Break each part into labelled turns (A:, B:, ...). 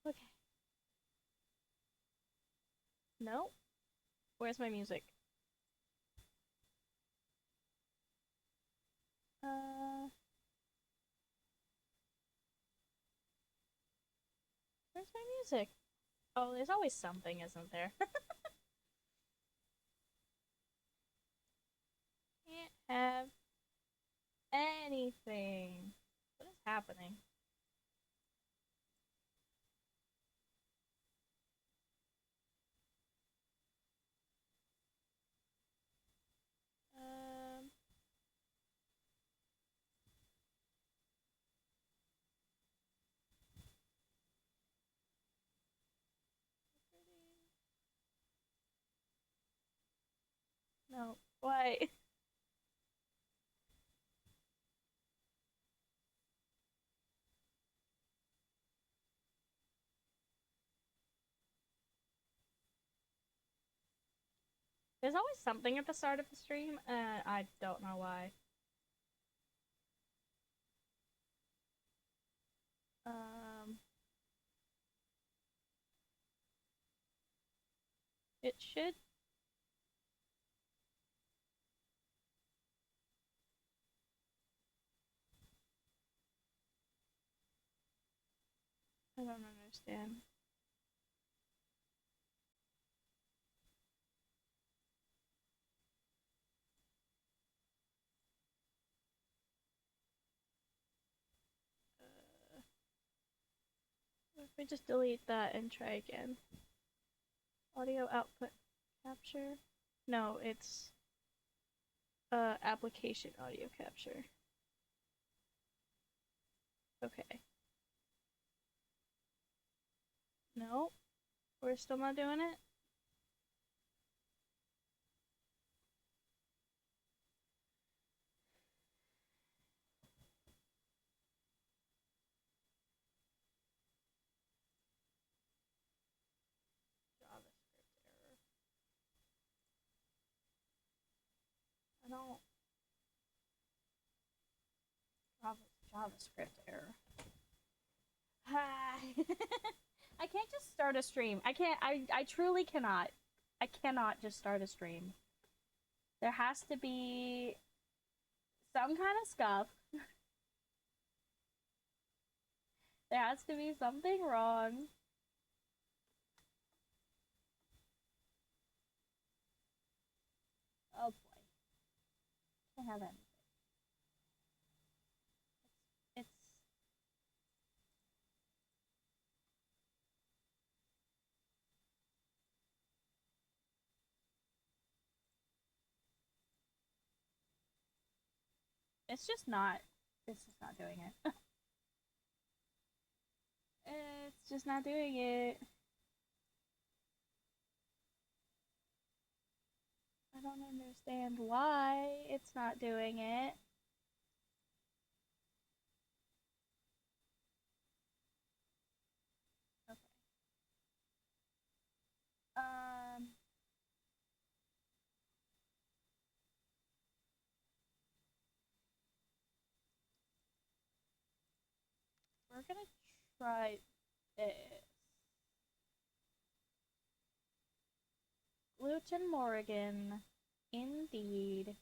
A: Okay. No. Where's my music? Uh, where's my music? Oh, there's always something, isn't there? Can't have anything. What is happening? Um, no. Why? There's always something at the start of the stream, and I don't know why. Um, it should. I don't understand. Uh, if we just delete that and try again. Audio output capture. No, it's application audio capture. Okay. No, we're still not doing it. JavaScript error. I don't. JavaScript error. Hi. I can't just start a stream. I can't. I truly cannot. I cannot just start a stream. There has to be some kind of scuff. There has to be something wrong. Oh boy. Can't have anything. It's it's just not. It's just not doing it. It's just not doing it. I don't understand why it's not doing it. Okay. Um. We're gonna try this. Gluten Morgan. Indeed.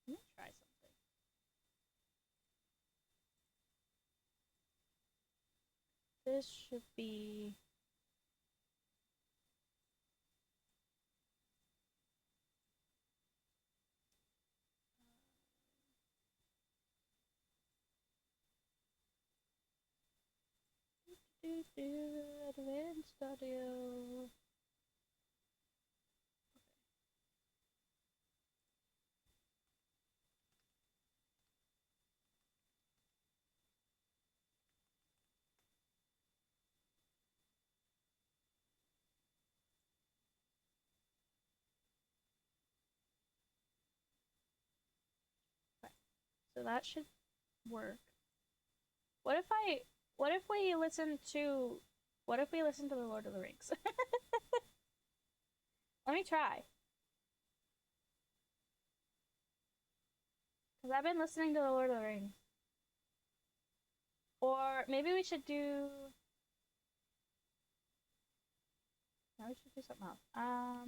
A: Let me try something. This should be. Advanced audio. Okay. So that should work. What if I? What if we listen to? What if we listen to the Lord of the Rings? Let me try. Because I've been listening to The Lord of the Rings. Or maybe we should do... No, we should do something else. I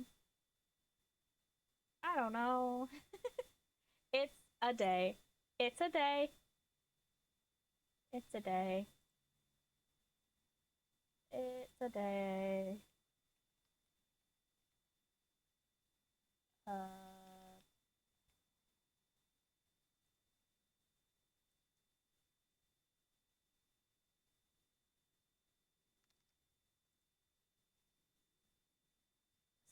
A: don't know. It's a day. It's a day. It's a day. It's a day.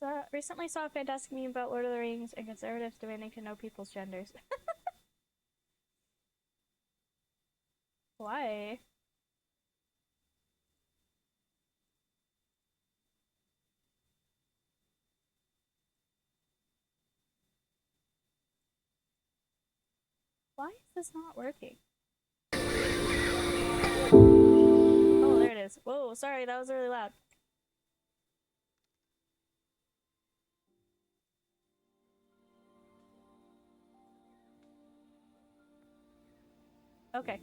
A: So recently saw a fantastic meme about Lord of the Rings and conservatives demanding to know people's genders. Why? Why is this not working? Oh, there it is. Whoa, sorry, that was really loud. Okay.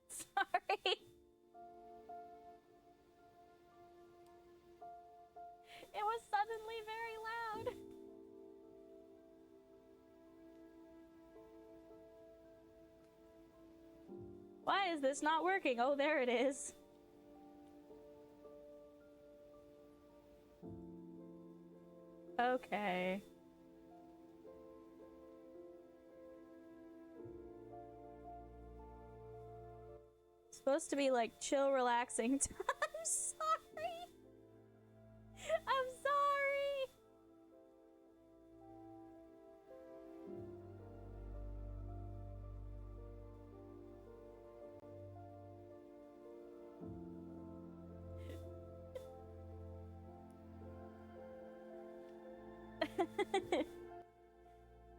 A: Sorry. It was suddenly very loud. Why is this not working? Oh, there it is. Okay. It's supposed to be like chill, relaxing time. I'm sorry. I'm sorry.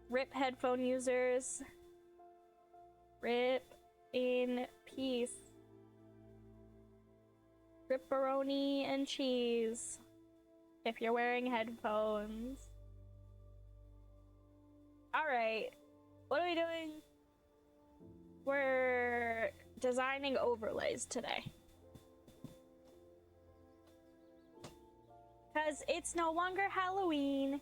A: Rip headphone users. Rip in peace. Ripperoni and cheese. If you're wearing headphones. Alright. What are we doing? We're designing overlays today. Because it's no longer Halloween.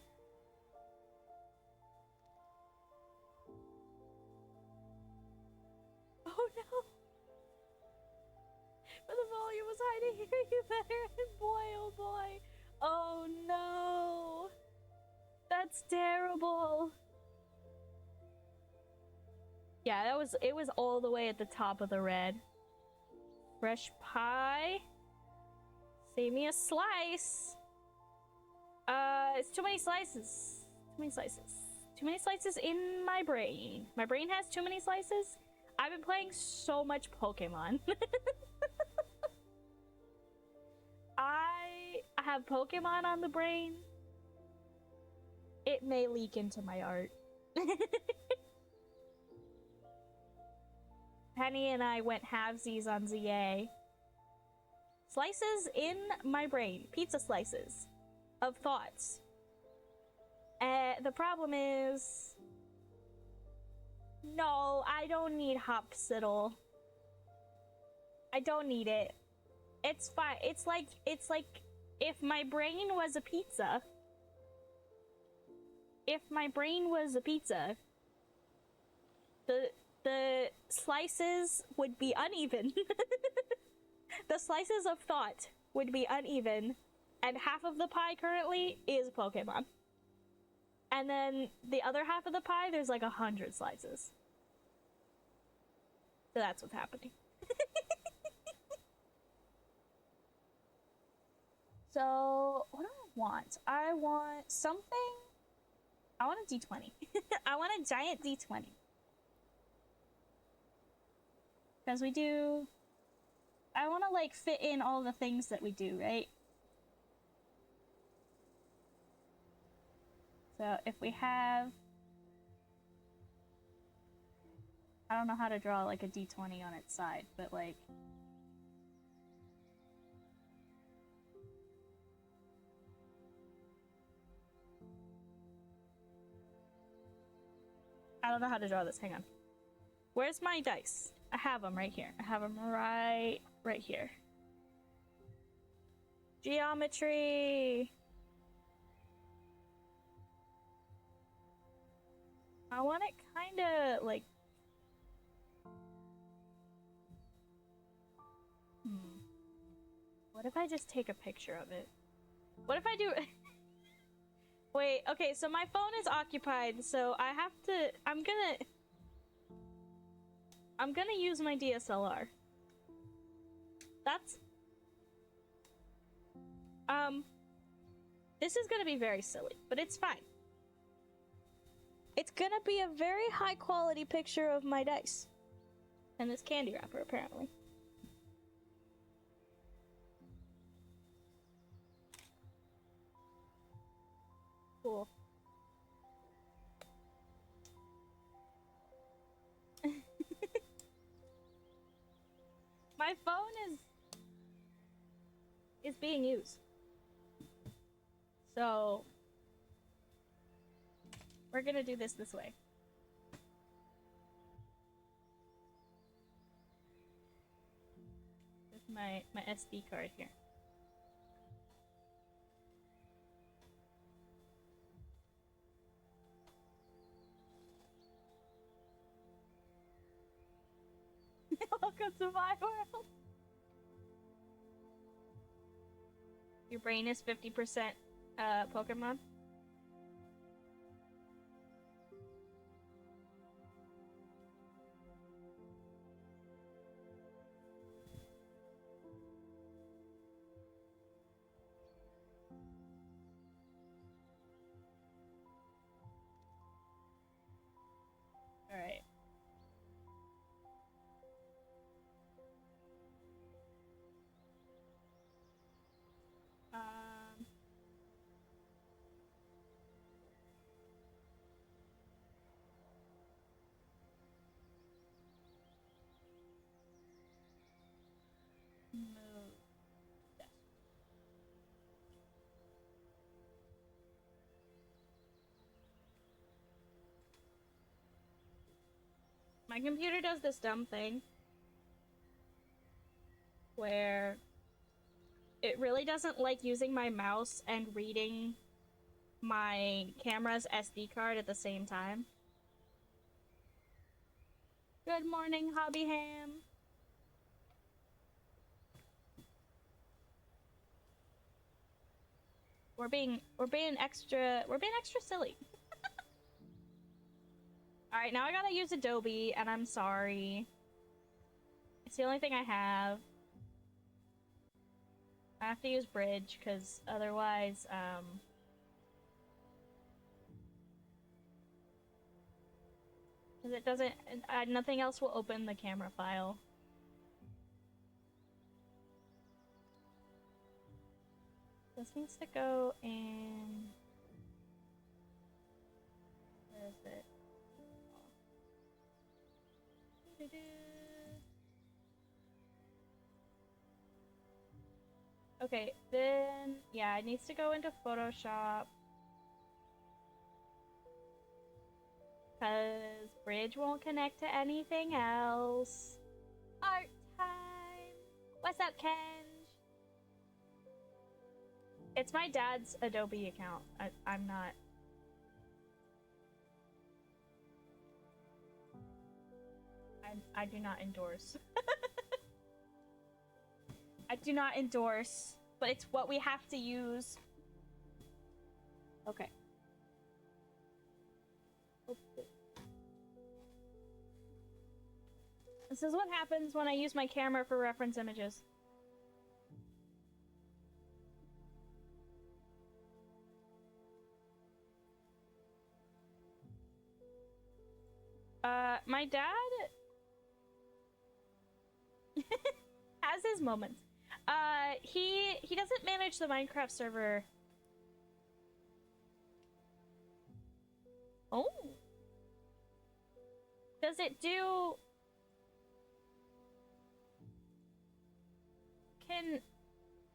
A: Oh no! But the volume was high to hear you better, and boy, oh boy. Oh no! That's terrible. Yeah, it was all the way at the top of the red. Fresh pie. Save me a slice. It's too many slices. Too many slices. Too many slices in my brain. My brain has too many slices. I've been playing so much Pokemon. I have Pokemon on the brain. It may leak into my art. Penny and I went halvesies on ZA. Slices in my brain. Pizza slices of thoughts. The problem is... No, I don't need Hopsiddle. I don't need it. It's fine. It's like if my brain was a pizza. If my brain was a pizza, the slices would be uneven. The slices of thought would be uneven, and half of the pie currently is Pokemon. And then the other half of the pie, there's like 100 slices. So that's what's happening. So, what do I want? I want something. I want a D20. I want a giant D20. Because we do... I want to, like, fit in all the things that we do, right? So, if we have... I don't know how to draw, like, a D20 on its side, but, like... I don't know how to draw this. Hang on. Where's my dice? I have them right here. I have them right here. Geometry. I want it kind of like. What if I just take a picture of it? What if I do? Wait. Okay. So my phone is occupied. So I have to. I'm gonna use my DSLR. That's. This is gonna be very silly, but it's fine. It's gonna be a very high quality picture of my dice. And this candy wrapper, apparently. Cool. My phone is being used. So we're gonna do this way. With my SD card here. Welcome to my world. Your brain is 50% Pokemon. All right. Move. Yes. My computer does this dumb thing where it really doesn't like using my mouse and reading my camera's SD card at the same time. Good morning, Hobby Ham. We're being extra silly. All right, now I gotta use Adobe, and I'm sorry. It's the only thing I have. I have to use Bridge because otherwise, because it doesn't. Nothing else will open the camera file. This needs to go in. Where is it? Okay, then yeah, it needs to go into Photoshop. Because Bridge won't connect to anything else. Art time! What's up, Kenj? It's my dad's Adobe account. I'm not. I do not endorse. I do not endorse, but it's what we have to use. Okay. This is what happens when I use my camera for reference images. My dad has his moments. He doesn't manage the Minecraft server. Oh. Does it do... Can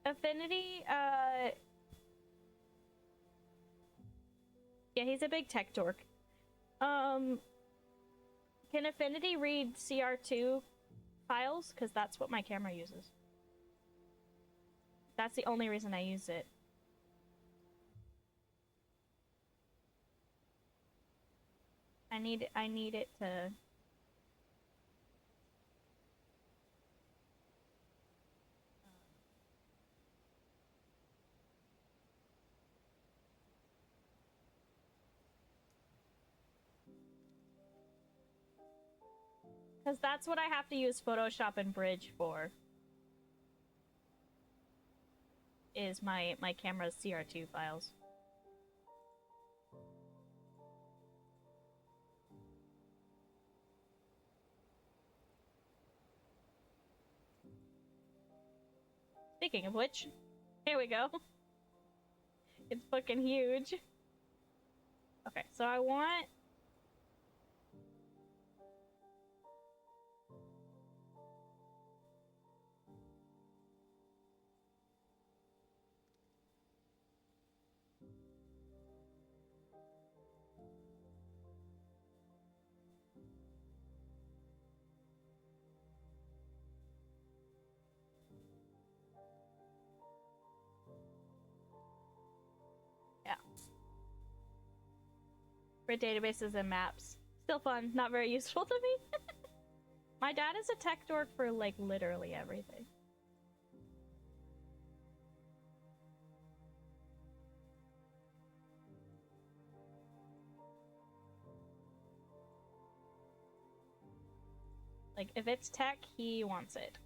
A: Affinity, yeah, he's a big tech dork. can Affinity read CR2 files? Because that's what my camera uses. That's the only reason I use it. I need it to... Because that's what I have to use Photoshop and Bridge for. Is my camera's CR2 files. Speaking of which, here we go. It's fucking huge. Okay, so I want... Yeah. For databases and maps. Still fun, not very useful to me. My dad is a tech dork for, like, literally everything. Like, if it's tech, he wants it.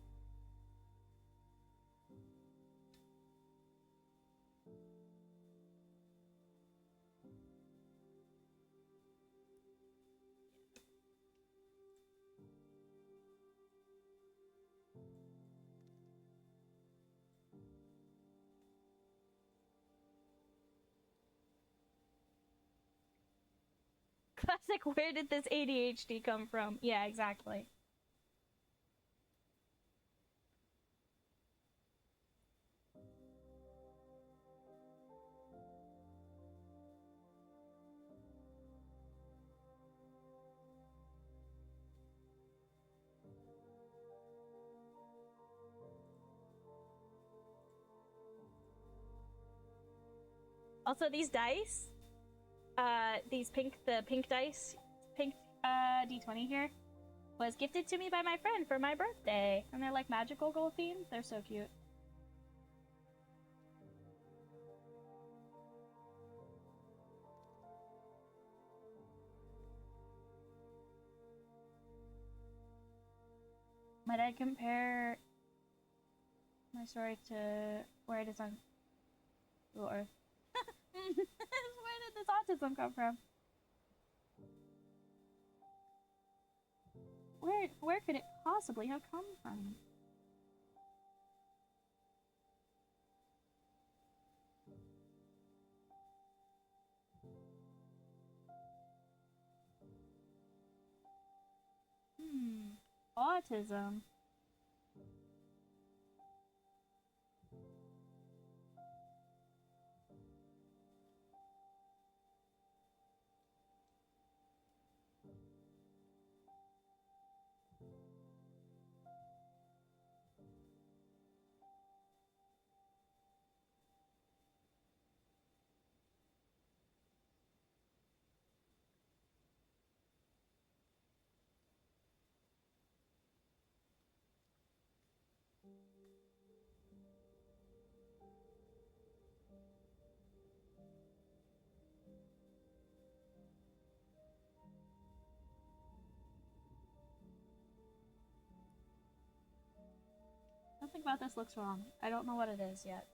A: Classic, where did this ADHD come from? Yeah, exactly. Also, these dice, the pink dice, pink D20 here, was gifted to me by my friend for my birthday, and they're like magical gold themed. They're so cute. Might I compare my story to where it is on Google Earth? Where did this autism come from? Where could it possibly have come from? Autism. Something about this looks wrong. I don't know what it is yet.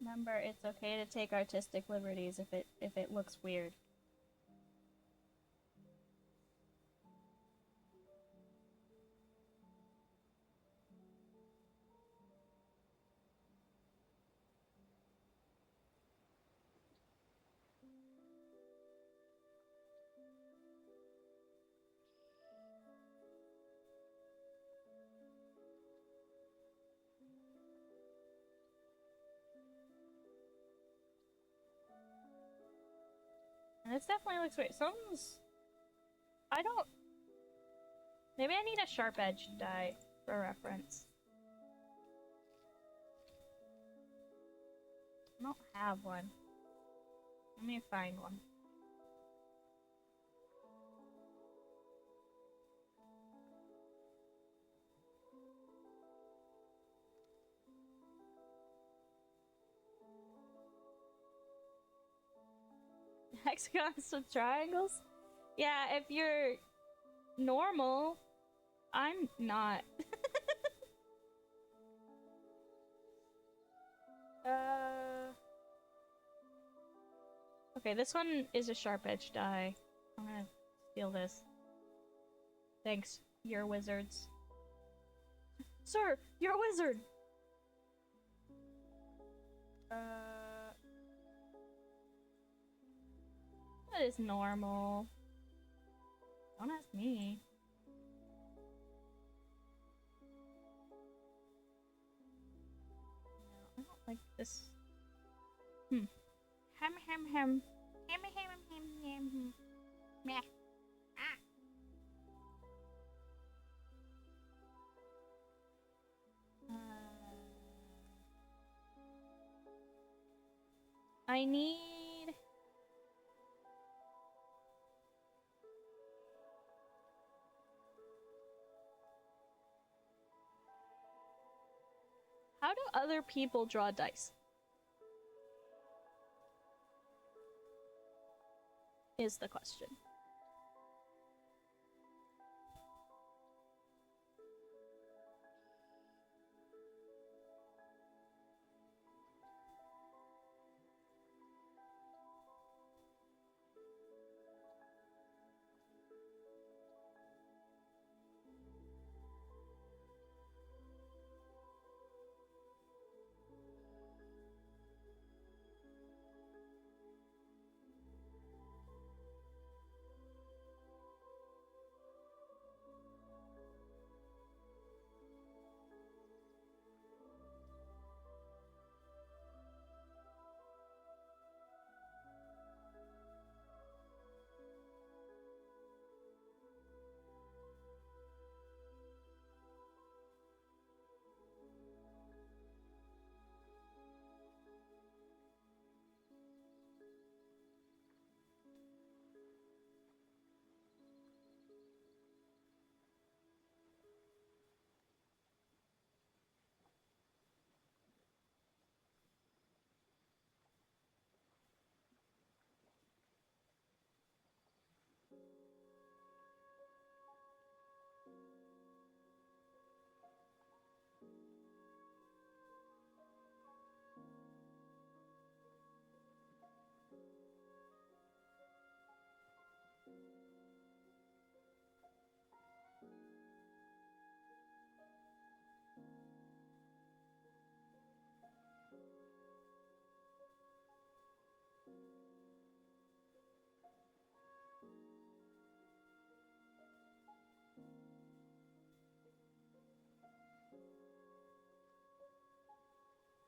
A: Remember, it's okay to take artistic liberties if it looks weird. And this definitely looks weird. Something's... I don't... Maybe I need a sharp edge die for reference. I don't have one. Let me find one. Hexagons with triangles? Yeah, if you're normal, I'm not. Okay, this one is a sharp edge die. I'm gonna steal this. Thanks, you're wizards. Sir, you're a wizard! That is normal. Don't ask me. No, I don't like this. Hem hem hem. Hem hem hem hem hem. Meh. Ah. I need... How do other people draw dice? Is the question.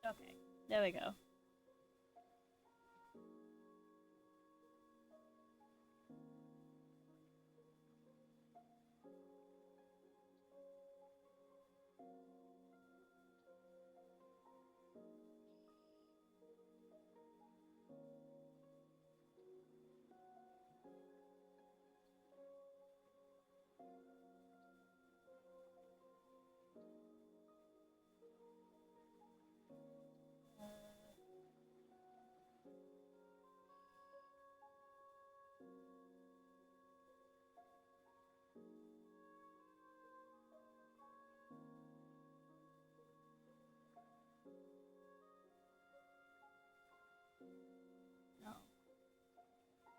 A: Okay, there we go.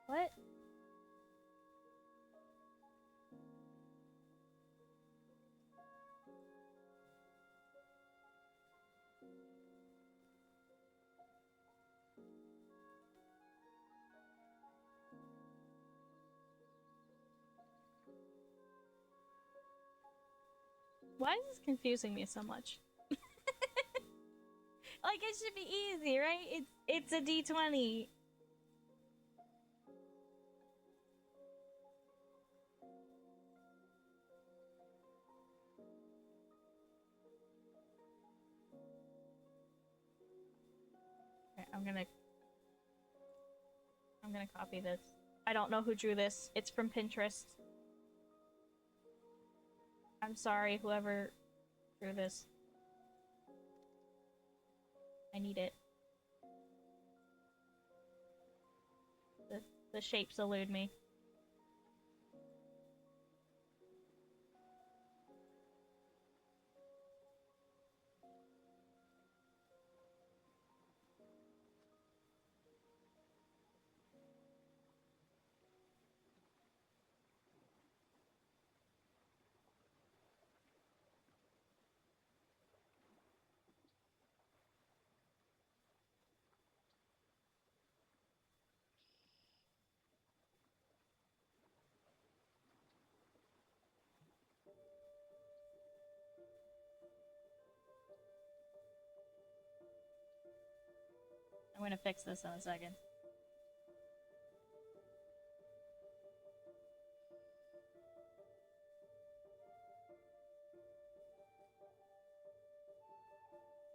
A: What? Why is this confusing me so much? Like, it should be easy, right? It's a D20. Okay, I'm gonna copy this. I don't know who drew this. It's from Pinterest. I'm sorry, whoever drew this. I need it. The shapes elude me. I'm gonna fix this in a second.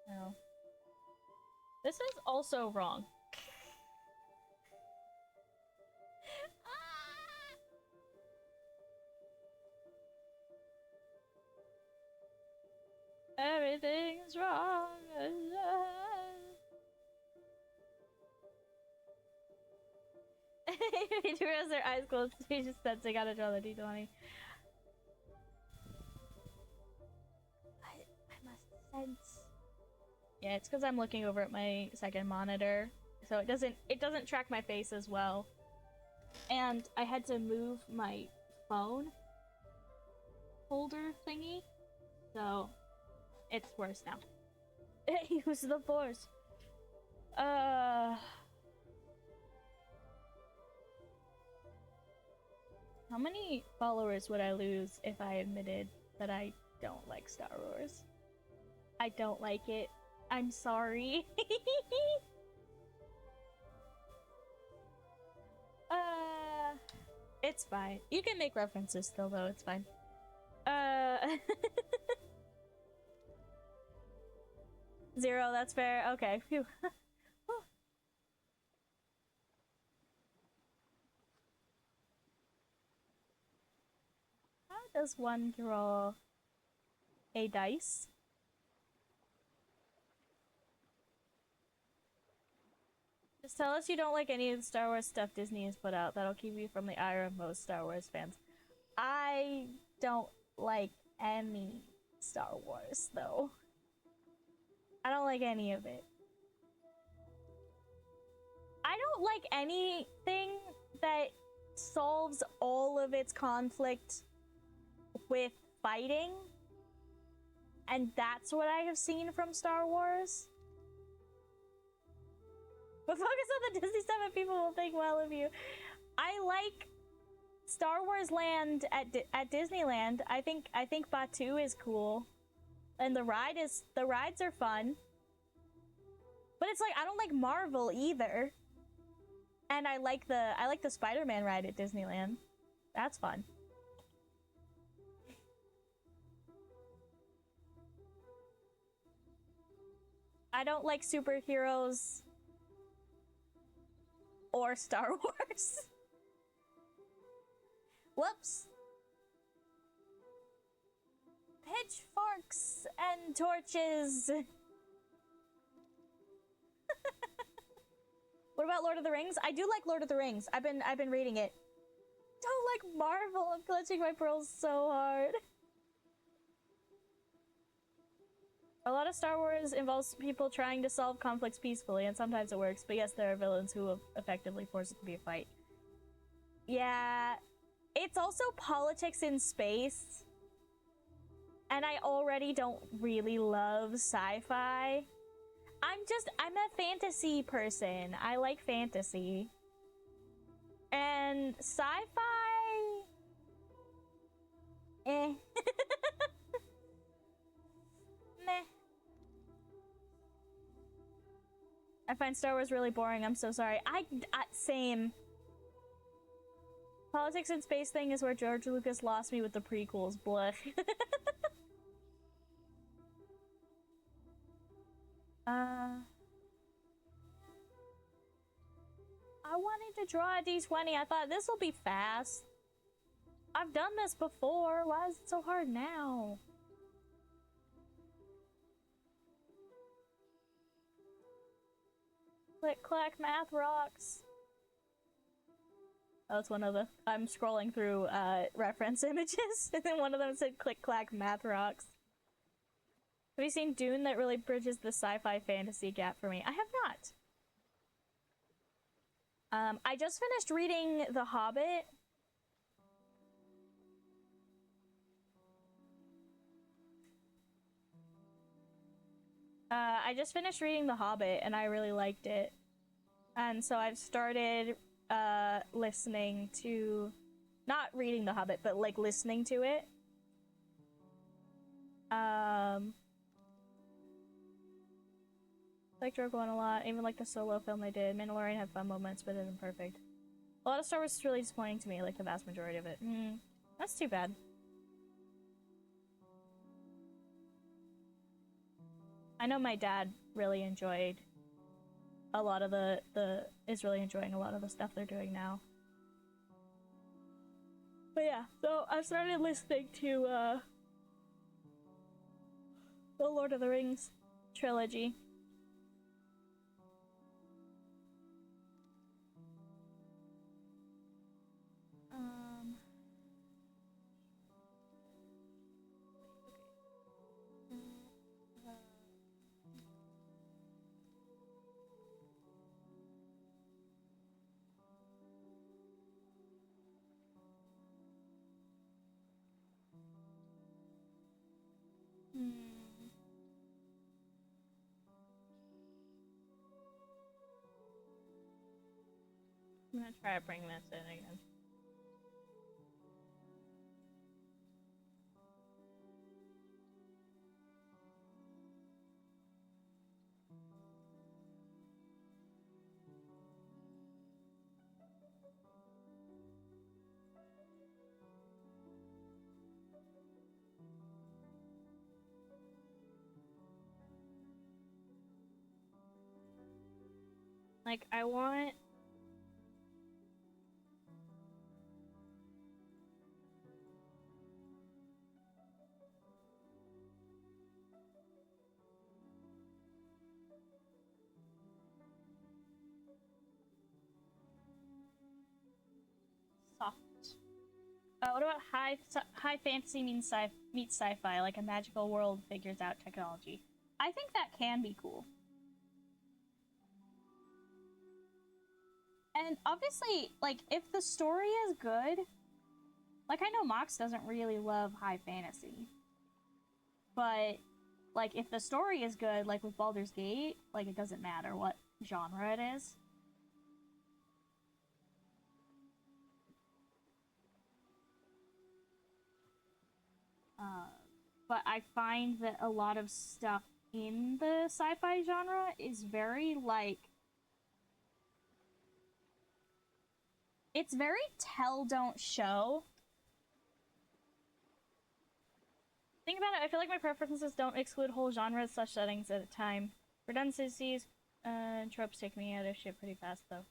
A: No. This is also wrong. Everything's wrong. He has their eyes closed. He just said they gotta draw the D20. I must sense. Yeah, it's because I'm looking over at my second monitor, so it doesn't track my face as well. And I had to move my phone holder thingy, so it's worse now. Use the force. How many followers would I lose if I admitted that I don't like Star Wars? I don't like it. I'm sorry. It's fine. You can make references still, though. It's fine. 0, that's fair. Okay. Phew. How does one draw a dice? Just tell us you don't like any of the Star Wars stuff Disney has put out. That'll keep you from the ire of most Star Wars fans. I don't like any Star Wars, though. I don't like any of it. I don't like anything that solves all of its conflict with fighting. And that's what I have seen from Star Wars. But focus on the Disney stuff and people will think well of you. I like Star Wars Land at Disneyland. I think Batuu is cool. And the rides are fun. But it's like I don't like Marvel either. And I like the Spider-Man ride at Disneyland. That's fun. I don't like superheroes or Star Wars. Whoops. Pitchforks and torches. What about Lord of the Rings? I do like Lord of the Rings. I've been reading it. Don't like Marvel. I'm clutching my pearls so hard. A lot of Star Wars involves people trying to solve conflicts peacefully, and sometimes it works, but yes, there are villains who effectively force it to be a fight. Yeah, it's also politics in space, and I already don't really love sci-fi. I'm a fantasy person. I like fantasy. And sci-fi, eh. Meh. I find Star Wars really boring. I'm so sorry. Same. Politics in space thing is where George Lucas lost me with the prequels. Bluh. I wanted to draw a D20. I thought this will be fast. I've done this before. Why is it so hard now? Click, clack, math rocks. Oh, it's one of the. I'm scrolling through reference images, and then one of them said click, clack, math rocks. Have you seen Dune? That really bridges the sci-fi fantasy gap for me. I have not. I just finished reading The Hobbit. I just finished reading The Hobbit, and I really liked it. And so I've started listening to, not reading The Hobbit, but like listening to it. Like Rogue One a lot, even like the solo film they did. Mandalorian had fun moments, but isn't perfect. A lot of Star Wars is really disappointing to me, like the vast majority of it. That's too bad. I know my dad really enjoyed a lot of is really enjoying a lot of the stuff they're doing now. But yeah, so I started listening to the Lord of the Rings trilogy. I'm gonna try to bring this in again. Like, I want soft. What about high fantasy meets sci-fi, like a magical world figures out technology? I think that can be cool. And obviously, like, if the story is good, like, I know Mox doesn't really love high fantasy, but like, if the story is good, like with Baldur's Gate, like, it doesn't matter what genre it is. But I find that a lot of stuff in the sci-fi genre is very like, it's very tell don't show. Think about it, I feel like my preferences don't exclude whole genres such settings at a time. Redundancies and tropes take me out of shit pretty fast though.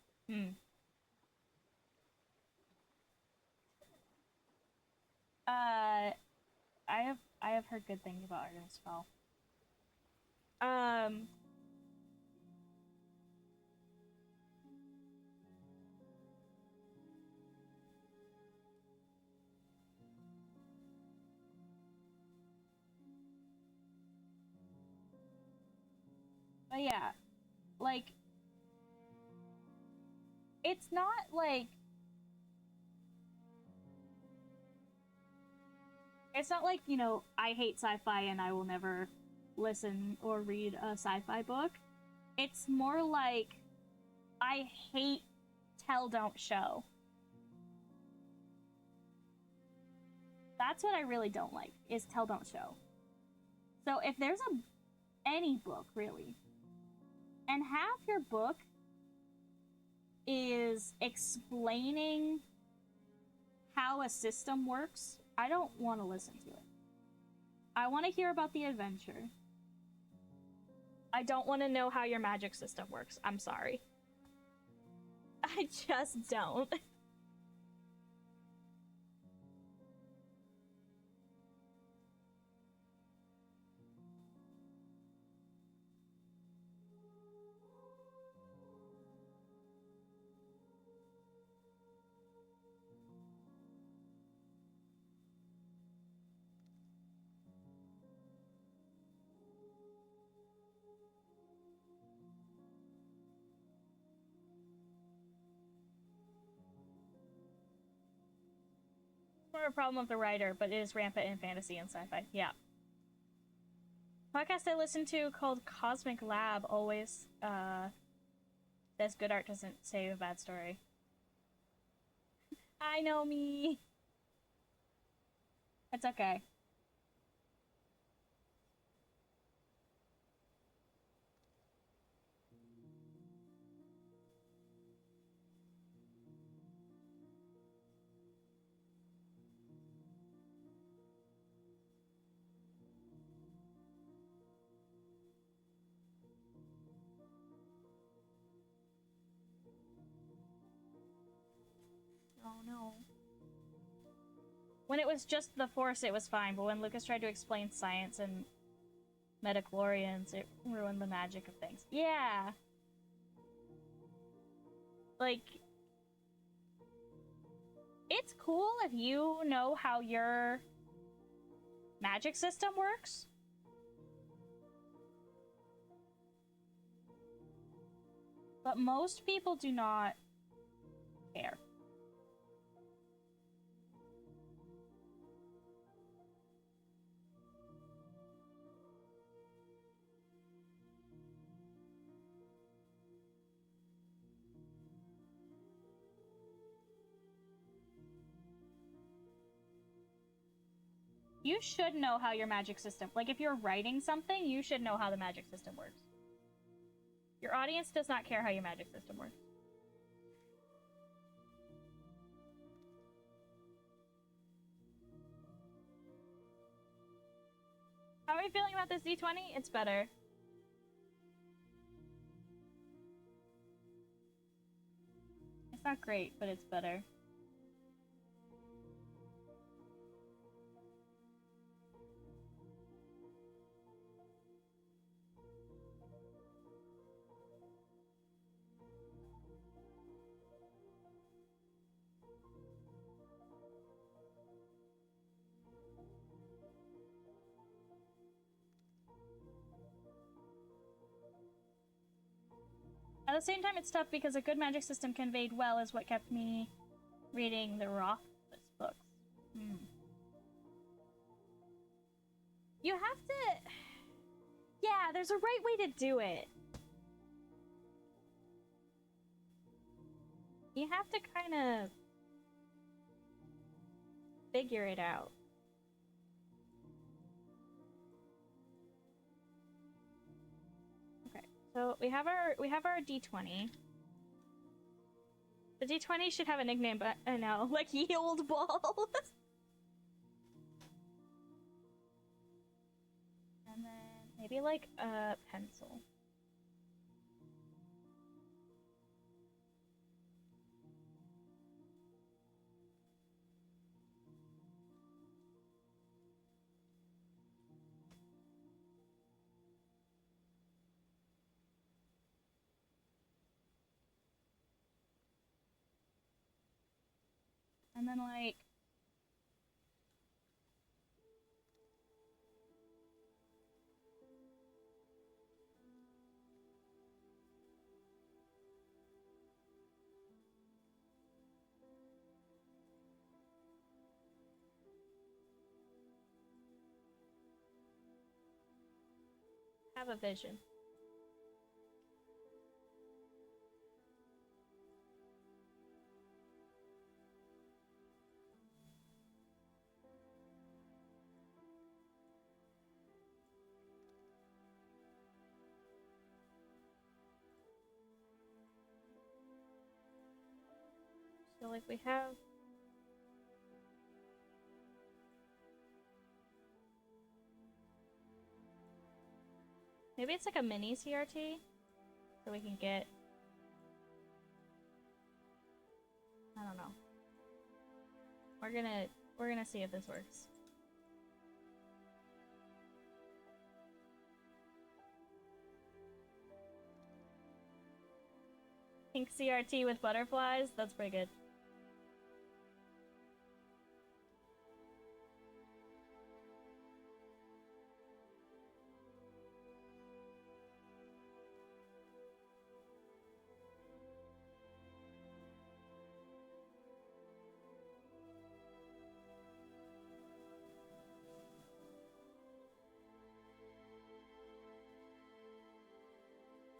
A: I have heard good things about Artemis Fowl. But yeah, like, it's not like It's not like, you know, I hate sci-fi and I will never listen or read a sci-fi book. It's more like I hate tell don't show. That's what I really don't like, is tell don't show. So if there's any book really, and half your book is explaining how a system works, I don't want to listen to it. I want to hear about the adventure. I don't want to know how your magic system works. I'm sorry. I just don't. More a problem of the writer, but it is rampant in fantasy and sci-fi. Yeah. Podcast I listen to called Cosmic Lab always says good art doesn't save a bad story. I know me. It's okay. Oh no. When it was just the Force, it was fine, but when Lucas tried to explain science and metachlorians, it ruined the magic of things. Yeah. Like, it's cool if you know how your magic system works. But most people do not care. You should know how your magic system, like if you're writing something, you should know how the magic system works. Your audience does not care how your magic system works. How are you feeling about this D20? It's better. It's not great, but it's better. At the same time, it's tough because a good magic system conveyed well is what kept me reading the Rothfuss books. You have to... Yeah, there's a right way to do it. You have to kind of figure it out. Okay, so we have our D20. The D20 should have a nickname, but I know, like Yield Ball. And then maybe like a pencil. And then like have a vision. So like we have maybe it's like a mini CRT so we can get I don't know. We're gonna see if this works. Pink CRT with butterflies? That's pretty good.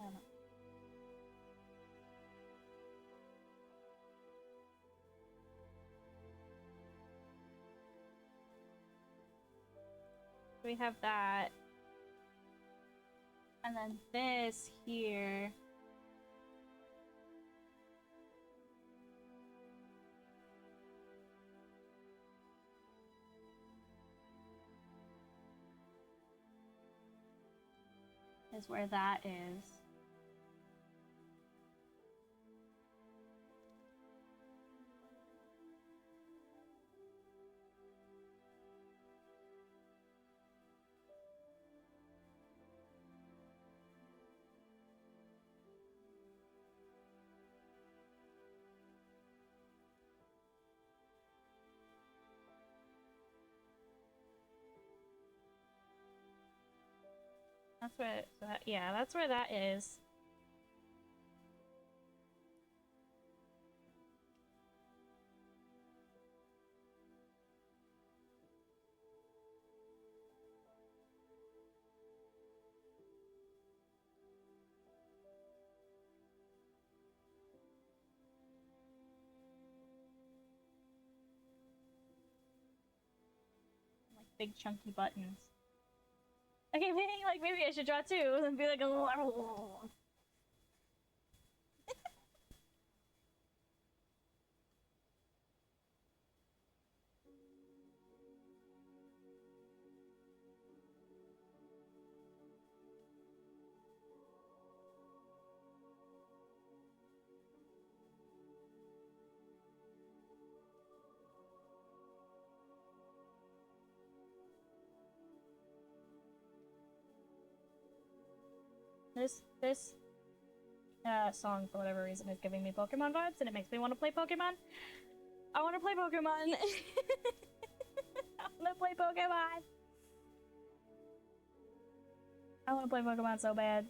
A: I don't know. We have that. And then this here. Is where that is. That's where that, yeah, that's where that is. Like big chunky buttons. Okay, maybe I should draw two and be like a little. This song for whatever reason is giving me Pokemon vibes, and it makes me want to play Pokemon. I want to play Pokemon. I want to play Pokemon. I want to play Pokemon so bad.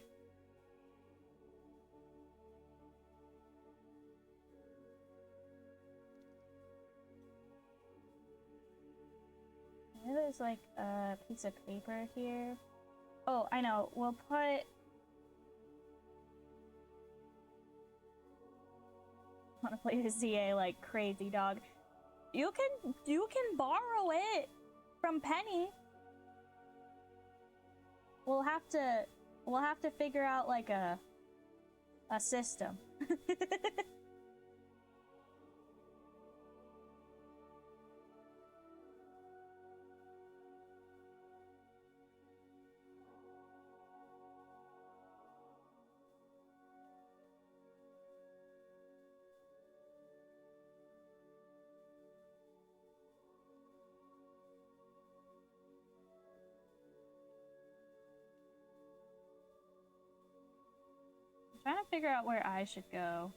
A: Maybe there's like a piece of paper here. Oh, I know. We'll put. I want to play the ZA like crazy, dog. You can borrow it from Penny. We'll have to figure out like a system. Trying to figure out where I should go.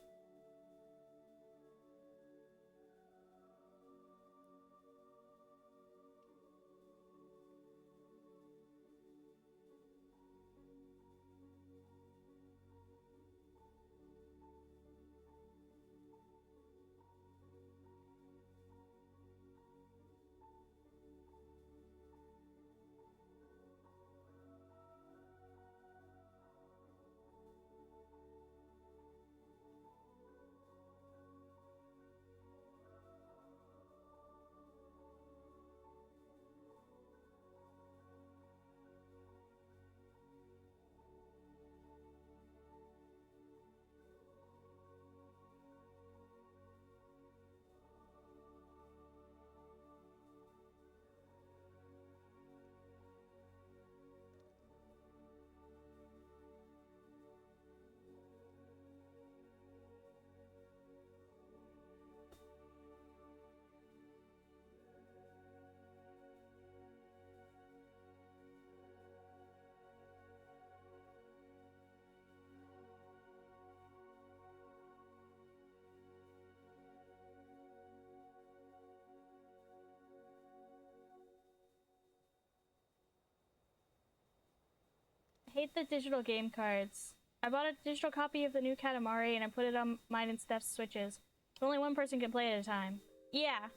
A: hate the digital game cards. I bought a digital copy of the new Katamari and I put it on mine and Steph's Switches. Only one person can play at a time. Yeah.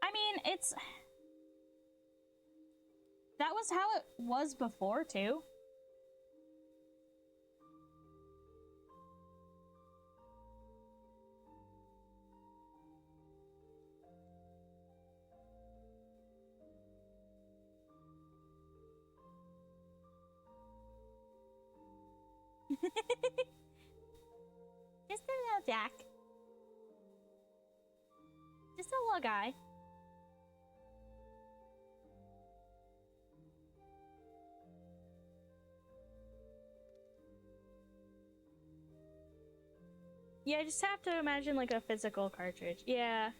A: I mean, it's... That was how it was before, too. Just a little Jack. Just a little guy. Yeah, I just have to imagine like a physical cartridge. Yeah.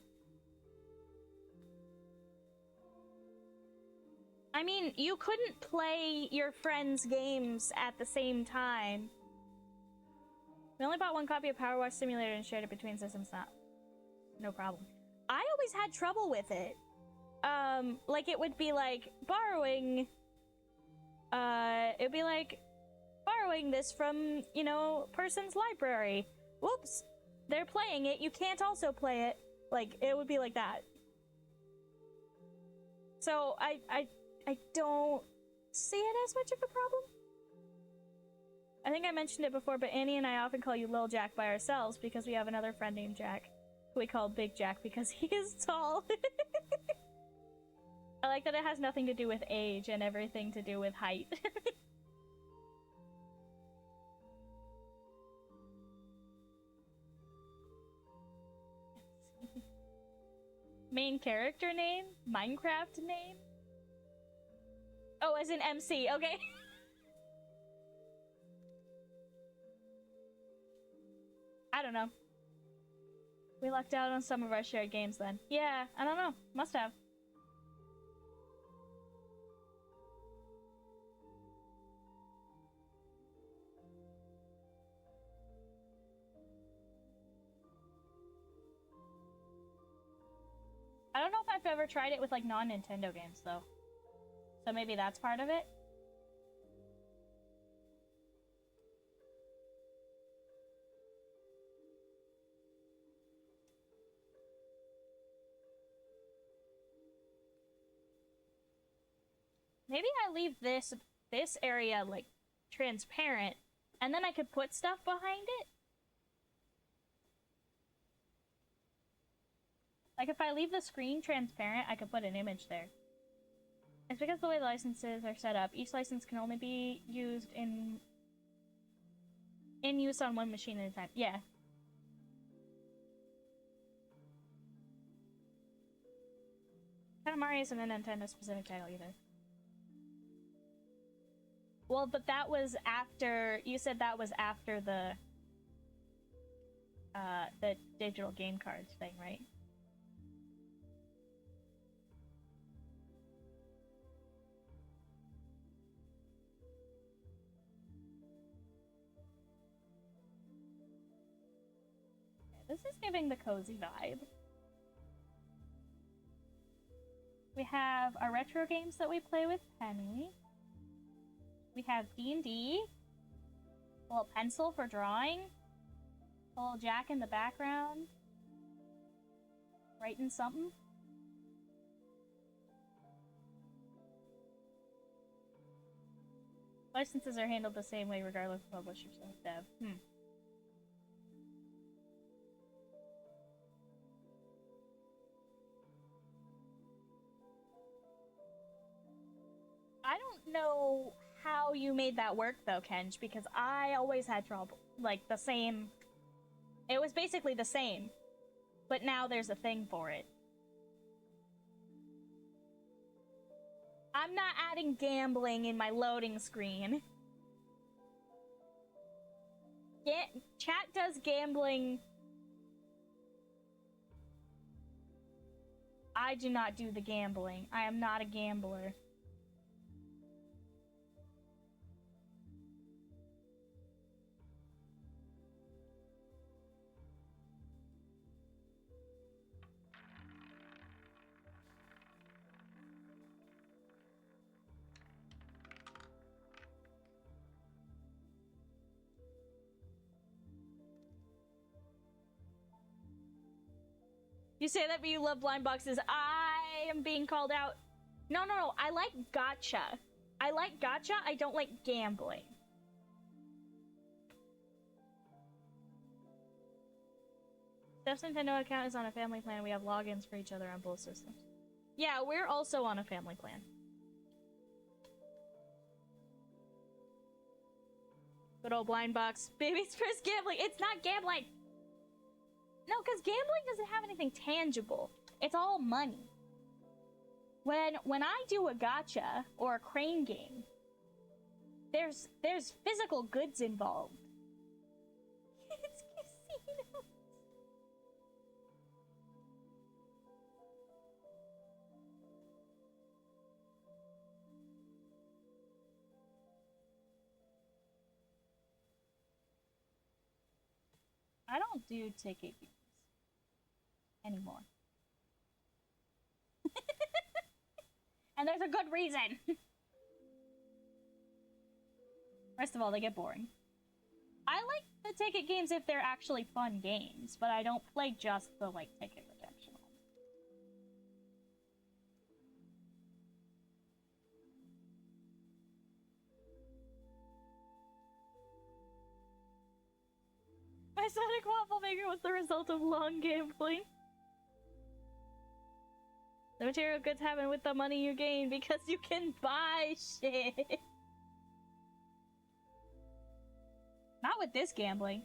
A: I mean, you couldn't play your friends' games at the same time. We only bought one copy of Power Wash Simulator and shared it between systems. No problem. I always had trouble with it. Like it would be like borrowing. It'd be like borrowing this from, you know, person's library. Whoops, they're playing it. You can't also play it. Like it would be like that. So I don't see it as much of a problem. I think I mentioned it before, but Annie and I often call you Lil Jack by ourselves because we have another friend named Jack who we call Big Jack because he is tall. I like that it has nothing to do with age and everything to do with height. Main character name? Minecraft name? Oh, as in MC, okay. I don't know. We lucked out on some of our shared games then. Yeah, I don't know. Must have. I don't know if I've ever tried it with like non-Nintendo games though. So maybe that's part of it. Maybe I leave this area like transparent and then I could put stuff behind it. Like if I leave the screen transparent, I could put an image there. It's because the way the licenses are set up, each license can only be used in use on one machine at a time. Yeah. Katamari isn't a Nintendo specific title either. Well, but that was after, you said that was after the digital game cards thing, right? This is giving the cozy vibe. We have our retro games that we play with Penny. We have D&D. A little pencil for drawing. A little Jack in the background. Writing something. Licenses are handled the same way regardless of publisher dev. I don't know how you made that work though, Kenj, because I always had trouble. Like the same. It was basically the same. But now there's a thing for it. I'm not adding gambling in my loading screen. Chat does gambling. I do not do the gambling. I am not a gambler. You say that, but you love blind boxes. I am being called out. No, no, no. I like gacha. I like gacha. I don't like gambling. Steph's Nintendo account is on a family plan. We have logins for each other on both systems. Yeah, we're also on a family plan. Good old blind box. Baby's first gambling. It's not gambling. No, because gambling doesn't have anything tangible. It's all money. When I do a gacha or a crane game, there's physical goods involved. It's casino. I don't do ticket games anymore. And there's a good reason. First of all, they get boring. I like the ticket games if they're actually fun games, but I don't play just the, like, ticket redemption ones. My Sonic Waffle Maker was the result of long gambling. The material goods happen with the money you gain because you can buy shit. Not with this gambling.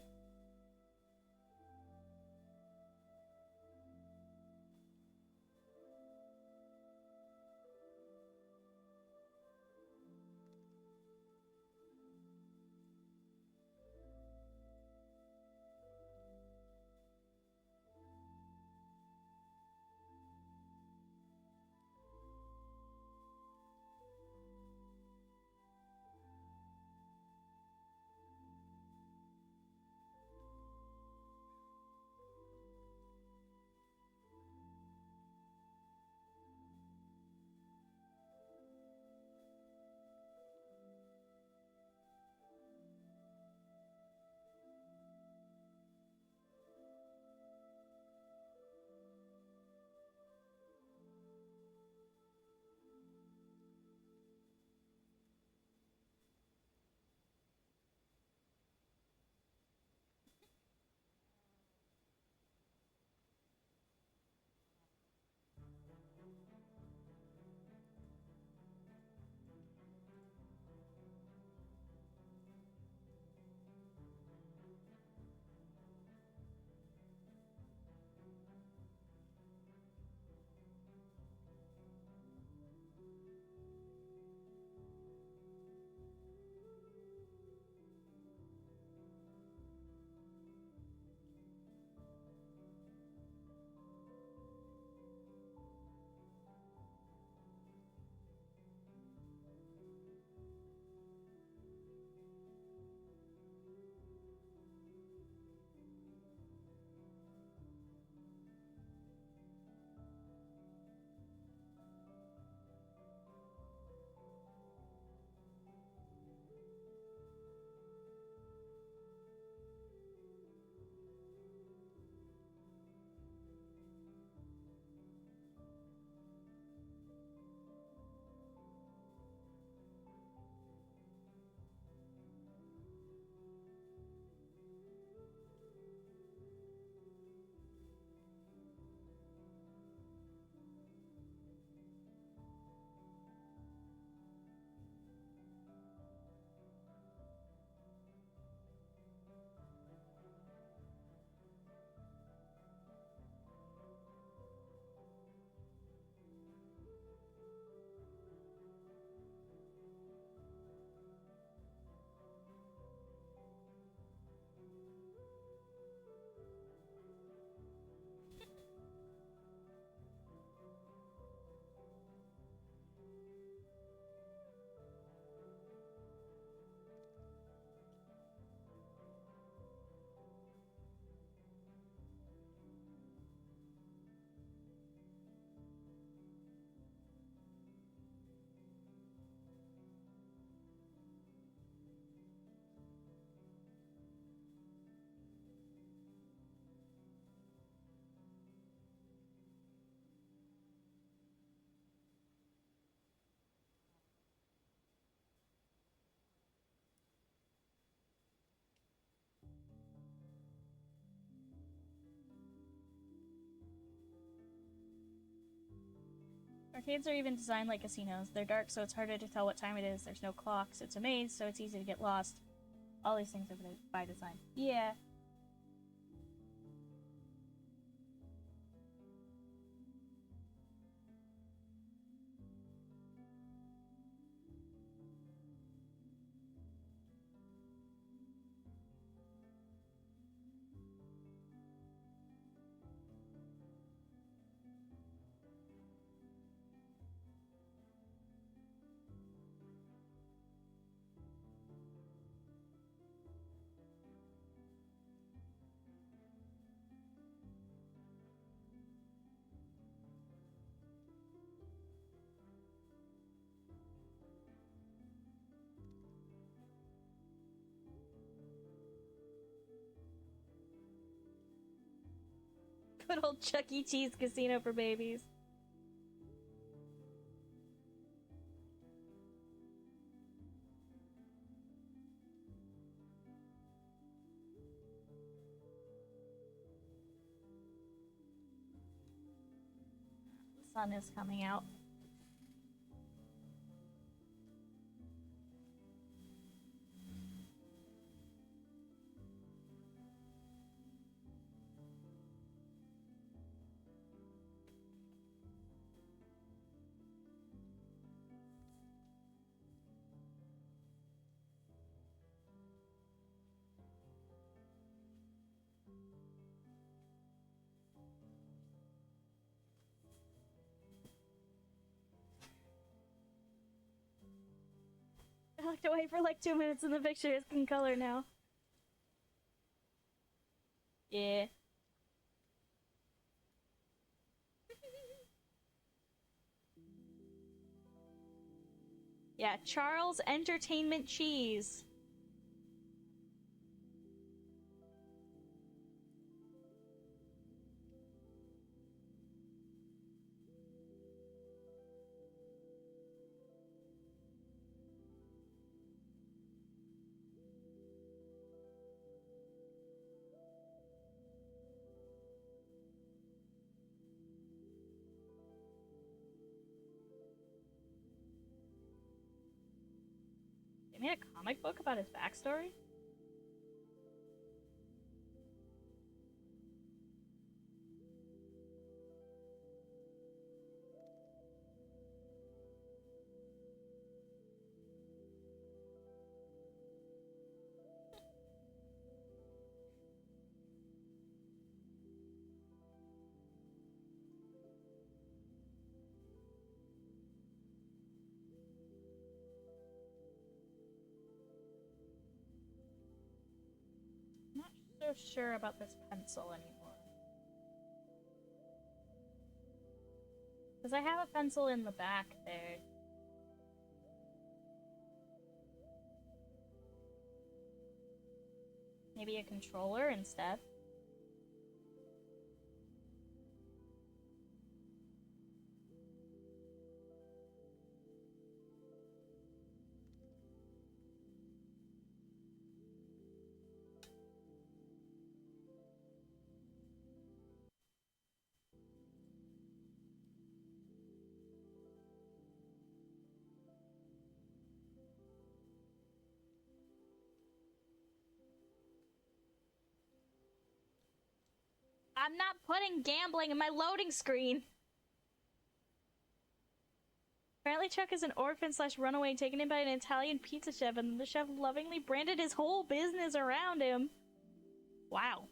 A: Arcades are even designed like casinos. They're dark, so it's harder to tell what time it is. There's no clocks. It's a maze, so it's easy to get lost. All these things are by design. Yeah. Good old Chuck E. Cheese casino for babies. The sun is coming out. I looked away for like 2 minutes and the picture is in color now. Yeah. Yeah, Charles Entertainment Cheese. They made a comic book about his backstory? I'm not so sure about this pencil anymore. Because I have a pencil in the back there. Maybe a controller instead. I'm not putting gambling in my loading screen. Apparently Chuck is an orphan slash runaway taken in by an Italian pizza chef, and the chef lovingly branded his whole business around him. Wow.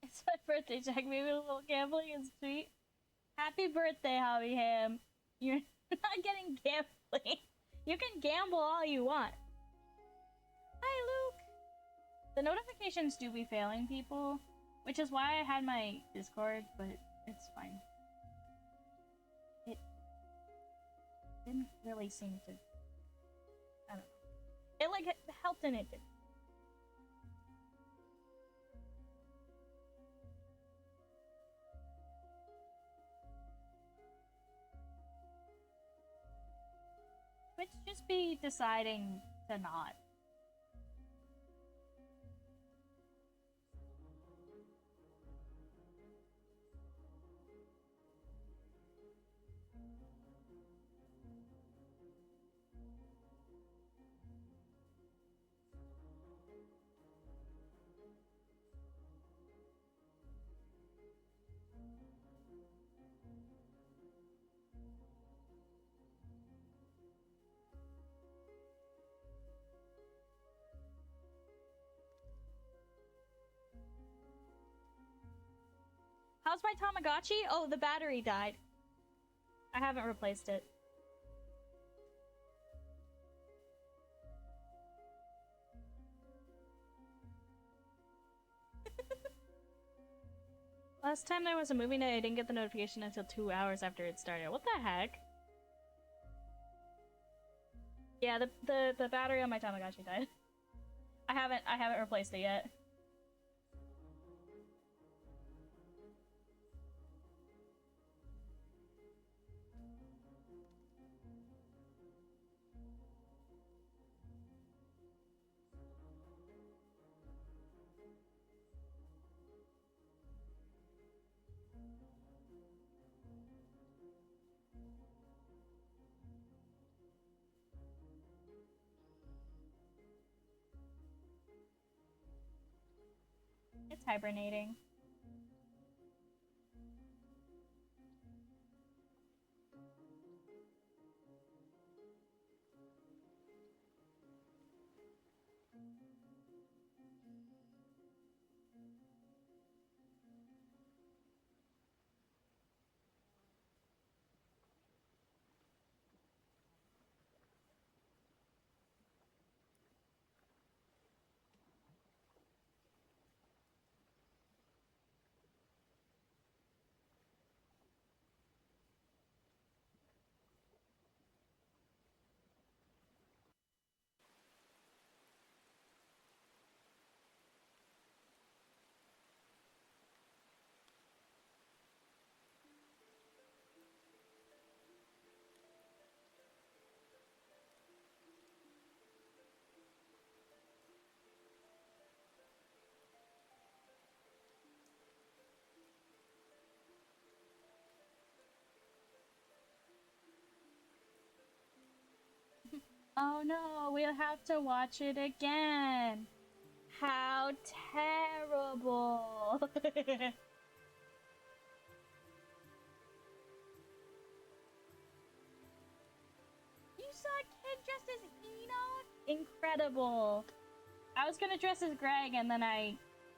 A: It's my birthday, Jack. Maybe a little gambling is sweet. Happy birthday, Hobby Ham. You're not getting gambling. You can gamble all you want. Hi, Luke. The notifications do be failing people, which is why I had my Discord, but it's fine. It didn't really seem to. I don't know. It like helped and it didn't. Twitch just be deciding to not. How's my Tamagotchi? Oh, the battery died. I haven't replaced it. Last time there was a movie night, I didn't get the notification until 2 hours after it started. What the heck? Yeah, the battery on my Tamagotchi died. I haven't replaced it yet. It's hibernating. Oh no, we'll have to watch it again. How terrible. You saw a kid dressed as Enoch? Incredible. I was gonna dress as Greg and then I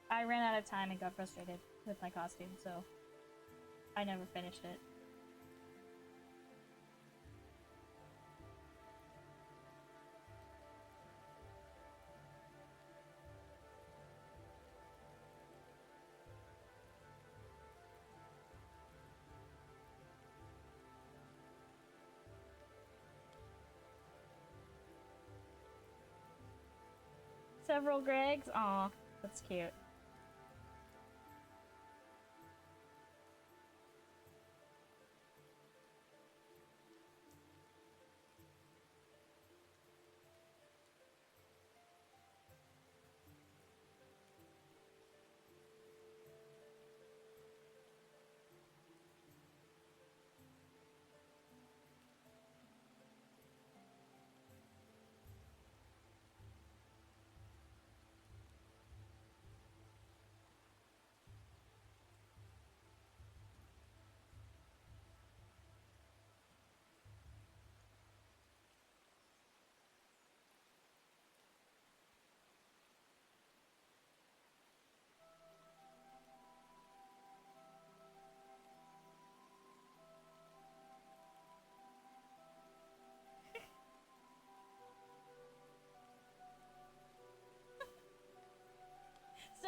A: ran out of time and got frustrated with my costume, so I never finished it. Several Gregs? Aw, that's cute.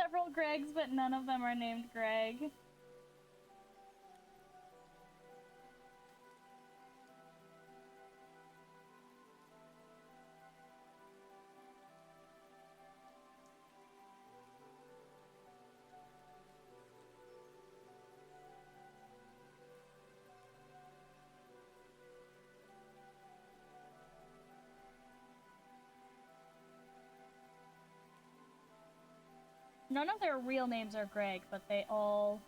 A: several Gregs, but none of them are named Greg. None of their real names are Greg, but they all...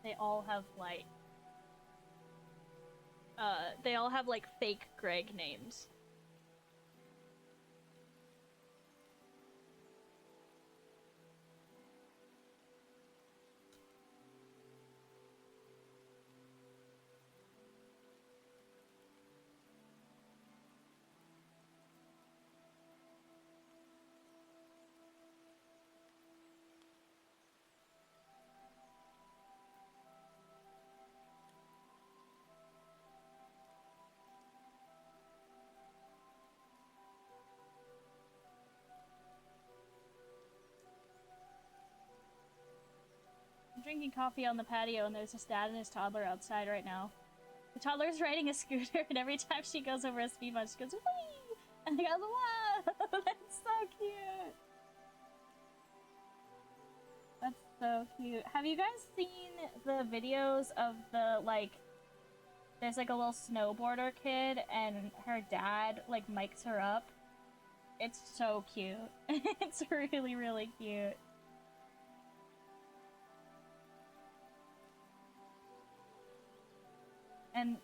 A: They all have, like... they all have, like, fake Greg names. I'm drinking coffee on the patio and there's his dad and his toddler outside right now. The toddler's riding a scooter and every time she goes over a speed bump, she goes, whee! And he goes, whoa! That's so cute! That's so cute. Have you guys seen the videos of the, like, there's like a little snowboarder kid and her dad, like, mics her up? It's so cute. It's really, really cute. And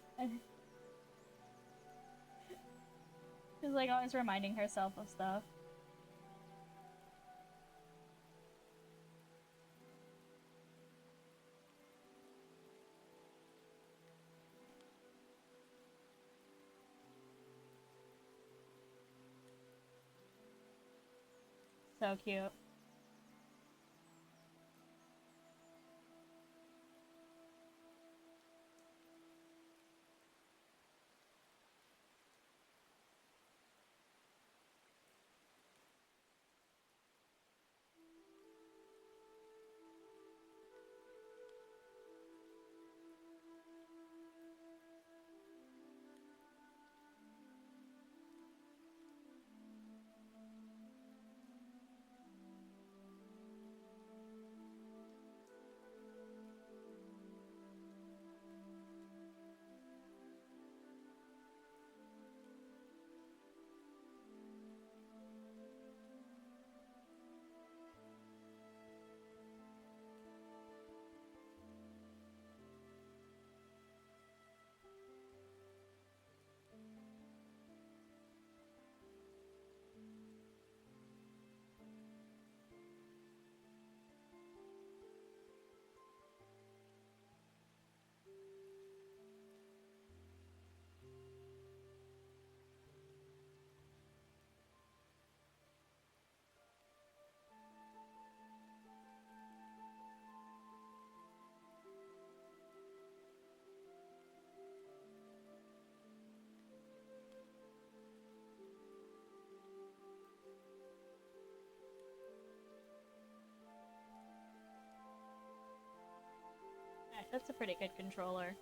A: she's like always reminding herself of stuff. So cute. That's a pretty good controller.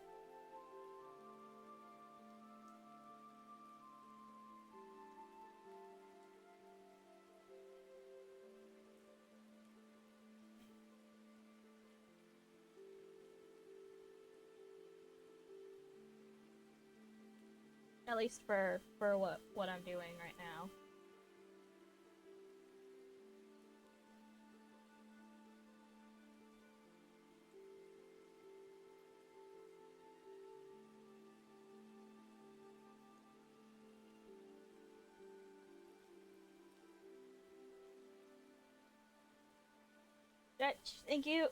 A: At least for what I'm doing right now. Dutch, thank you.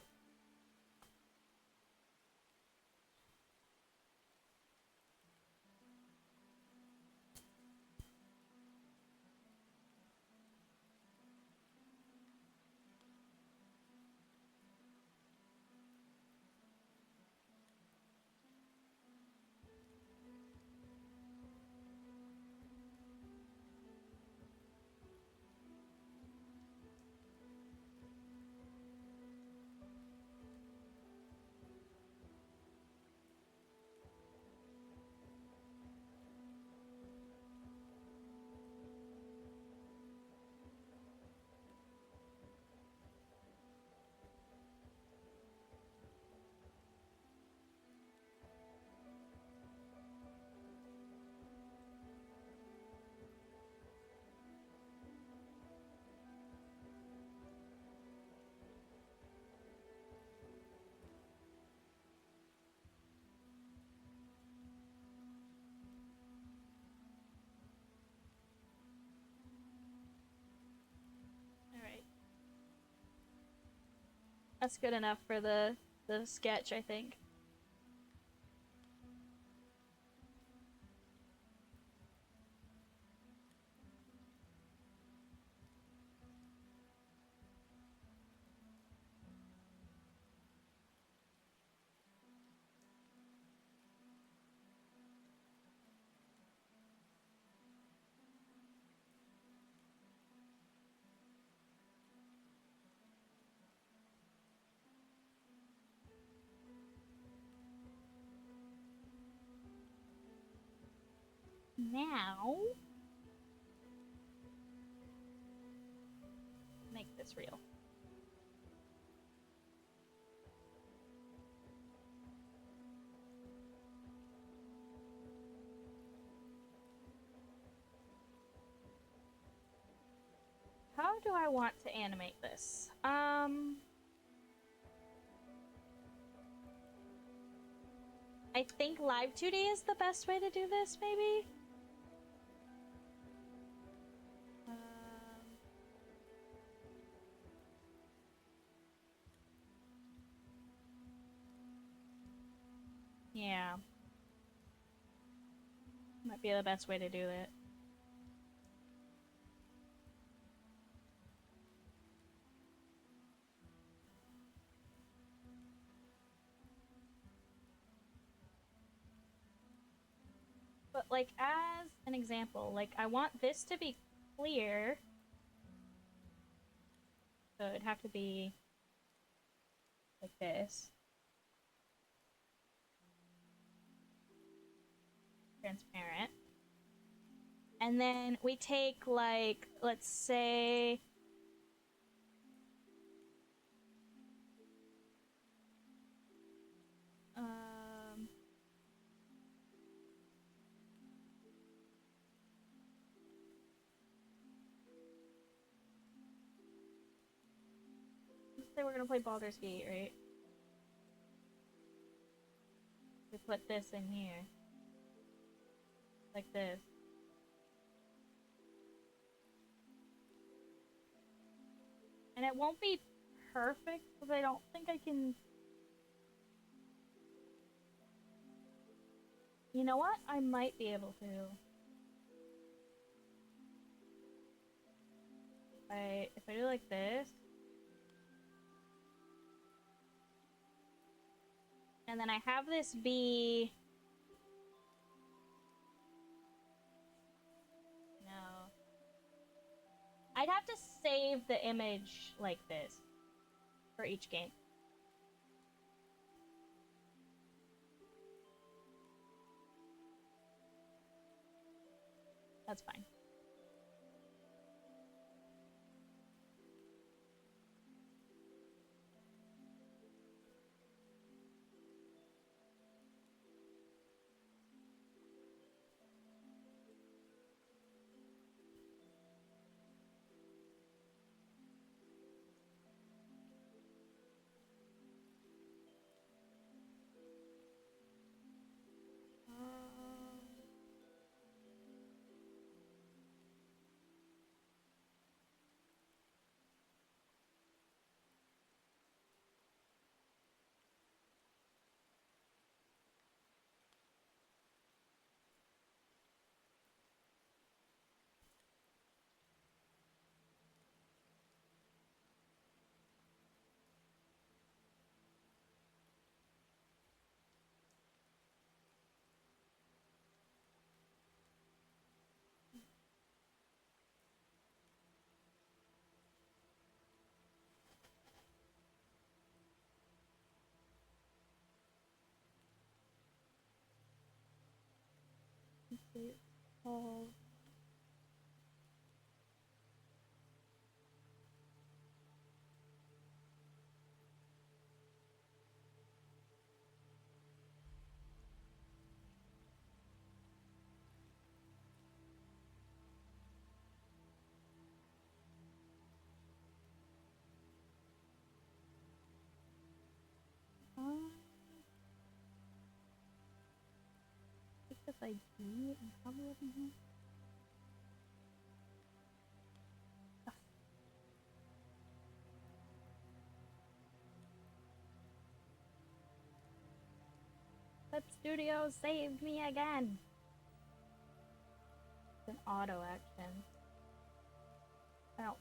A: That's good enough for the sketch, I think. Now, make this real. How do I want to animate this? I think live 2D is the best way to do this, maybe? Yeah. Might be the best way to do it. But, like, as an example, like, I want this to be clear. So it'd have to be like this. Transparent. And then we take, like, let's say... let's say we're gonna play Baldur's Gate, right? We put this in here. Like this. And it won't be perfect, because I don't think I can... You know what? I might be able to. If I do like this... And then I have this be... No. I'd have to save the image like this for each game. That's fine. Oh. Take this ID and cover it in here. Clip Studio saved me again. It's an auto action. I don't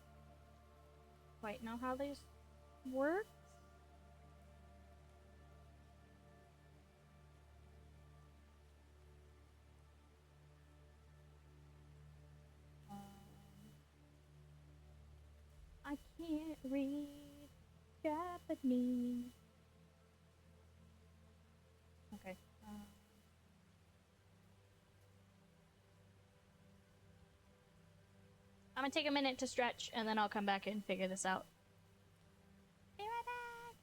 A: quite know how these work. I can't read Japanese. Okay. I'm gonna take a minute to stretch and then I'll come back and figure this out. Be right back.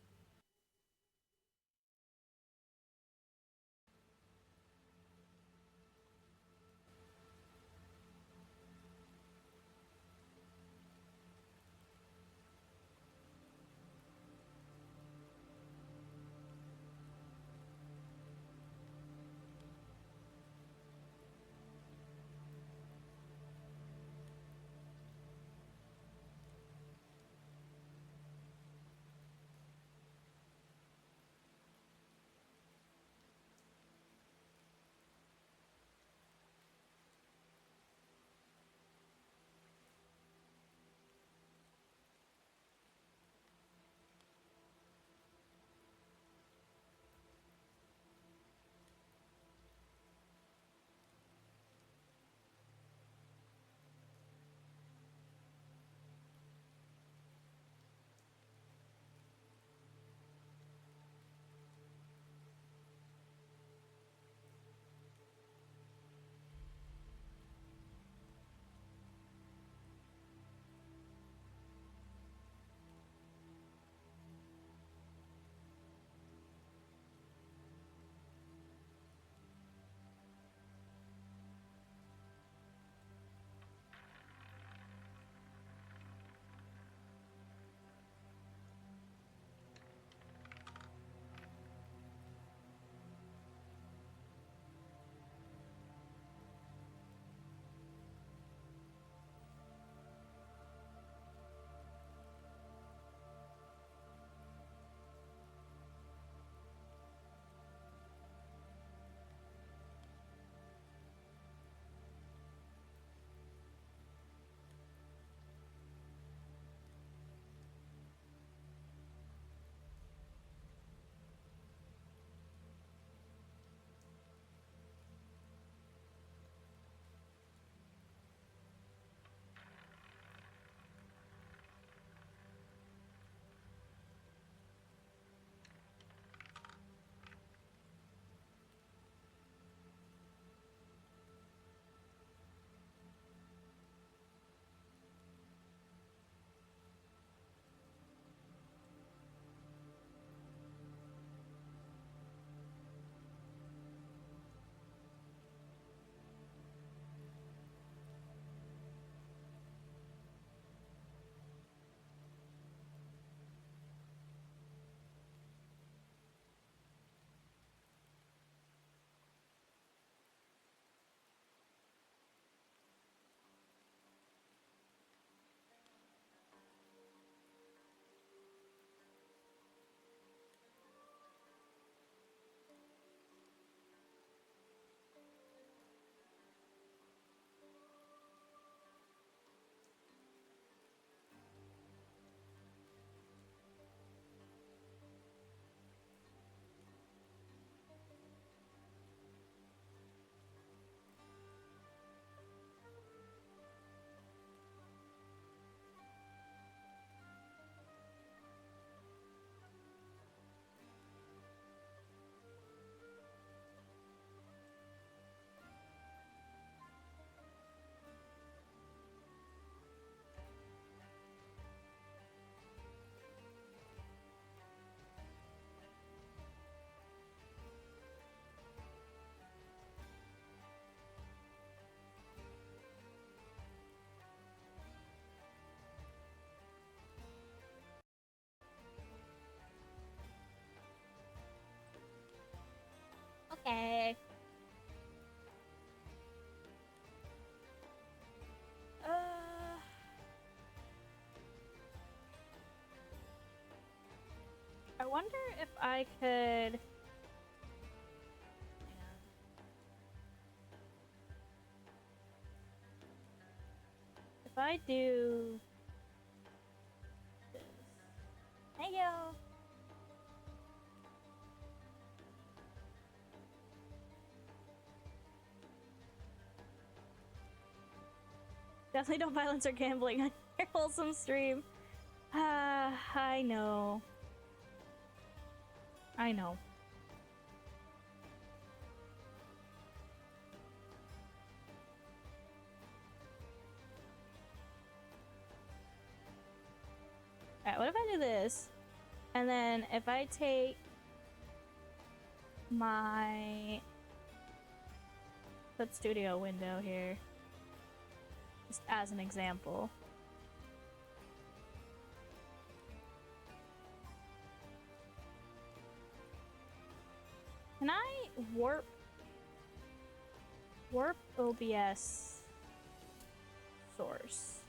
A: Okay. I wonder if I could If I do this. Thank you. Definitely don't violence or gambling on your wholesome stream. I know. I know. Alright, what if I do this? And then if I take my Clip Studio window here, just as an example. Can I warp OBS source?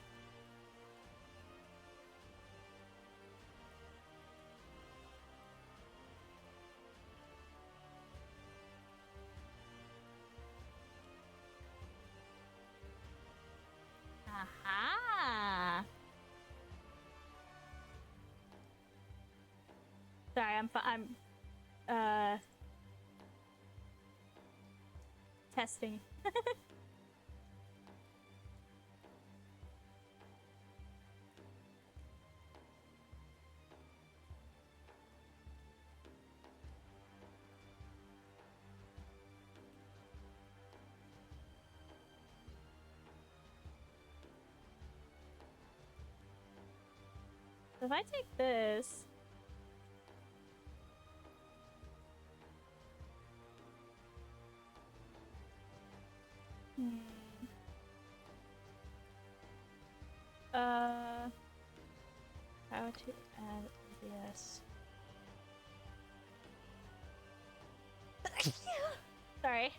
A: Aha! Sorry, I'm testing. So if I take this, how to add OBS. Sorry.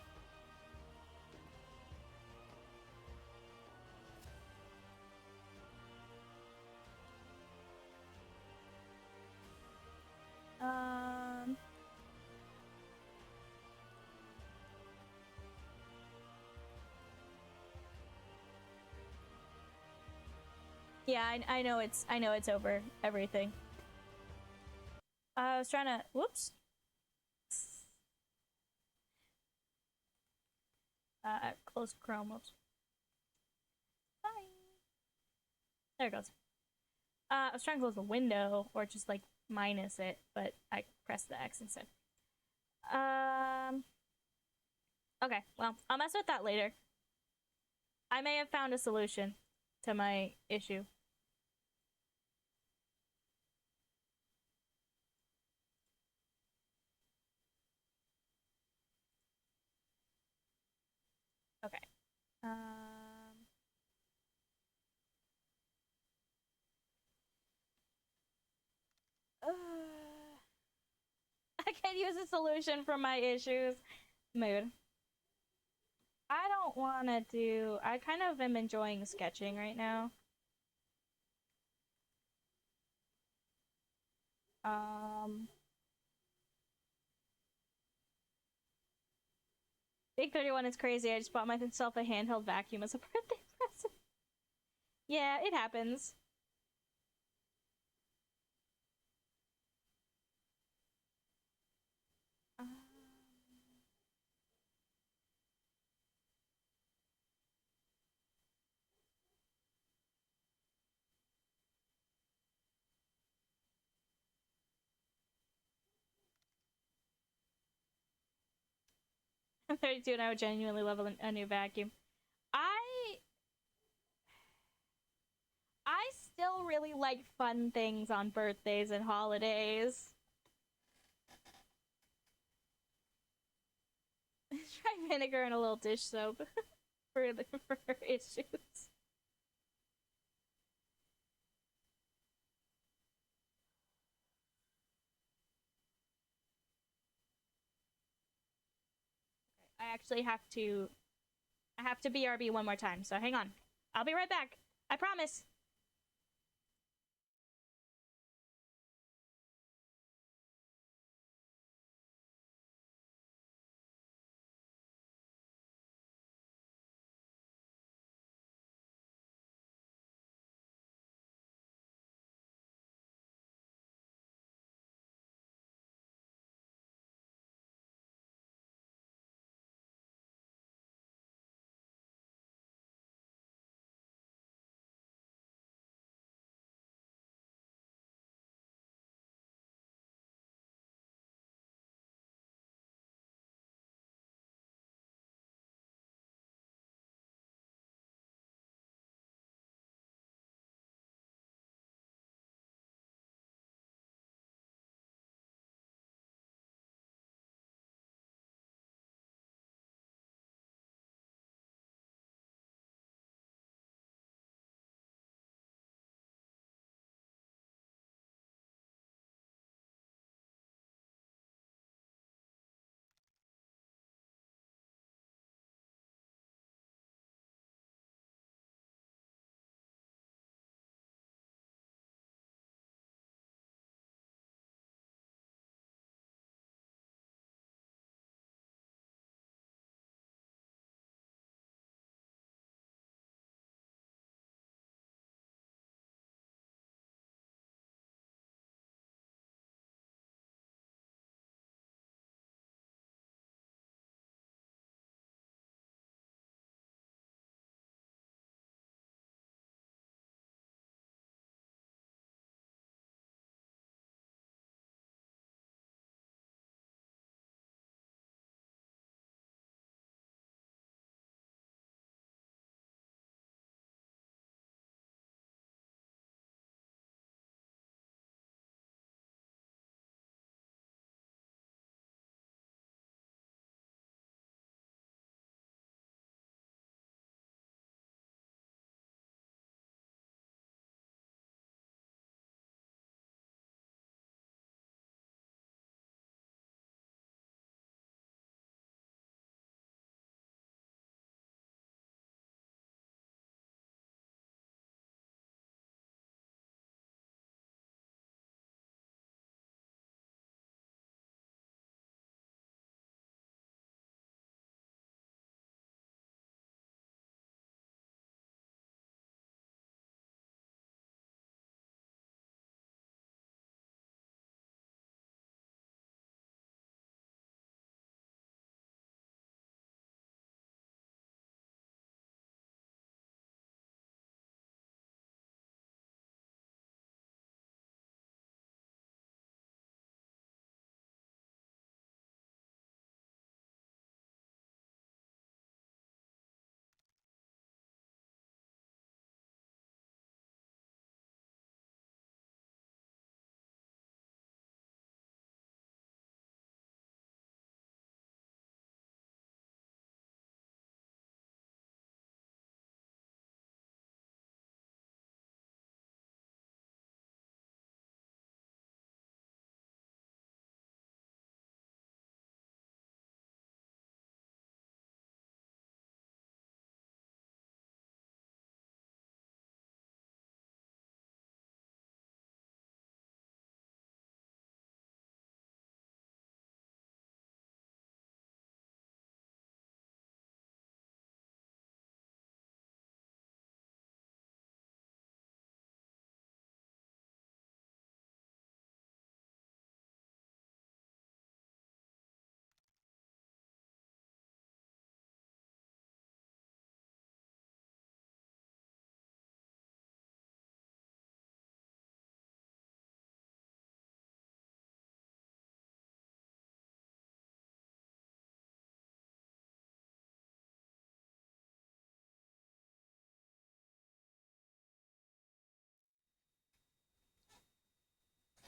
A: Yeah, I know it's over everything. I was trying to whoops. Close Chrome. Whoops. Bye. There it goes. I was trying to close the window or just like minus it, but I pressed the X instead. Okay, well, I'll mess with that later. I may have found a solution to my issue. Okay. I can use a solution for my issues. Mood. I don't want to do... I kind of am enjoying sketching right now. Big 31 is crazy. I just bought myself a handheld vacuum as a birthday present. Yeah, it happens. 32 and I would genuinely love a new vacuum. I still really like fun things on birthdays and holidays. Try vinegar and a little dish soap for issues. I actually have to BRB one more time, so hang on. I'll be right back. I promise.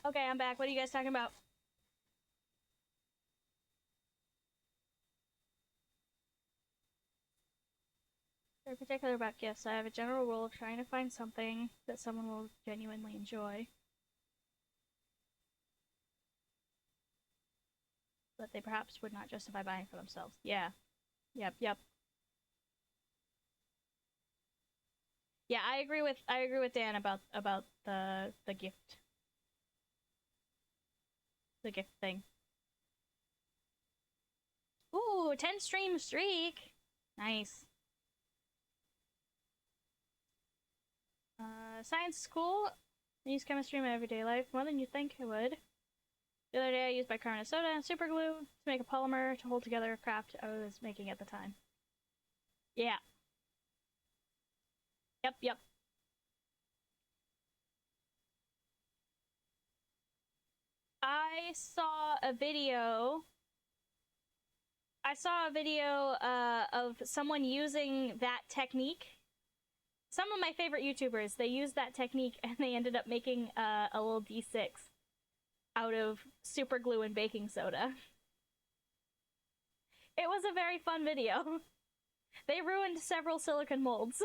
A: Okay, I'm back. What are you guys talking about? In particular about gifts, I have a general rule of trying to find something that someone will genuinely enjoy. That they perhaps would not justify buying for themselves. Yeah. Yep, yep. Yeah, I agree with Dan about the gift. The gift thing. Ooh, 10 stream streak. Nice. Science is cool. I use chemistry in my everyday life more than you think I would. The other day I used bicarbonate soda and super glue to make a polymer to hold together a craft I was making at the time. Yeah. Yep, yep. I saw a video. Of someone using that technique. Some of my favorite YouTubers, they used that technique and they ended up making a little D6 out of super glue and baking soda. It was a very fun video. They ruined several silicone molds.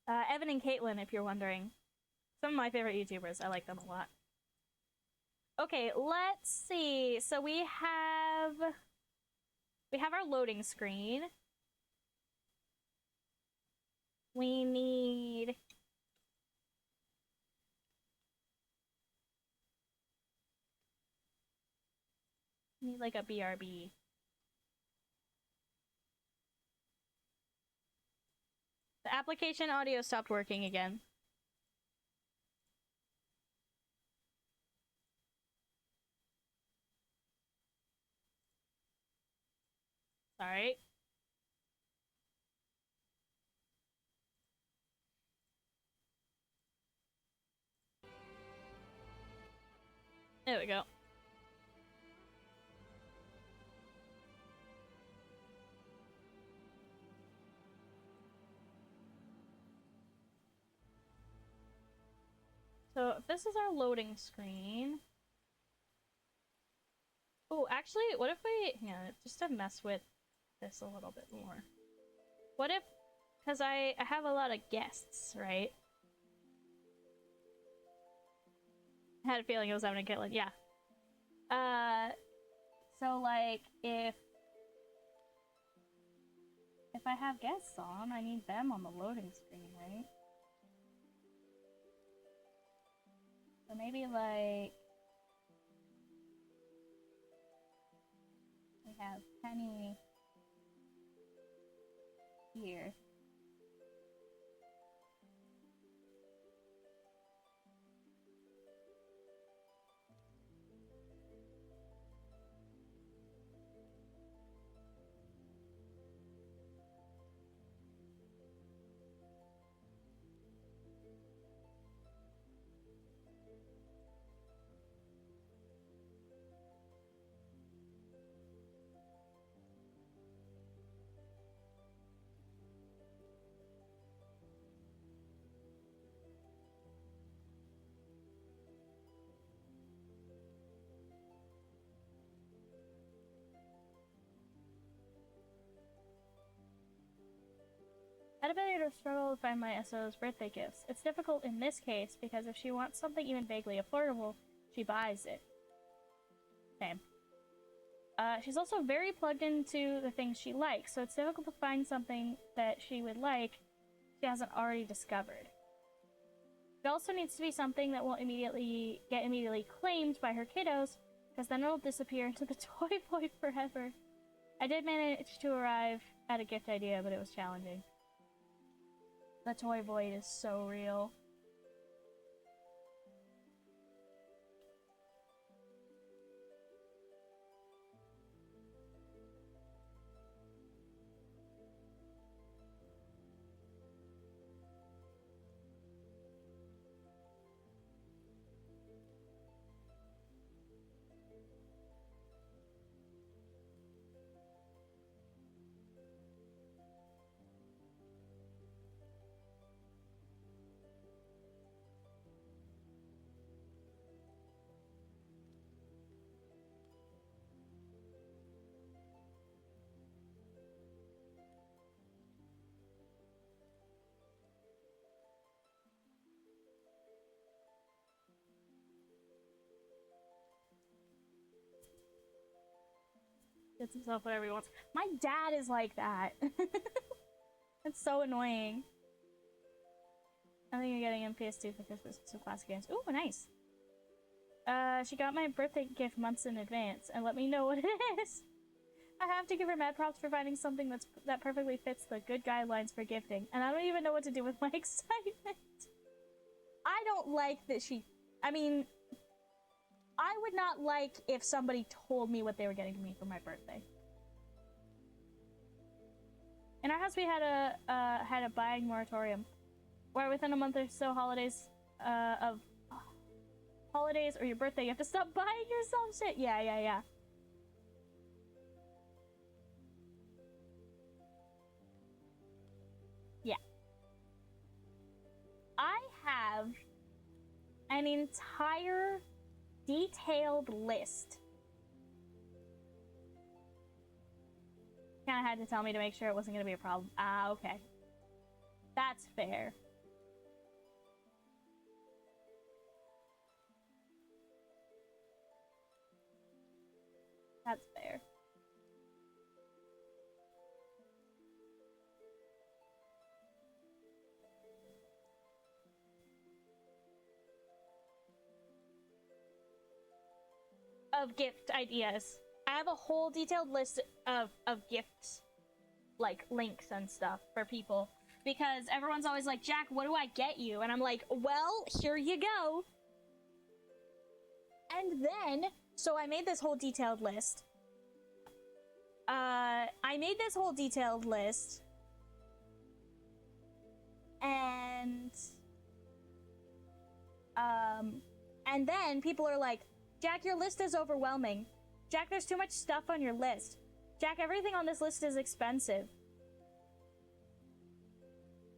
A: Evan and Caitlin, if you're wondering. Some of my favorite YouTubers. I like them a lot. Okay, let's see. So we have our loading screen. We need like a BRB. The application audio stopped working again. Sorry. There we go. So if this is our loading screen. Oh, actually, what if we, just to mess with this a little bit more. What if, because I have a lot of guests, right? I had a feeling it was having a Caitlin, yeah. So like, if I have guests on, I need them on the loading screen, right? So maybe like, we have Penny here. I'd better struggle to find my SO's birthday gifts. It's difficult in this case because if she wants something even vaguely affordable, she buys it. Same. She's also very plugged into the things she likes, so it's difficult to find something that she would like she hasn't already discovered. It also needs to be something that won't get immediately claimed by her kiddos, because then it'll disappear into the toy void forever. I did manage to arrive at a gift idea, but it was challenging. The toy void is so real. Gets himself whatever he wants. My dad is like that. It's so annoying. I think you're getting him PS2 for Christmas. Some classic games. Ooh, nice. She got my birthday gift months in advance and let me know what it is. I have to give her mad props for finding something that perfectly fits the good guidelines for gifting, and I don't even know what to do with my excitement. I don't like that she... I mean, I would not like if somebody told me what they were getting me for my birthday. In our house, we had a buying moratorium, where within a month or so, holidays or your birthday, you have to stop buying yourself shit. Yeah. I have an entire detailed list. Kinda had to tell me to make sure it wasn't gonna be a problem. Ah, okay. That's fair. That's fair. Of gift ideas. I have a whole detailed list of gifts, like links and stuff for people, because everyone's always like, Jack, what do I get you? And I'm like, well, here you go. And then, so I made this whole detailed list. And then people are like, Jack, your list is overwhelming. Jack, there's too much stuff on your list. Jack, everything on this list is expensive.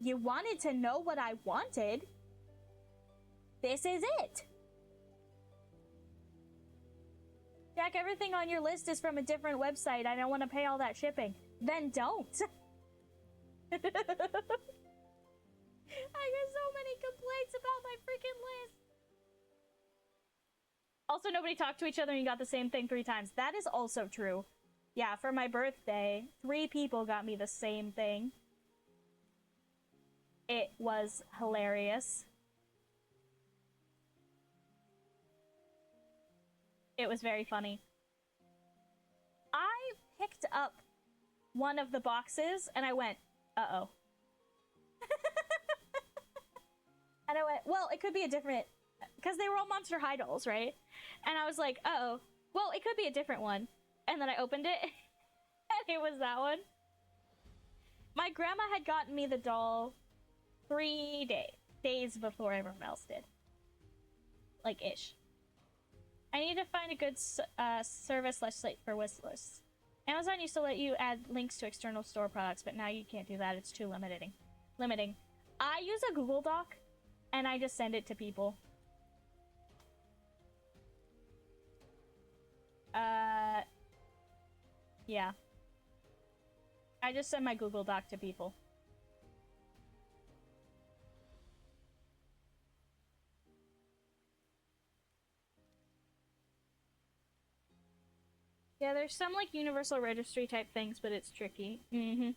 A: You wanted to know what I wanted? This is it. Jack, everything on your list is from a different website. I don't want to pay all that shipping. Then don't. I get so many complaints about my freaking list. Also, nobody talked to each other and you got the same thing 3 times. That is also true. Yeah, for my birthday, 3 people got me the same thing. It was hilarious. It was very funny. I picked up one of the boxes and I went, uh-oh. And I went, well, it could be a different... Because they were all Monster High dolls, right? And I was like, uh-oh. Well, it could be a different one. And then I opened it, and it was that one. My grandma had gotten me the doll 3 days before everyone else did. Like, ish. I need to find a good service/site for whistlers. Amazon used to let you add links to external store products, but now you can't do that. It's too limiting. I use a Google Doc, and I just send it to people. Yeah. I just send my Google Doc to people. Yeah, there's some, like, universal registry type things, but it's tricky. Mm-hmm.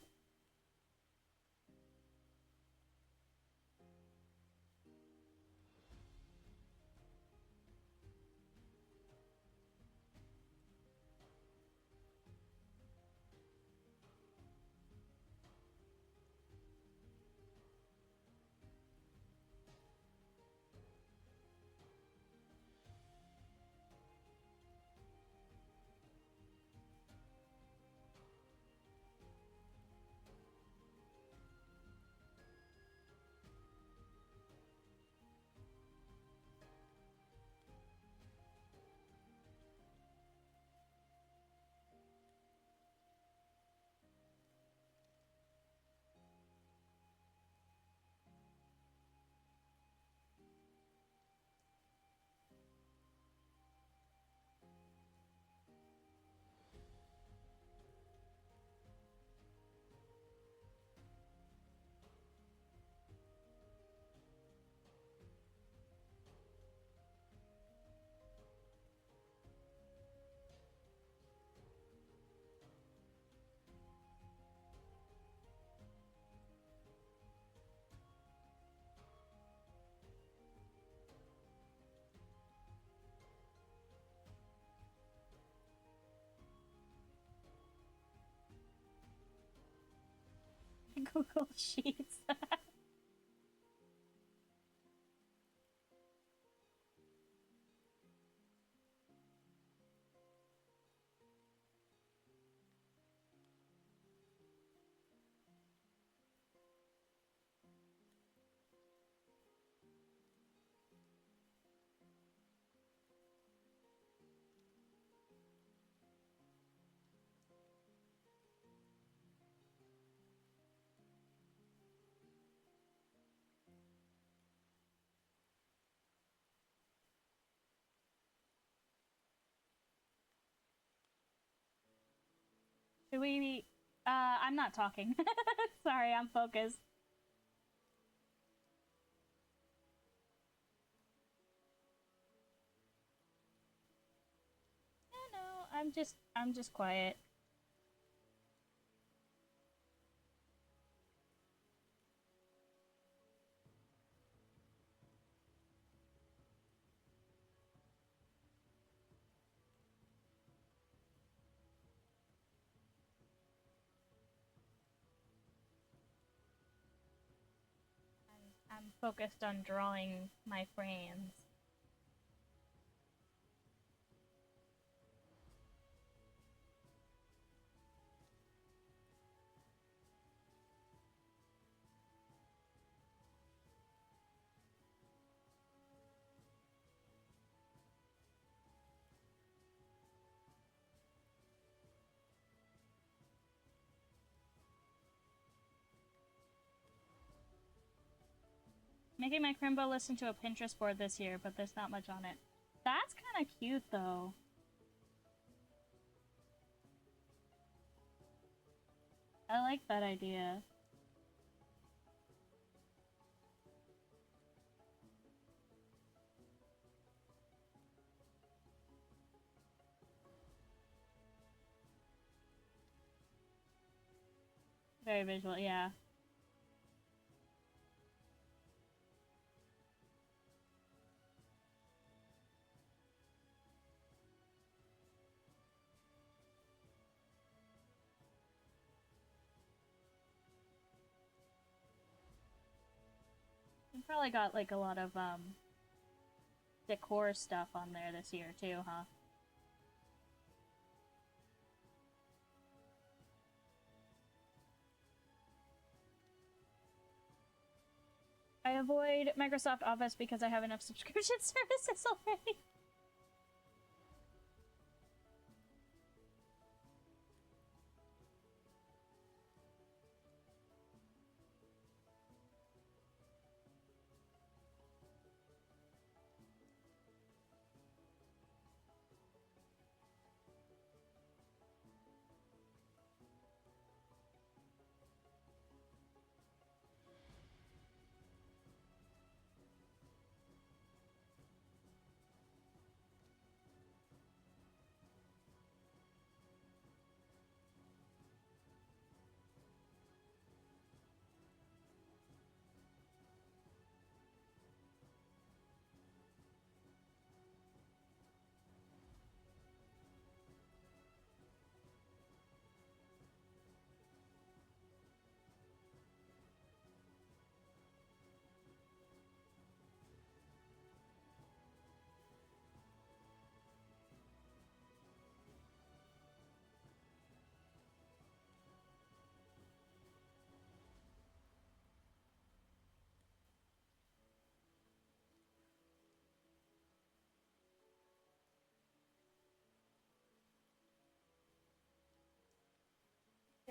A: Google Sheets. Should we be... I'm not talking. Sorry, I'm focused. No, I'm just quiet. I'm focused on drawing my frames. Making my Crimbo listen to a Pinterest board this year, but there's not much on it. That's kind of cute, though. I like that idea. Very visual, yeah. You probably got like a lot of decor stuff on there this year too, huh? I avoid Microsoft Office because I have enough subscription services already.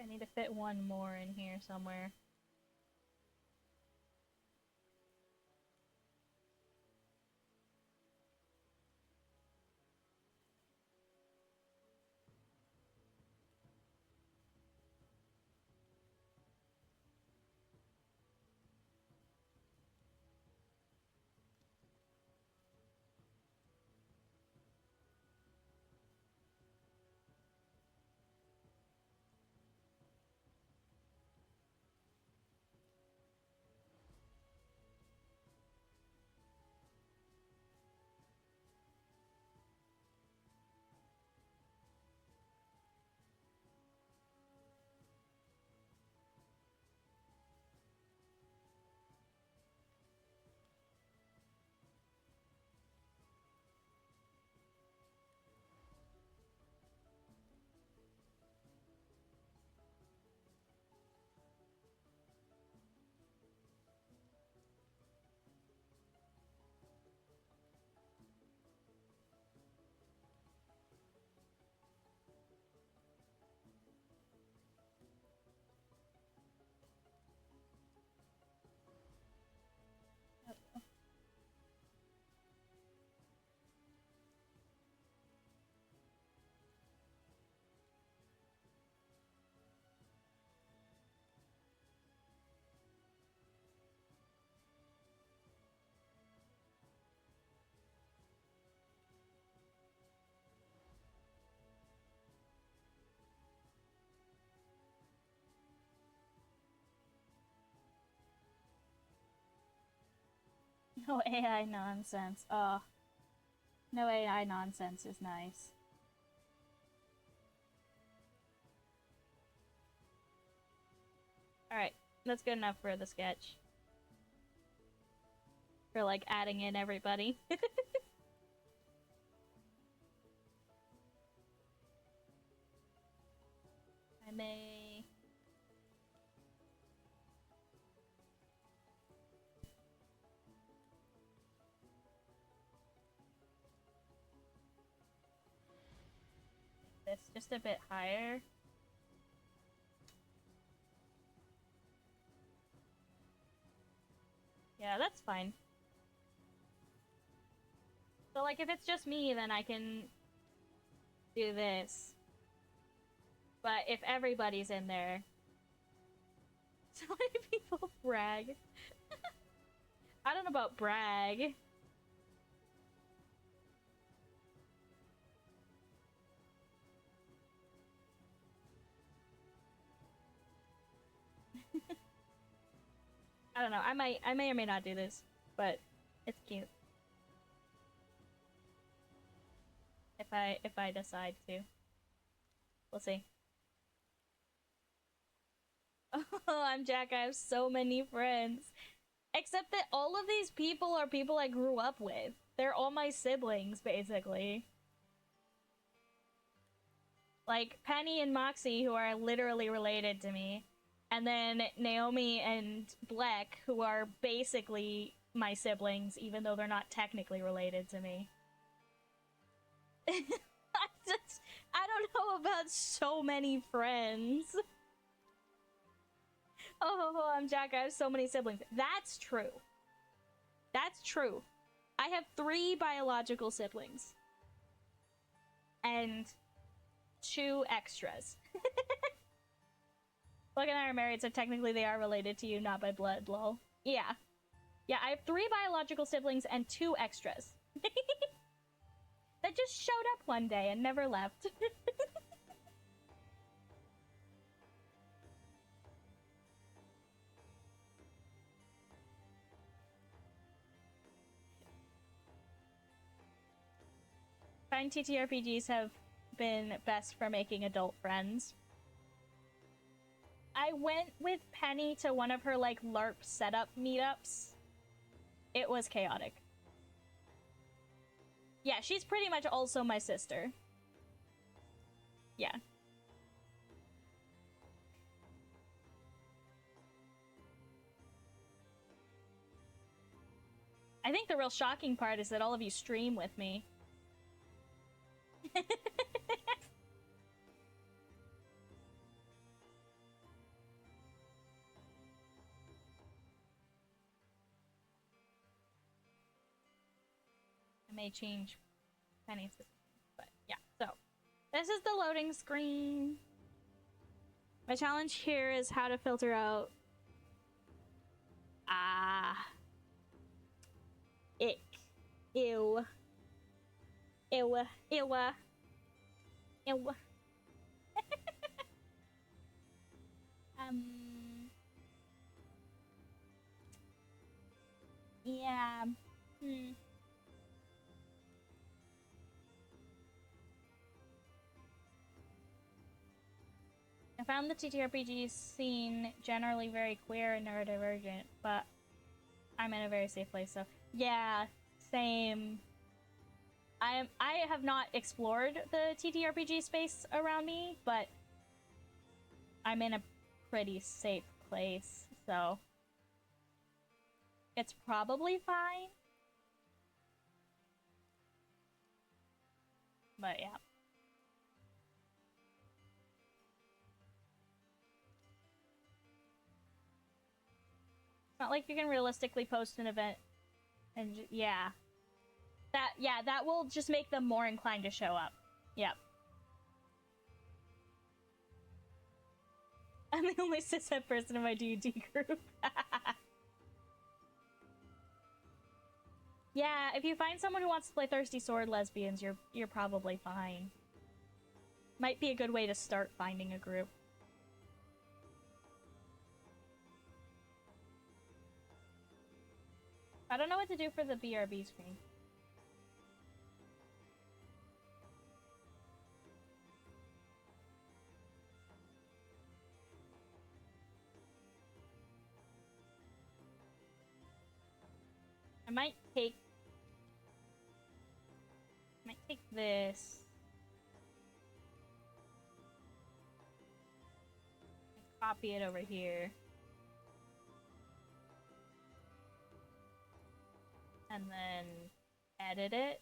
A: I need to fit one more in here somewhere. No AI nonsense. Oh, no AI nonsense is nice. Alright, that's good enough for the sketch. For, like, adding in everybody. I may... this just a bit higher. Yeah, that's fine. So, like, if it's just me, then I can do this. But if everybody's in there... So many people brag. I don't know about brag. I don't know. I may or may not do this, but it's cute. If I decide to. We'll see. Oh, I'm Jack. I have so many friends. Except that all of these people are people I grew up with. They're all my siblings, basically. Like, Penny and Moxie, who are literally related to me. And then Naomi and Black, who are basically my siblings, even though they're not technically related to me. I don't know about so many friends. Oh, I'm Jack. I have so many siblings. That's true. That's true. I have 3 biological siblings. And 2 extras. Look and I are married, so technically they are related to you, not by blood, lol. Yeah. Yeah, I have 3 biological siblings and 2 extras. That just showed up one day and never left. Fine TTRPGs have been best for making adult friends. I went with Penny to one of her, like, LARP setup meetups. It was chaotic. Yeah, she's pretty much also my sister. Yeah. I think the real shocking part is that all of you stream with me. I may change Penny's, but yeah, so this is the loading screen. My challenge here is how to filter out ick, ew, ew, ew, ew. Yeah. I found the TTRPG scene generally very queer and neurodivergent, but I'm in a very safe place, so yeah, same. I have not explored the TTRPG space around me, but I'm in a pretty safe place, so it's probably fine. But yeah. It's not like you can realistically post an event and yeah. That will just make them more inclined to show up. Yep. I'm the only cishet person in my D&D group. Yeah, if you find someone who wants to play Thirsty Sword Lesbians, you're probably fine. Might be a good way to start finding a group. I don't know what to do for the BRB screen. I might take this and copy it over here. And then edit it.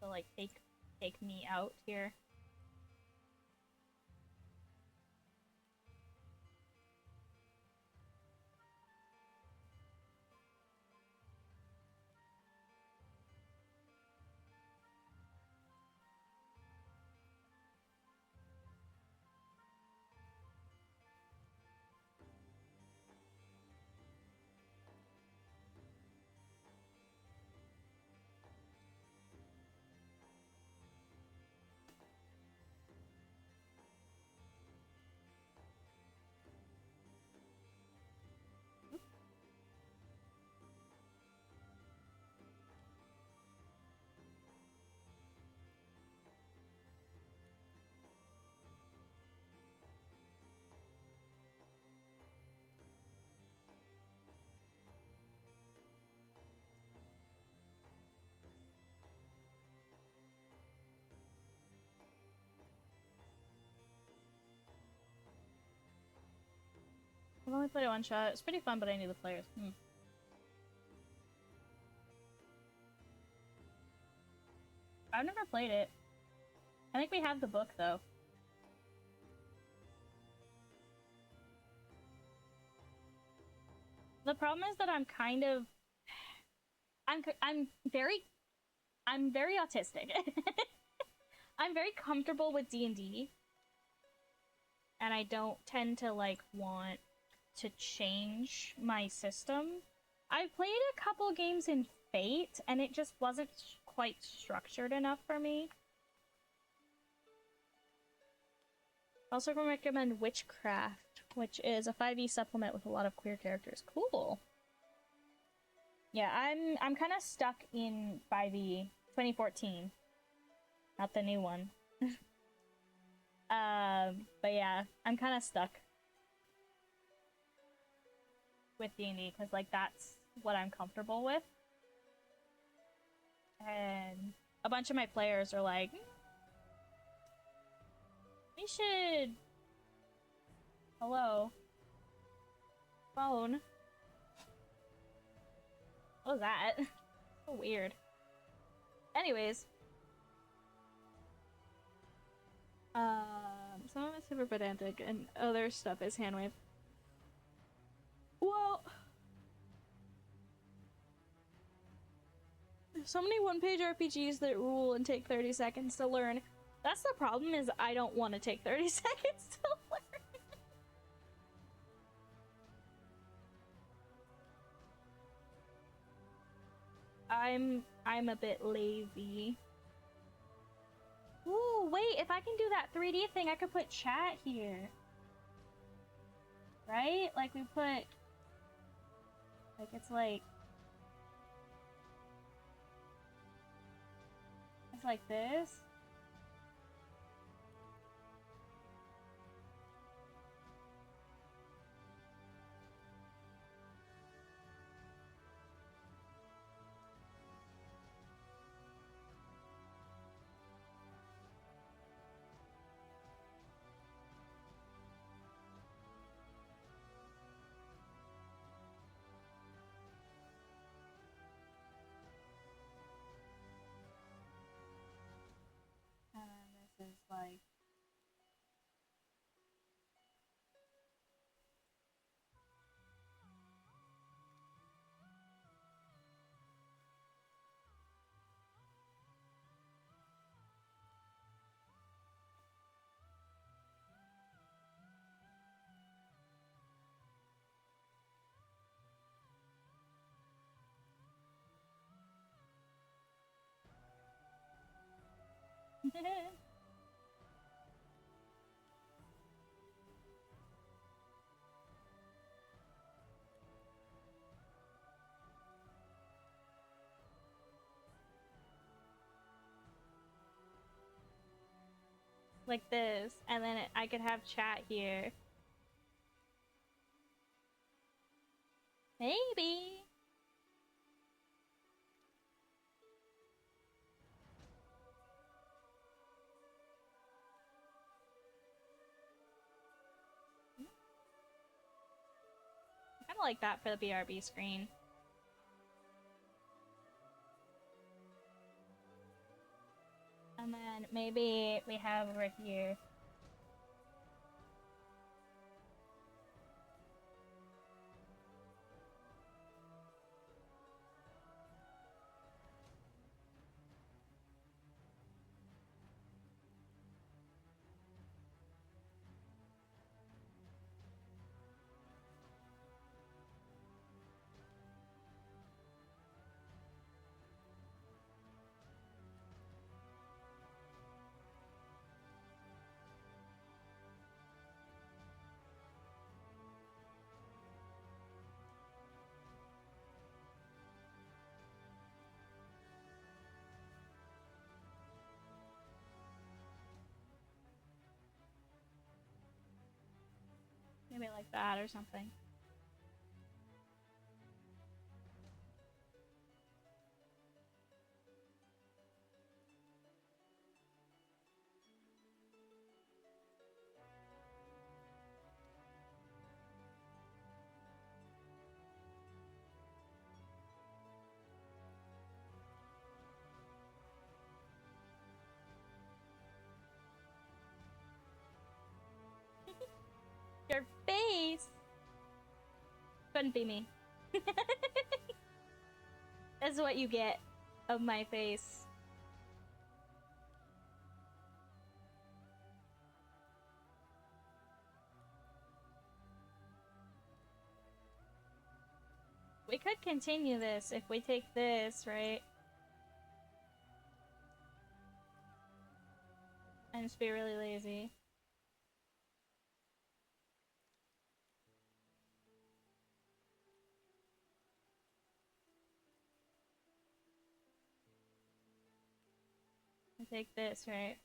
A: So like take me out here. I've only played it one shot. It's pretty fun, but I need the players. I've never played it. I think we have the book, though. The problem is that I'm kind of... I'm very autistic. I'm very comfortable with D&D. And I don't tend to, like, want to change my system. I've played a couple games in Fate, and it just wasn't quite structured enough for me. Also can recommend Witchcraft, which is a 5e supplement with a lot of queer characters. Cool. Yeah, I'm kind of stuck in 5e 2014, not the new one. But yeah, I'm kind of stuck with D&D because like that's what I'm comfortable with, and a bunch of my players are like, we should. Hello. Phone. What was that? So weird. Anyways.
B: Some of it's super pedantic and other stuff is hand wave. Well, there's so many one-page RPGs that rule and take 30 seconds to learn.
A: That's the problem, is I don't want to take 30 seconds to learn. I'm a bit lazy. Ooh, wait, if I can do that 3D thing, I could put chat here. Right? Like we put... Like it's like... It's like this. And then this is like... like this, and then I could have chat here. Maybe. I kind of like that for the BRB screen. And then maybe we have over here. Maybe like that or something. Your face! Couldn't be me. That's what you get of my face. We could continue this if we take this, right? And just be really lazy. And take this, right?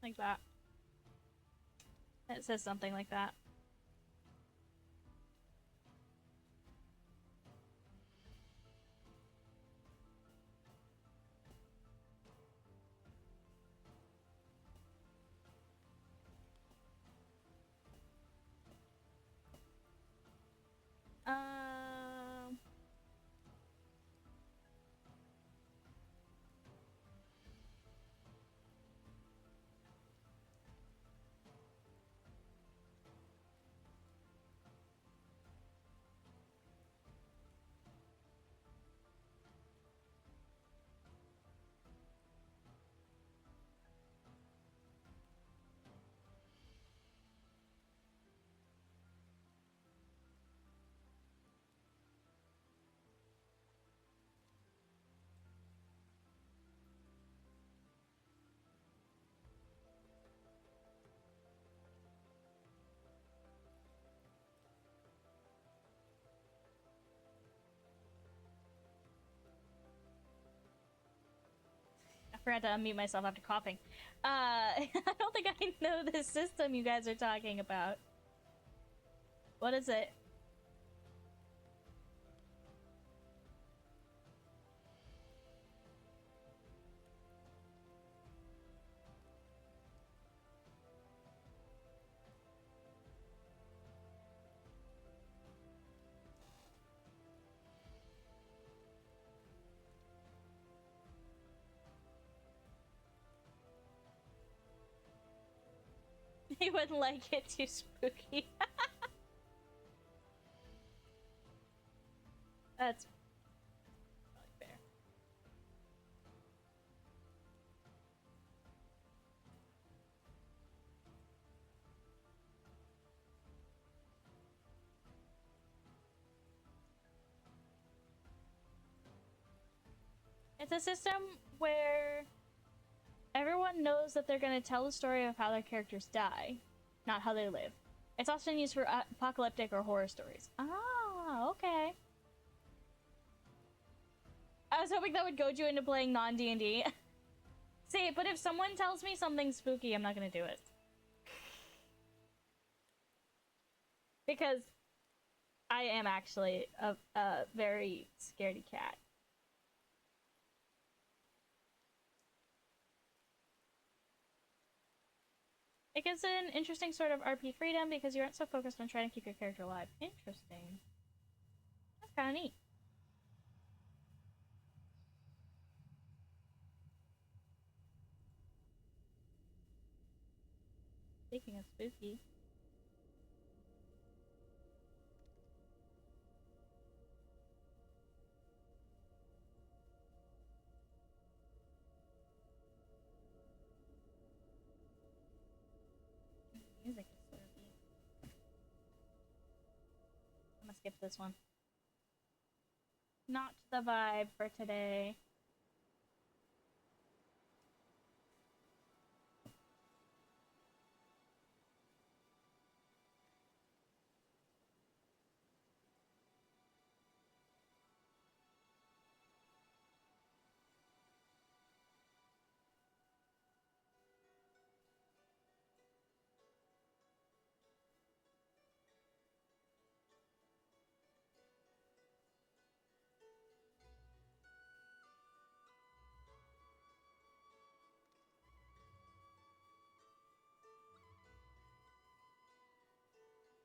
A: Like that. It says something like that. Um... I forgot to unmute myself after coughing. I don't think I know the system you guys are talking about. What is it? He wouldn't like it too spooky. That's probably fair. It's a system where everyone knows that they're going to tell the story of how their characters die, not how they live. It's often used for apocalyptic or horror stories. Ah, okay. I was hoping that would goad you into playing non-D&D. See, but if someone tells me something spooky, I'm not gonna do it. Because I am actually a very scaredy cat. It gives it an interesting sort of RP freedom because you aren't so focused on trying to keep your character alive. Interesting. That's kind of neat. Speaking of spooky. Music is spooky. I'm gonna skip this one. Not the vibe for today.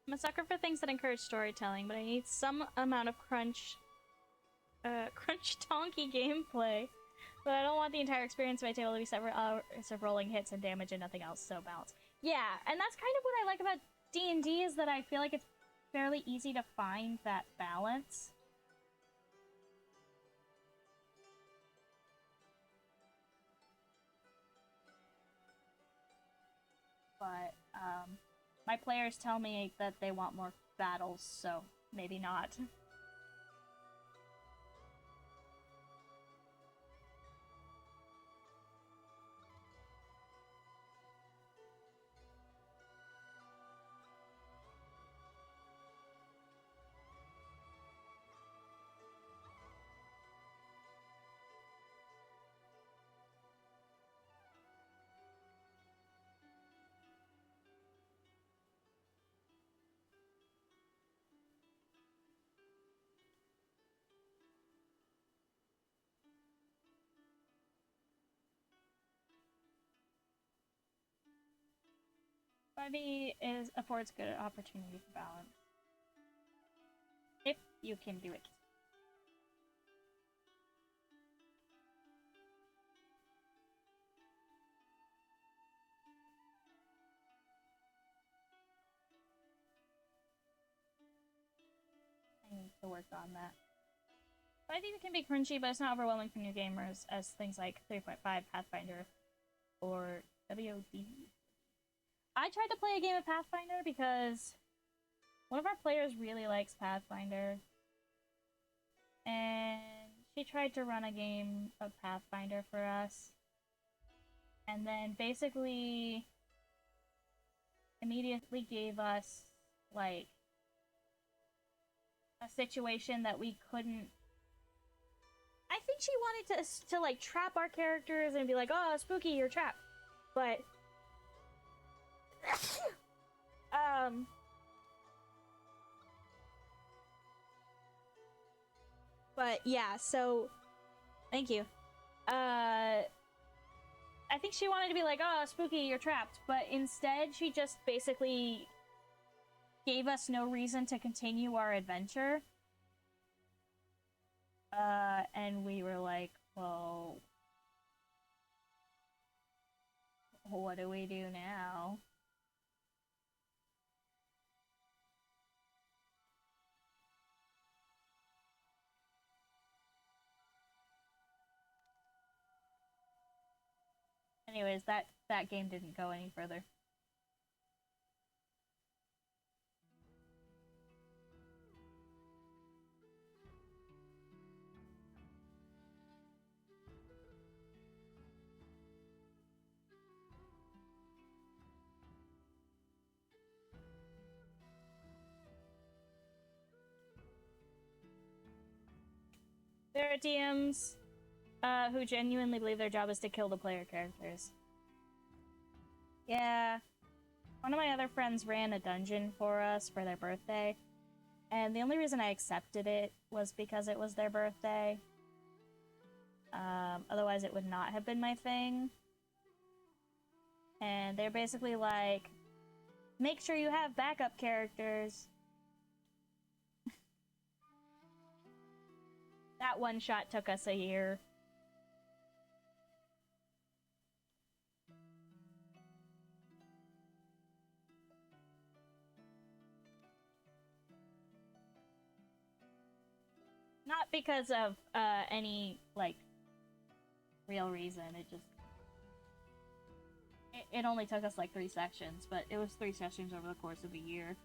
A: I'm a sucker for things that encourage storytelling, but I need some amount of crunch donkey gameplay. But I don't want the entire experience of my table to be several hours of rolling hits and damage and nothing else, so balance. Yeah, and that's kind of what I like about D&D is that I feel like it's fairly easy to find that balance. But, my players tell me that they want more battles, so maybe not. Buddy affords good opportunity for balance. If you can do it. I need to work on that. But I think it can be cringy, but it's not overwhelming for new gamers as things like 3.5, Pathfinder, or WOD. I tried to play a game of Pathfinder because one of our players really likes Pathfinder. And she tried to run a game of Pathfinder for us. And then basically immediately gave us, like, a situation that we couldn't. I think she wanted to like trap our characters and be like, "Oh, spooky, you're trapped." But but yeah, so thank you. I think she wanted to be like, "Oh, spooky, you're trapped." But instead, she just basically gave us no reason to continue our adventure. And we were like, well, what do we do now? Anyways, that game didn't go any further. There are DMs who genuinely believe their job is to kill the player characters. Yeah. One of my other friends ran a dungeon for us for their birthday, and the only reason I accepted it was because it was their birthday. Otherwise it would not have been my thing. And they're basically like, make sure you have backup characters. That one shot took us a year. Not because of any, like, real reason. It just... It only took us like 3 sessions, but it was 3 sessions over the course of a year.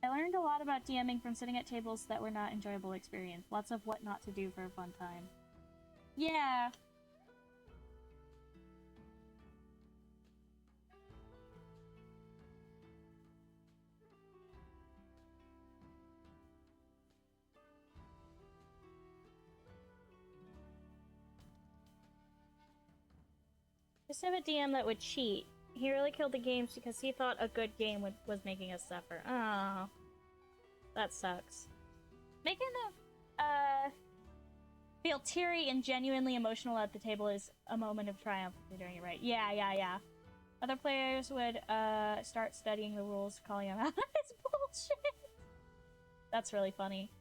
A: I learned a lot about DMing from sitting at tables that were not enjoyable experience. Lots of what not to do for a fun time. Yeah. Just have a DM that would cheat. He really killed the games because he thought a good game was making us suffer. Oh, that sucks. Making them feel teary and genuinely emotional at the table is a moment of triumph if you're doing it right. Yeah. Other players would start studying the rules, calling him out. It's bullshit. That's really funny.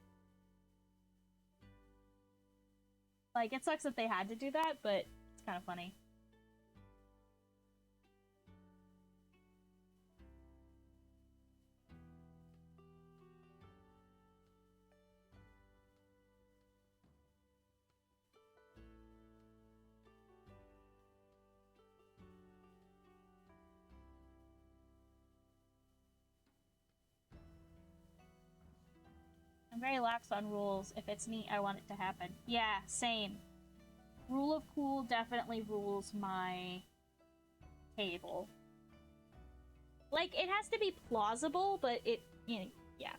A: Like, it sucks that they had to do that, but it's kind of funny. I'm very lax on rules. If it's neat, I want it to happen. Yeah, same. Rule of cool definitely rules my table. Like, it has to be plausible, but it, you know, yeah.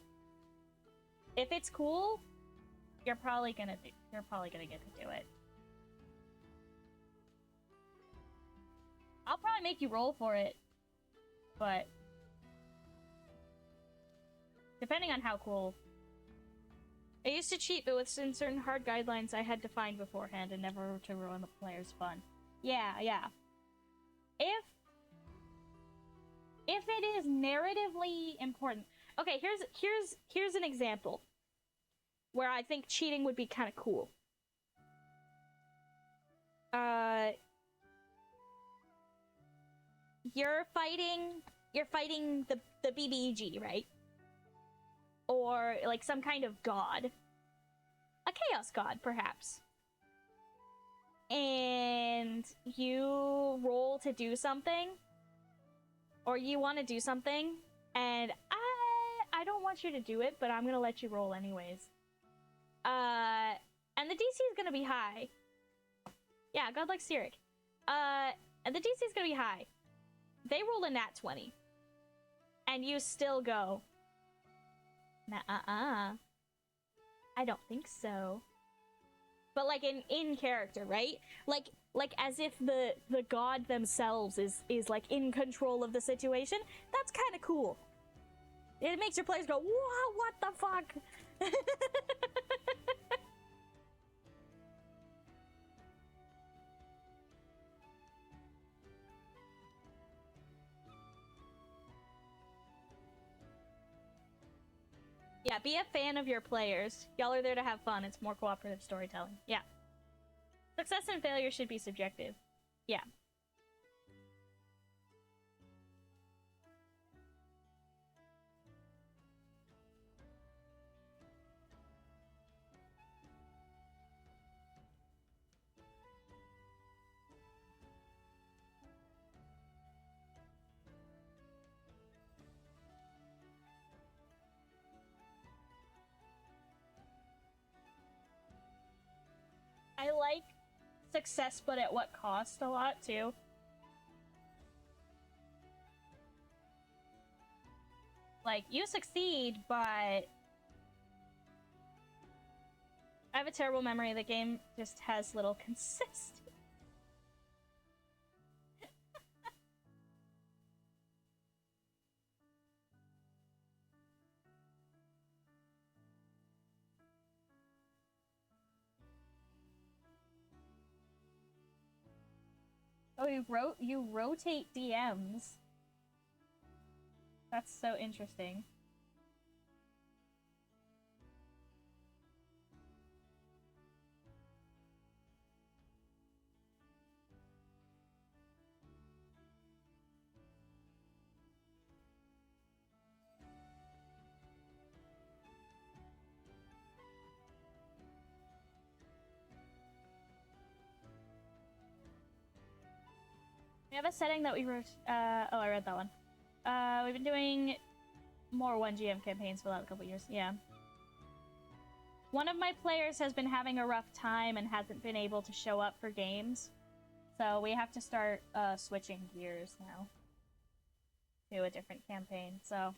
A: If it's cool, you're probably gonna get to do it. I'll probably make you roll for it, but depending on how cool. I used to cheat, but with certain hard guidelines I had to find beforehand and never to ruin the player's fun. Yeah. If it is narratively important. Okay, here's an example where I think cheating would be kind of cool. You're fighting the BBEG, right? Or like some kind of god. A chaos god, perhaps. And you roll to do something. Or you want to do something. And I don't want you to do it, but I'm gonna let you roll anyways. And the DC is gonna be high. Yeah, god like Cyric. And the DC is gonna be high. They roll a nat 20. And you still go, nah, I don't think so. But like in character, right? Like as if the god themselves is like in control of the situation. That's kind of cool. It makes your players go, "Whoa, what the fuck?" Yeah, be a fan of your players. Y'all are there to have fun. It's more cooperative storytelling. Yeah. Success and failure should be subjective. Yeah. like success, but at what cost a lot, too. Like, you succeed, but I have a terrible memory. The game just has little consistency. Oh, you rotate DMs. That's so interesting. We have a setting that we wrote. Oh, I read that one. We've been doing more 1GM campaigns for the last couple years. Yeah. One of my players has been having a rough time and hasn't been able to show up for games. So we have to start switching gears now to a different campaign. So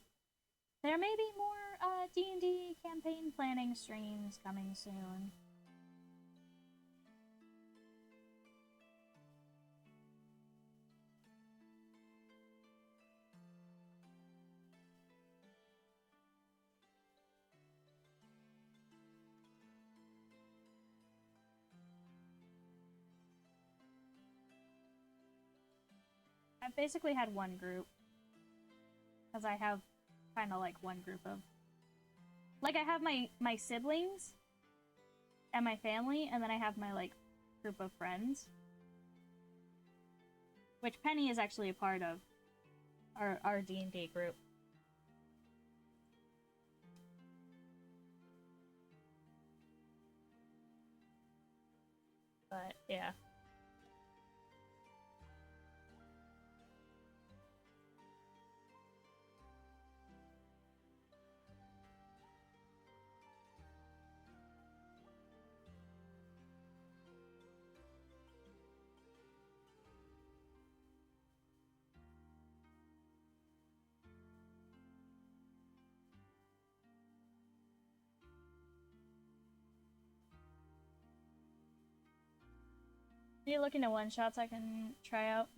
A: there may be more D&D campaign planning streams coming soon. I've basically had one group. Because I have kind of like one group of... Like, I have my siblings and my family, and then I have my, like, group of friends. Which Penny is actually a part of. Our D&D group. But, yeah. You looking at one-shots I can try out?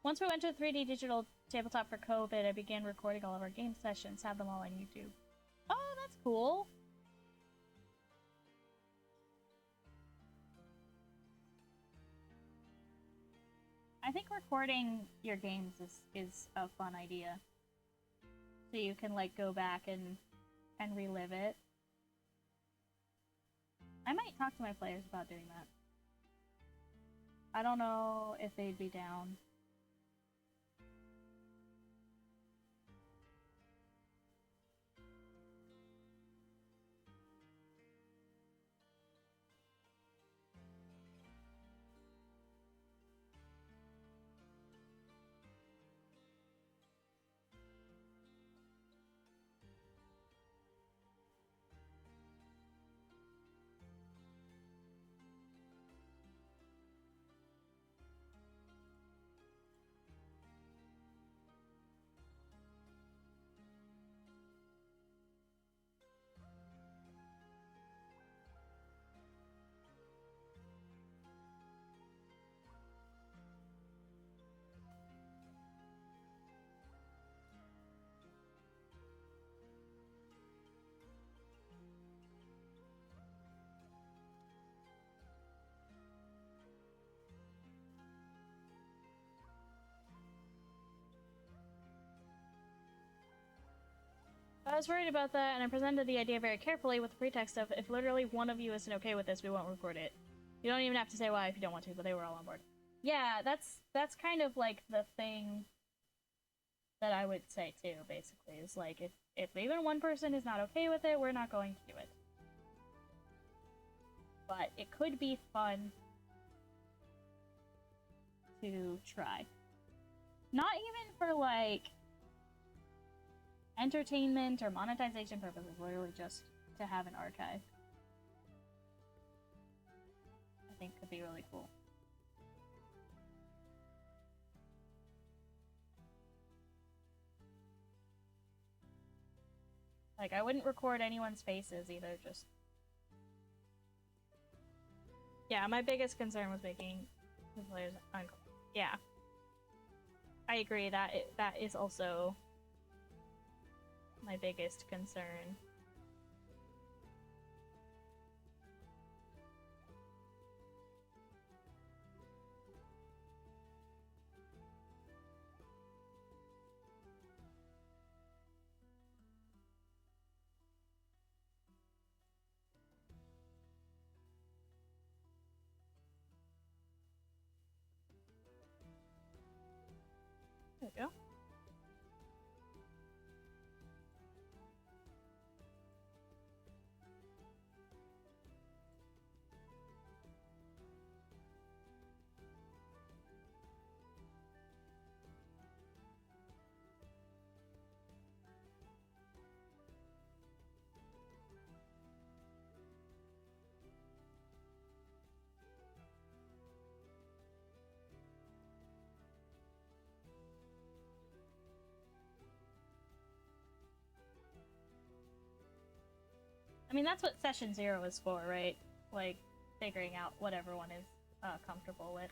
A: Once we went to 3D digital tabletop for COVID, I began recording all of our game sessions, have them all on YouTube. Oh, that's cool! I think recording your games is a fun idea. So you can, like, go back and relive it. I might talk to my players about doing that. I don't know if they'd be down. I was worried about that, and I presented the idea very carefully with the pretext of, if literally one of you isn't okay with this, we won't record it. You don't even have to say why if you don't want to, but they were all on board. Yeah, that's kind of like the thing that I would say too, basically, is like, if even one person is not okay with it, we're not going to do it. But it could be fun to try. Not even for, like, entertainment or monetization purposes, literally just to have an archive. think could be really cool. Like, I wouldn't record anyone's faces either, just... Yeah, my biggest concern was making the players uncomfortable. Yeah. I agree, that is also my biggest concern. There we go. I mean, that's what session 0 is for, right? Like, figuring out what everyone is comfortable with.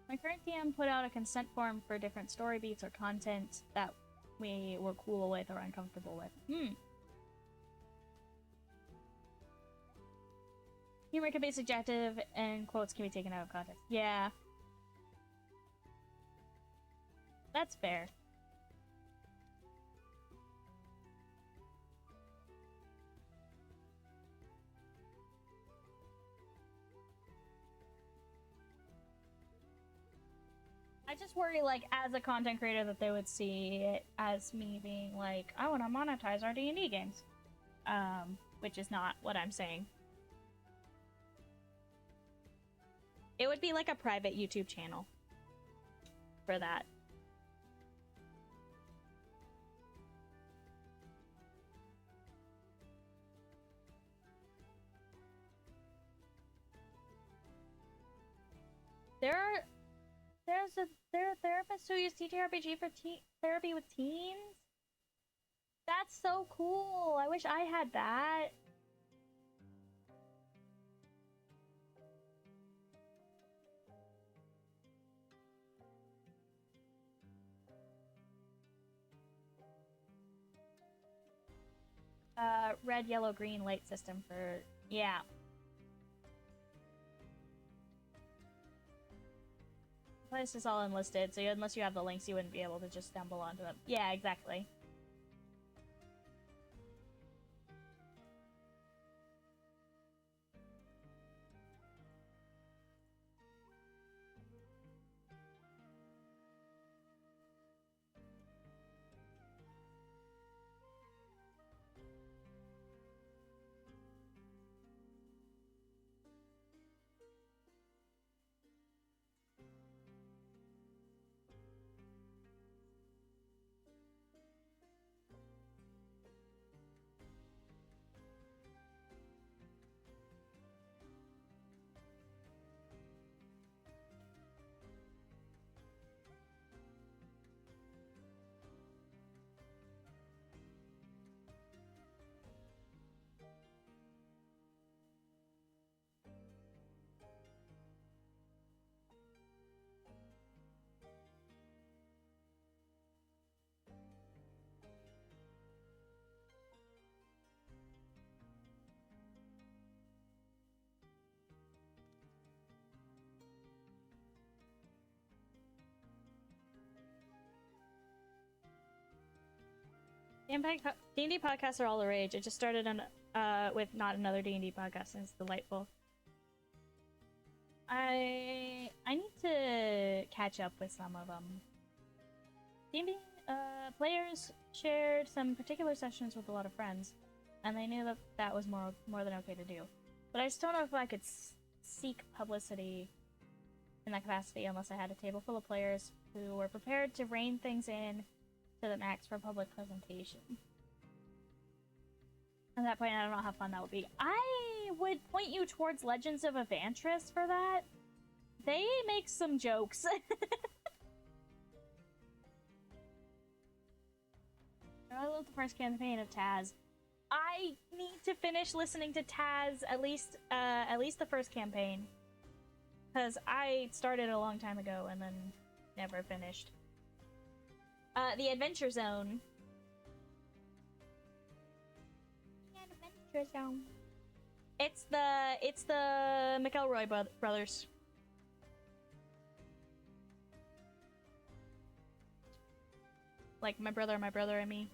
A: My current DM put out a consent form for different story beats or content that we were cool with or uncomfortable with. Humor can be subjective, and quotes can be taken out of context. Yeah. That's fair. I just worry, like, as a content creator, that they would see it as me being like, I want to monetize our D&D games. Which is not what I'm saying. It would be like a private YouTube channel for that. There are therapists who use TTRPG for therapy with teens? That's so cool! I wish I had that. Red, yellow, green light system for... Yeah. This is all unlisted, so unless you have the links, you wouldn't be able to just stumble onto them. Yeah, exactly. D&D podcasts are all the rage. I just started on with not another D&D podcast, and it's delightful. I need to catch up with some of them. D&D players shared some particular sessions with a lot of friends, and they knew that that was more than okay to do. But I just don't know if I could seek publicity in that capacity unless I had a table full of players who were prepared to rein things in to the max for public presentation. At that point, I don't know how fun that would be. I would point you towards Legends of Evantris for that. They make some jokes. I love the first campaign of Taz. I need to finish listening to Taz at least the first campaign, because I started a long time ago and then never finished. The Adventure Zone. Adventure Zone. It's the McElroy brothers. Like my brother, and me.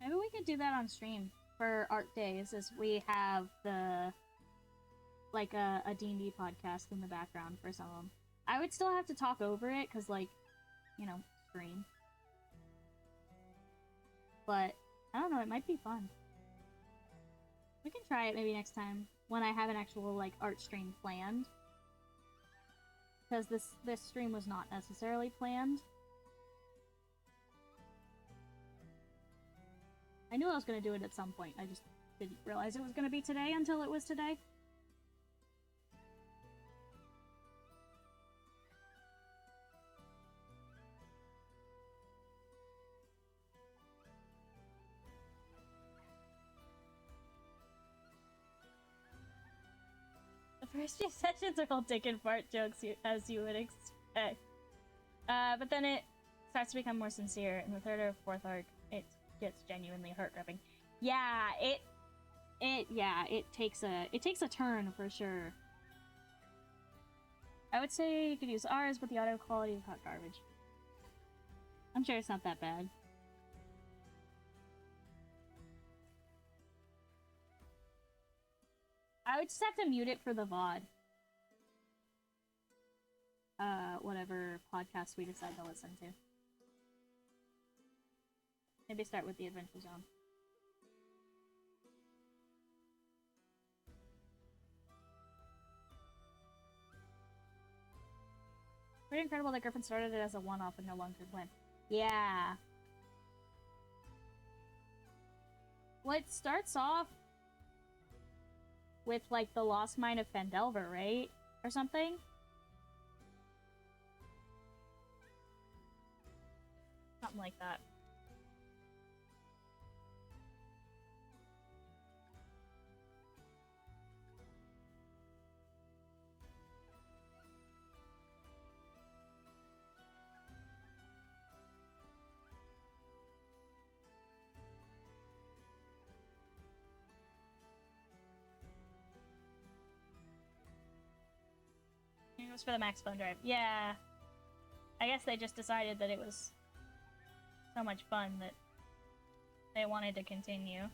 A: Maybe we could do that on stream for art days, as we have the like a D&D podcast in the background for some of them. I would still have to talk over it because, like, you know, stream. But I don't know, it might be fun. We can try it maybe next time when I have an actual like art stream planned, because this stream was not necessarily planned. I knew I was going to do it at some point. I just didn't realize it was going to be today until it was today. The first few sessions are all dick and fart jokes, as you would expect. But then it starts to become more sincere. In the third or fourth arc, it gets genuinely heart-gripping. Yeah, it takes a turn for sure. I would say you could use ours, but the audio quality is hot garbage. I'm sure it's not that bad. I would just have to mute it for the VOD. Whatever podcast we decide to listen to. Maybe start with the Adventure Zone. Pretty incredible that Griffin started it as a one-off and no longer went. Yeah. Well, it starts off with, like, the Lost Mine of Phandelver, right? Or something? Something like that. It was for the Max Phone Drive. Yeah. I guess they just decided that it was so much fun that they wanted to continue.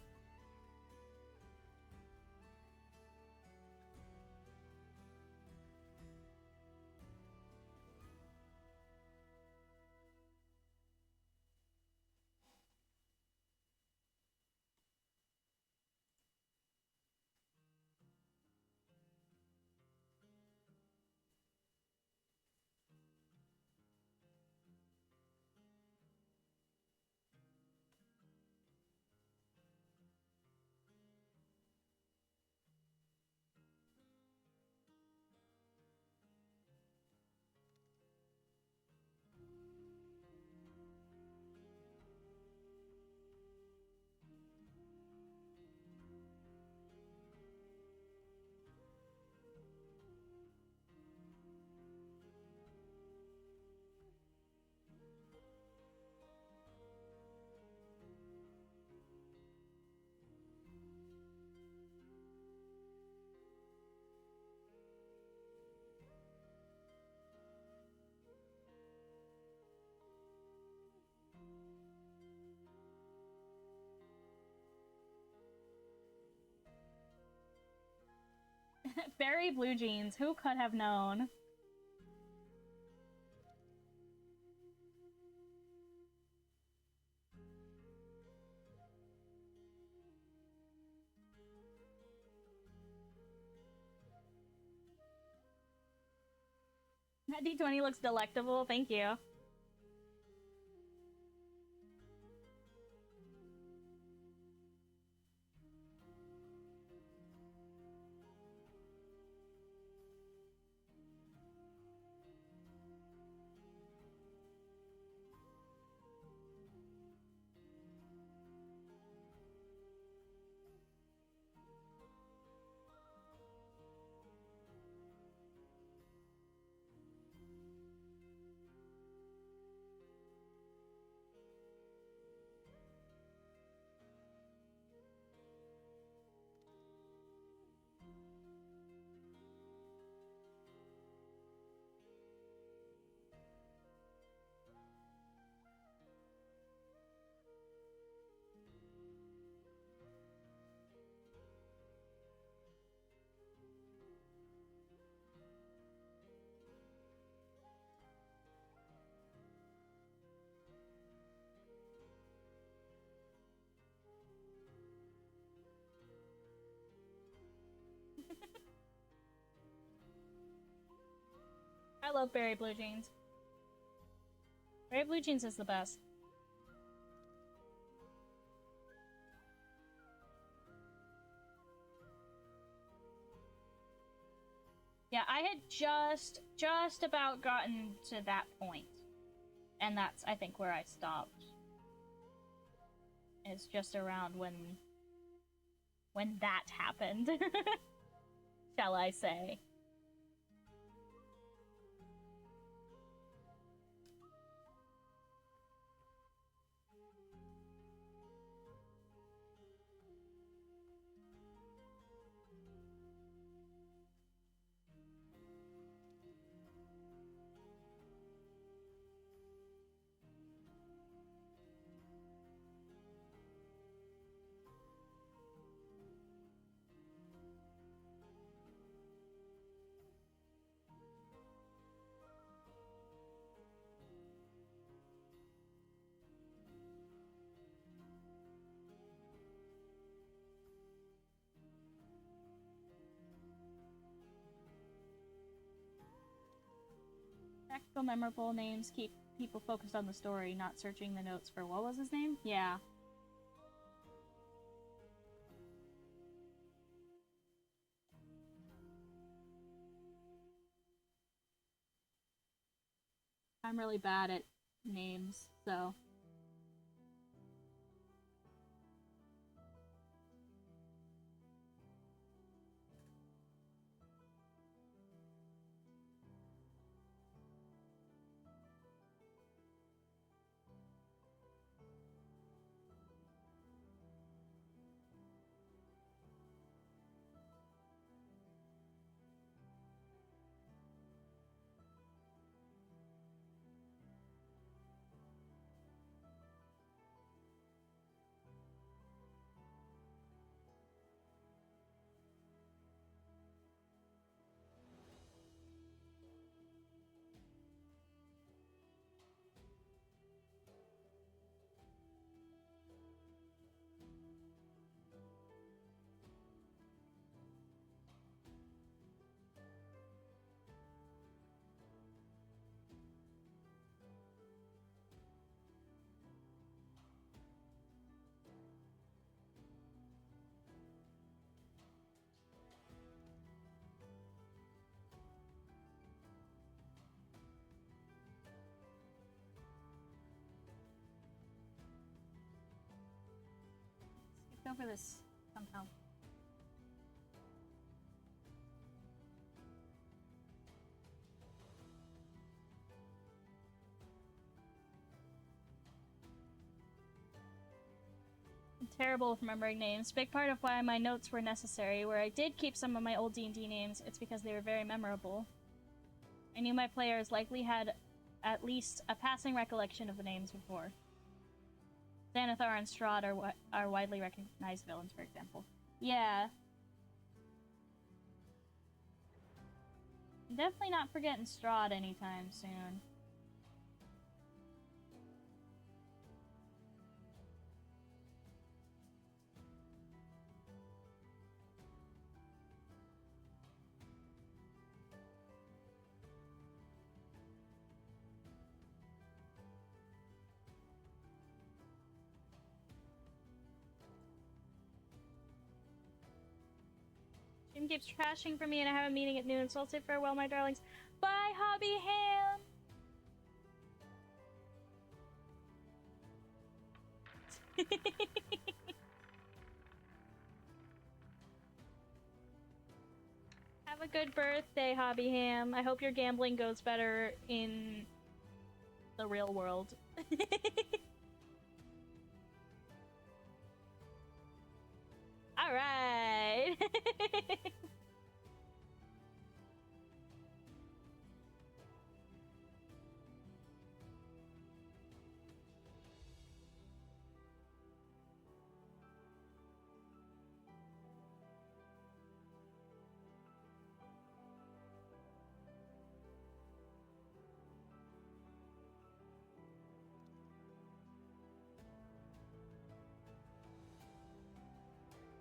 A: Berry blue jeans. Who could have known? That D20 looks delectable. Thank you. I love berry blue jeans. Berry blue jeans is the best. Yeah, I had just about gotten to that point. And that's, I think, where I stopped. It's just around when that happened. Shall I say. Practical, memorable names keep people focused on the story, not searching the notes for what was his name? Yeah. I'm really bad at names, so. Skipped over this somehow. I'm terrible with remembering names. Big part of why my notes were necessary, where I did keep some of my old D&D names, it's because they were very memorable. I knew my players likely had at least a passing recollection of the names before. Xanathar and Strahd are widely recognized villains, for example. Yeah. I'm definitely not forgetting Strahd anytime soon. Jim keeps trashing for me and I have a meeting at noon, so I'll say farewell, my darlings. Bye, Hobby Ham! Have a good birthday, Hobby Ham. I hope your gambling goes better in the real world. Alright!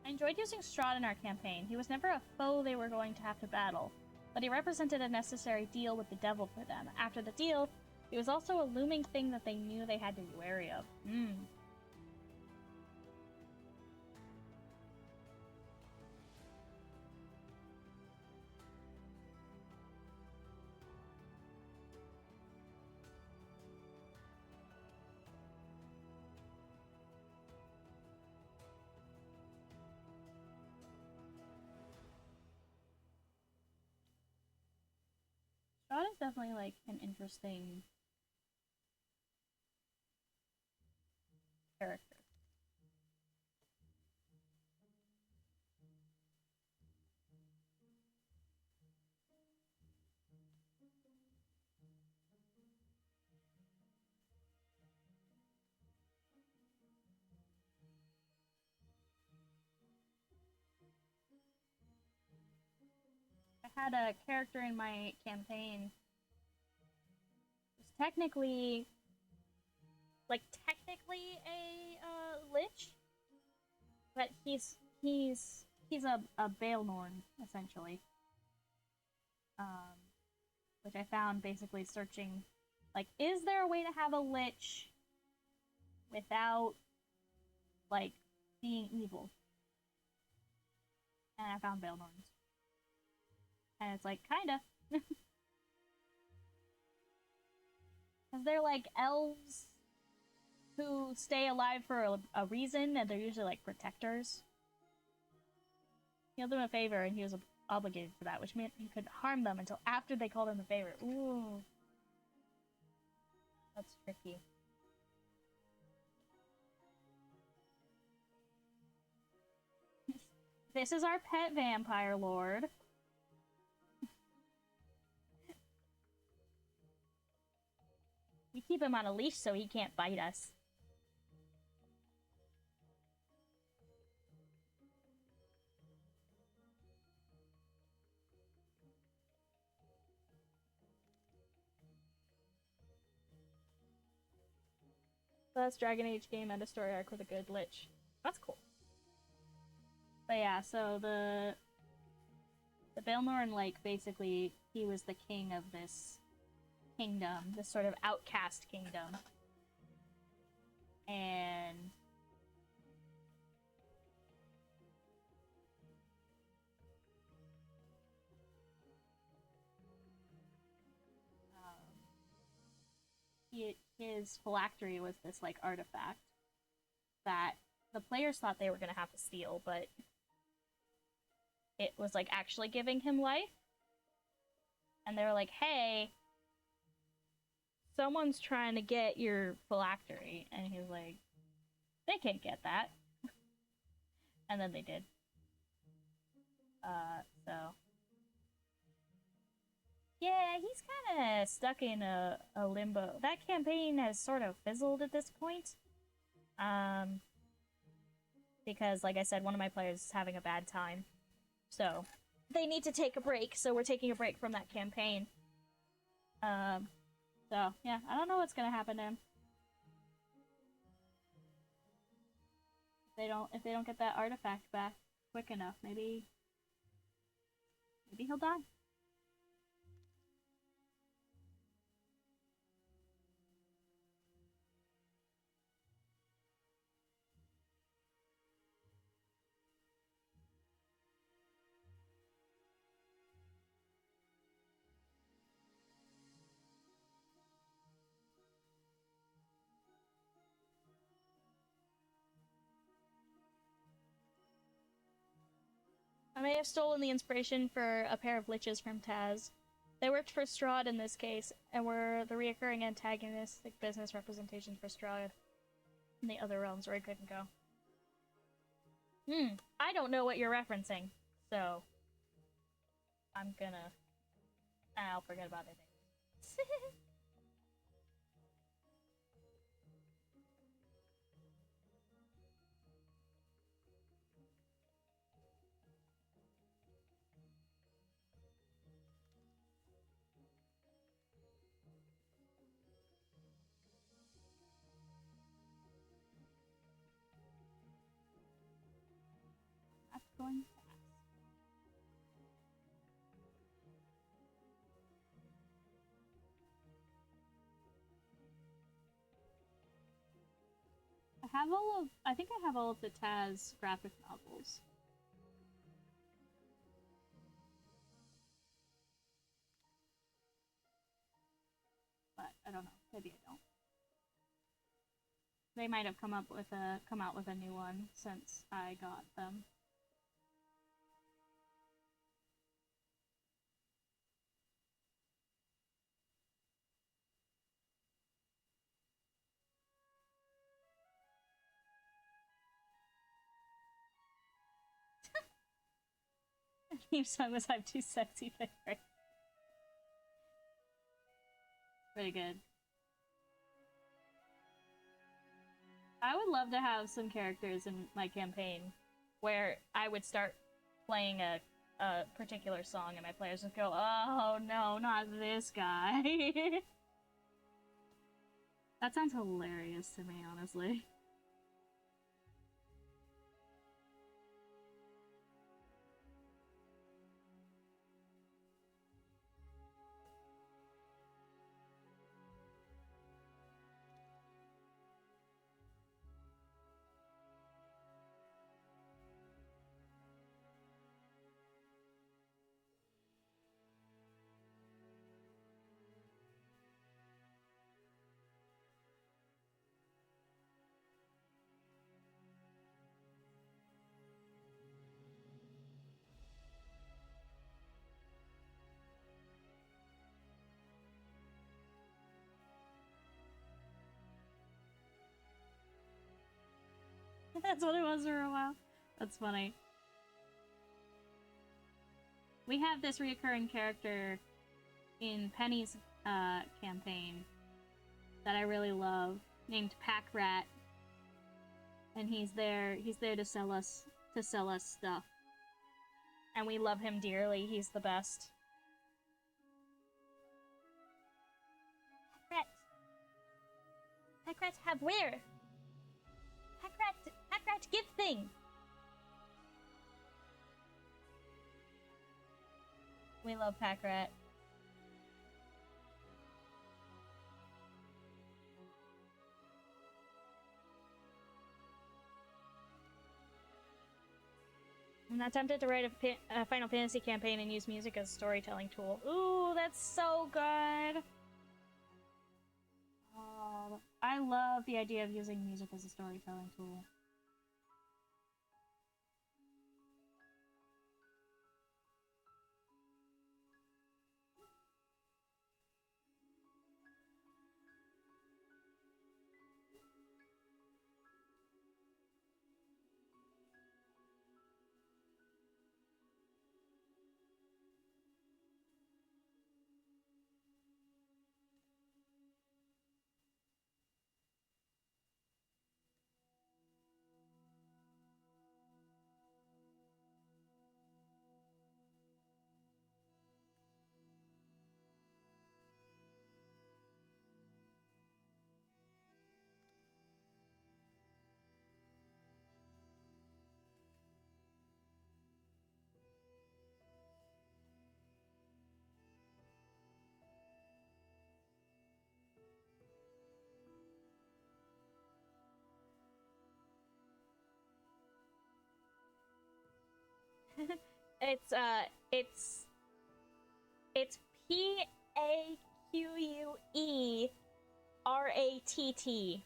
A: I enjoyed using Strahd in our campaign. He was never a foe they were going to have to battle, but he represented a necessary deal with the devil for them. After the deal, he was also a looming thing that they knew they had to be wary of. Strahd is definitely like an interesting character. I had a character in my campaign who's technically a lich, but he's a Baelnorn essentially, which I found basically searching, like, is there a way to have a lich without like being evil? And I found Baelnorns, and it's like kinda, because they're like elves who stay alive for a reason, and they're usually like protectors. He owed them a favor, and he was obligated for that, which meant he couldn't harm them until after they called him a favor. Ooh. That's tricky. This is our pet vampire lord. We keep him on a leash so he can't bite us. Last Dragon Age game and a story arc with a good lich. That's cool. But yeah, so the Baelnorn, like, basically, he was the king of this kingdom, this sort of outcast kingdom. And his phylactery was this like artifact that the players thought they were going to have to steal, but it was like actually giving him life. And they were like, hey, someone's trying to get your phylactery. And he was like, they can't get that. And then they did. So yeah, he's kind of stuck in a limbo. That campaign has sort of fizzled at this point. Because, like I said, one of my players is having a bad time. So, they need to take a break, so we're taking a break from that campaign. So yeah, I don't know what's gonna happen to him. If they don't get that artifact back quick enough, maybe he'll die. I may have stolen the inspiration for a pair of liches from Taz. They worked for Strahd in this case, and were the reoccurring antagonistic business representations for Strahd in the other realms where I couldn't go. I don't know what you're referencing, so I'll forget about it. That's going fast. I think I have all of the Taz graphic novels. But I don't know. Maybe I don't. They might have come out with a new one since I got them. Theme song was I'm too sexy favorite. Pretty good. I would love to have some characters in my campaign where I would start playing a particular song and my players would go, oh no, not this guy. That sounds hilarious to me, honestly. That's what it was for a while. That's funny. We have this reoccurring character in Penny's campaign that I really love, named Pack Rat, and he's there to sell us stuff, and we love him dearly. He's the best. Pack Rat have where? Pack Rat give thing. We love Pack Rat. I'm not tempted to write a Final Fantasy campaign and use music as a storytelling tool. Ooh, that's so good! Oh, I love the idea of using music as a storytelling tool. it's it's Paqueratt.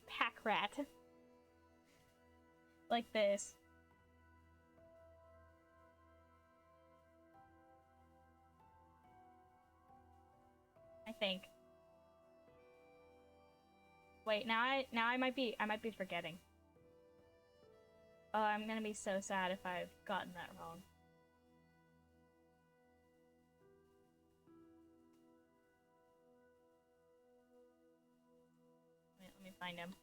A: Pack rat. Like this. I think. Wait, now I might be forgetting. Oh, I'm gonna be so sad if I've gotten that wrong. Wait, let me find him.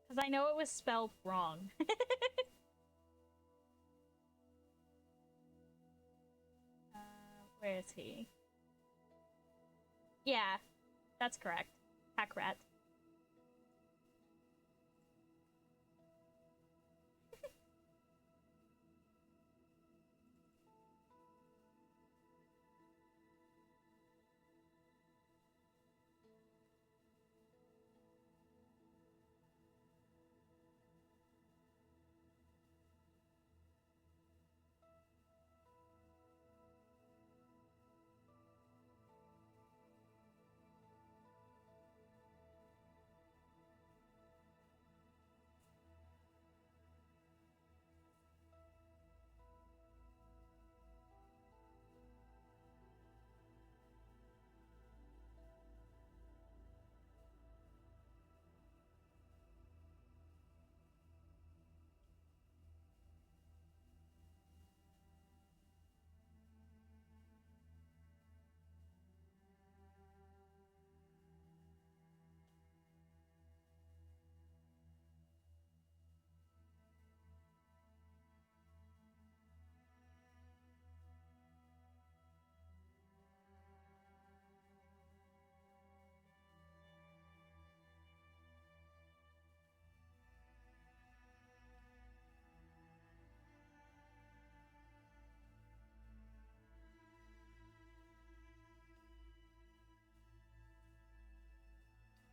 A: Because I know it was spelled wrong. Where is he? Yeah, that's correct. Packrat.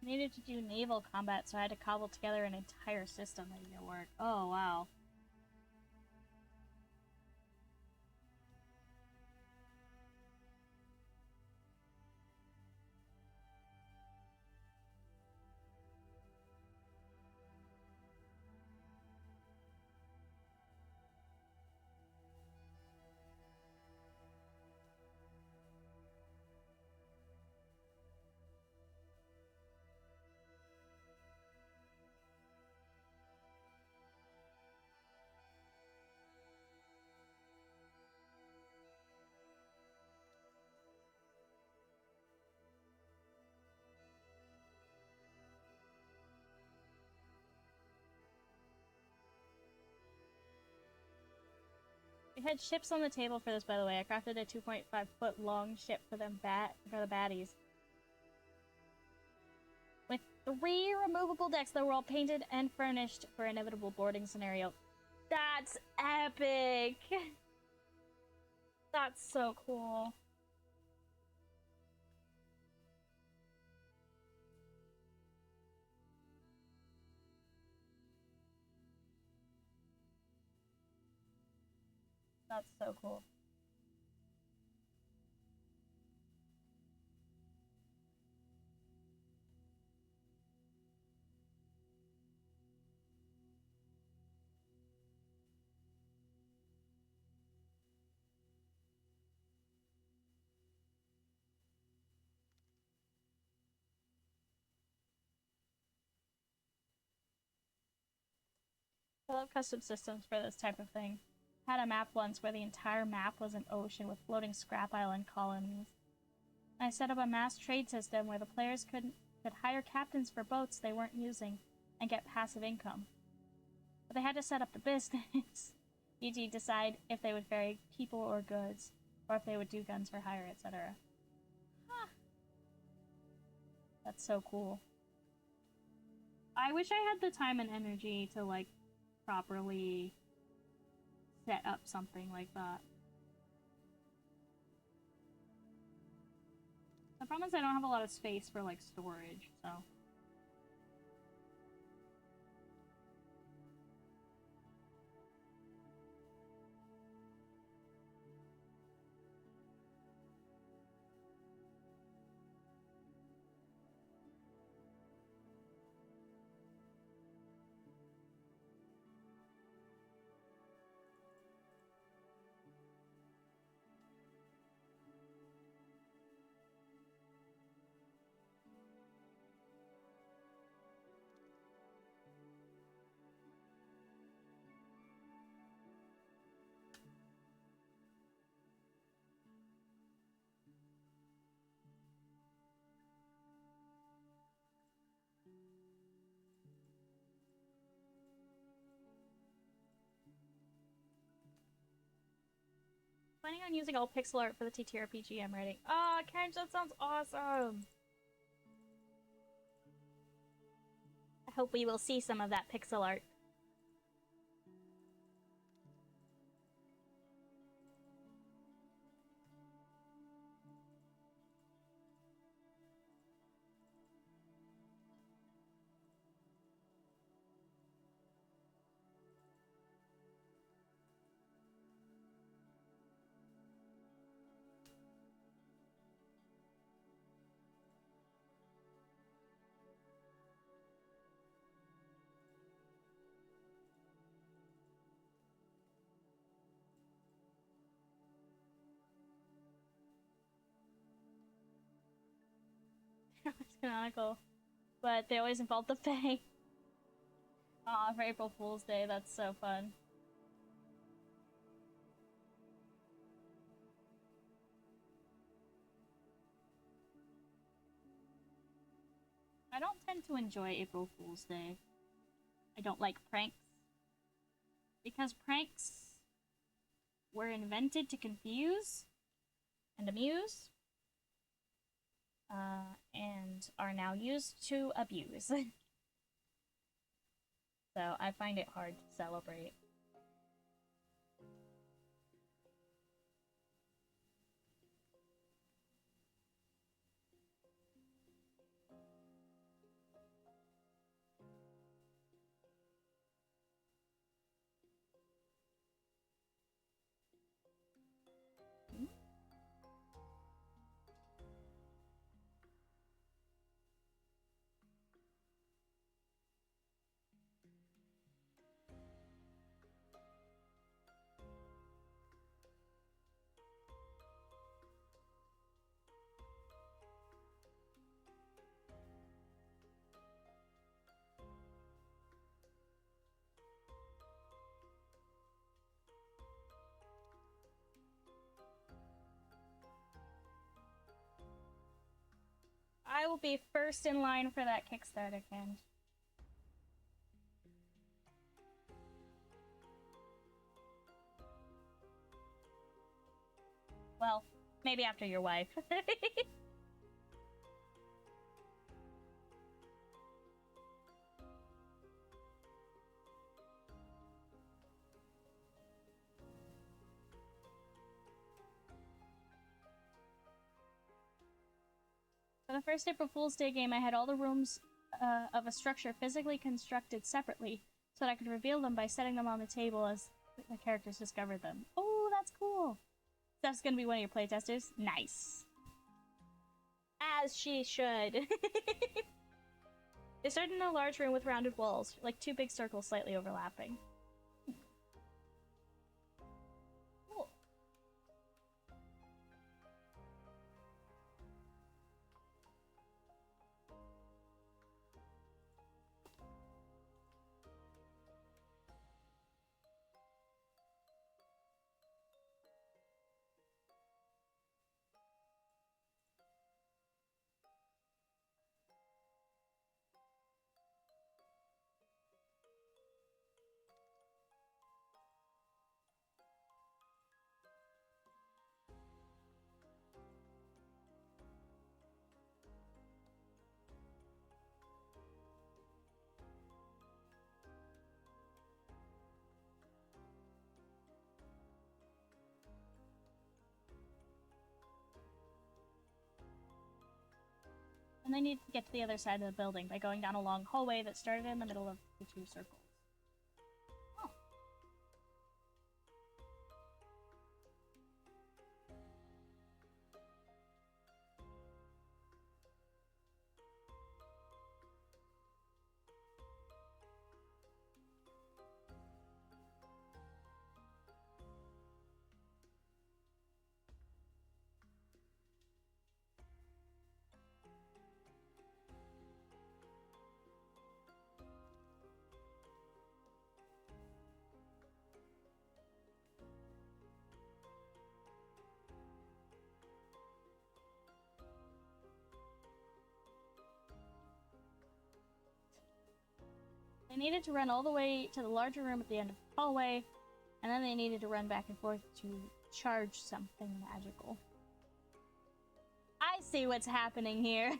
A: I needed to do naval combat, so I had to cobble together an entire system ready to work. Oh, wow. We had ships on the table for this, by the way. I crafted a 2.5-foot long ship for the baddies. With 3 removable decks that were all painted and furnished for inevitable boarding scenario. That's epic! That's so cool. That's so cool. I love custom systems for this type of thing. Had a map once where the entire map was an ocean with floating scrap island colonies. I set up a mass trade system where the players could hire captains for boats they weren't using and get passive income. But they had to set up the business, e.g. decide if they would ferry people or goods, or if they would do guns for hire, etc. Huh. That's so cool. I wish I had the time and energy to, like, properly set up something like that. The problem is I don't have a lot of space for, like, storage, so... Planning on using all pixel art for the TTRPG I'm writing. Ah, oh, Kenj, that sounds awesome! I hope we will see some of that pixel art. It's canonical. But they always involve the Fae. Aw, for April Fool's Day, that's so fun. I don't tend to enjoy April Fool's Day. I don't like pranks. Because pranks were invented to confuse and amuse. And are now used to abuse. So I find it hard to celebrate. I will be first in line for that Kickstarter, Ken. Well, maybe after your wife. For the first April Fool's Day game, I had all the rooms of a structure physically constructed separately so that I could reveal them by setting them on the table as the characters discovered them. Oh, that's cool! Steph's gonna be one of your playtesters? Nice. As she should. They started in a large room with rounded walls, like two big circles slightly overlapping. Cool. And they need to get to the other side of the building by going down a long hallway that started in the middle of the two circles. Oh. They needed to run all the way to the larger room at the end of the hallway, and then they needed to run back and forth to charge something magical. I see what's happening here.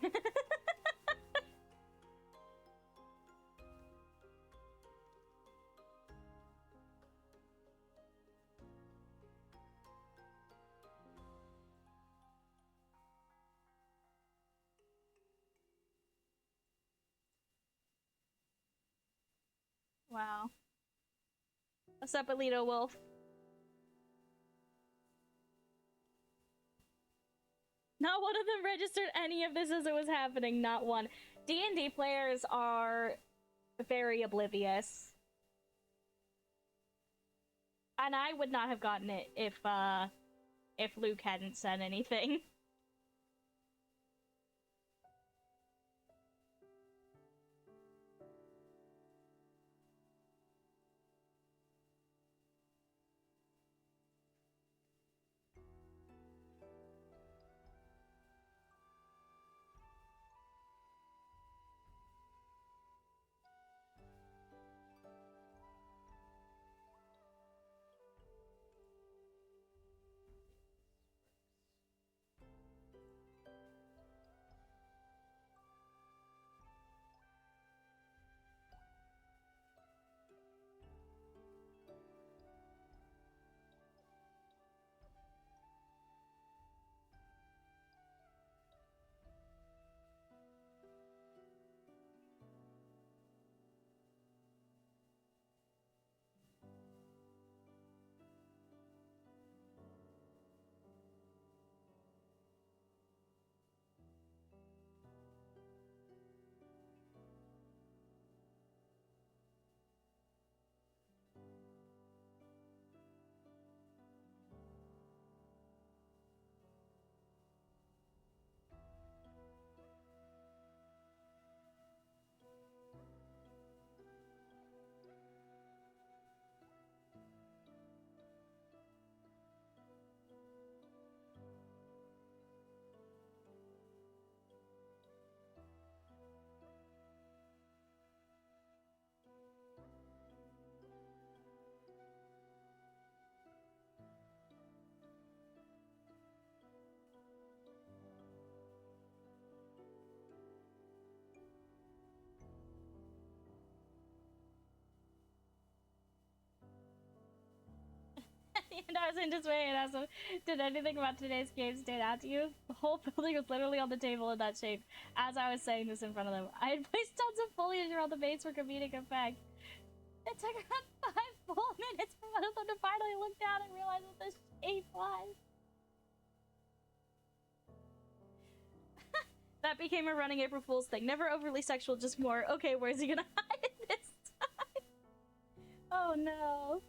A: Wow. What's up, Alito Wolf? Not one of them registered any of this as it was happening, not one. D&D players are very oblivious. And I would not have gotten it if Luke hadn't said anything. And I was in dismay and asked him, did anything about today's game stand out to you? The whole building was literally on the table in that shape as I was saying this in front of them. I had placed tons of foliage around the base for comedic effect. It took around 5 full minutes for one of them to finally look down and realize what the shape was. That became a running April Fool's thing. Never overly sexual, just more, okay, where's he gonna hide it this time? Oh no.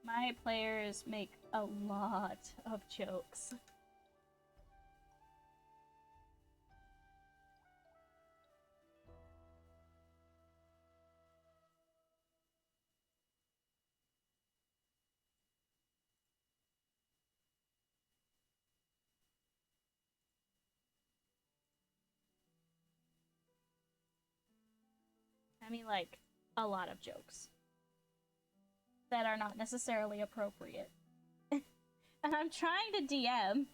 A: My players make a lot of jokes. I mean, like, a lot of jokes. that are not necessarily appropriate. And I'm trying to DM.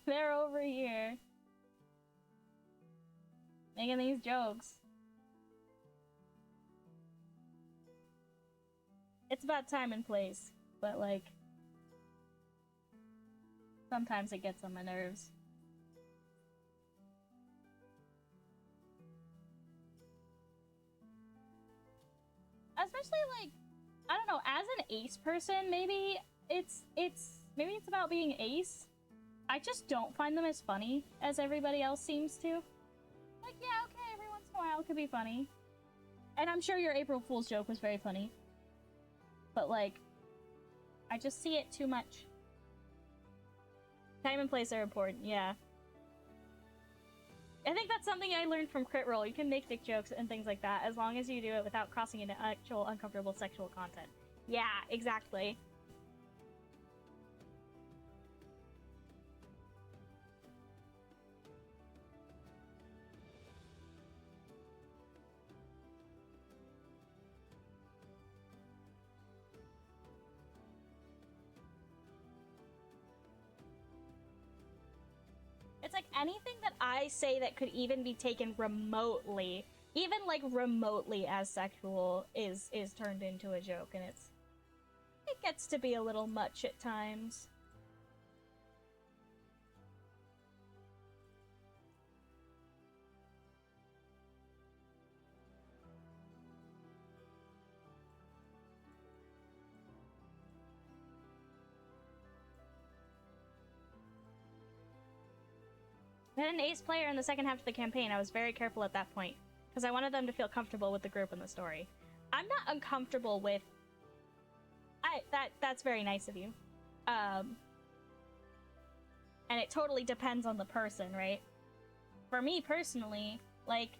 A: They're over here making these jokes. It's about time and place, but like sometimes it gets on my nerves. Especially like, I don't know, as an ace person, maybe it's about being ace. I just don't find them as funny as everybody else seems to. Like, yeah, okay, every once in a while it could be funny. And I'm sure your April Fool's joke was very funny. But like, I just see it too much. Time and place are important, yeah. I think that's something I learned from Crit Roll. You can make dick jokes and things like that as long as you do it without crossing into actual uncomfortable sexual content. Yeah, exactly. It's like anything that I say that could even be taken remotely, even like remotely as sexual, is turned into a joke, and it gets to be a little much at times. I had an ace player in the second half of the campaign. I was very careful at that point, because I wanted them to feel comfortable with the group and the story. I'm not uncomfortable with... That's very nice of you. And it totally depends on the person, right? For me, personally, like,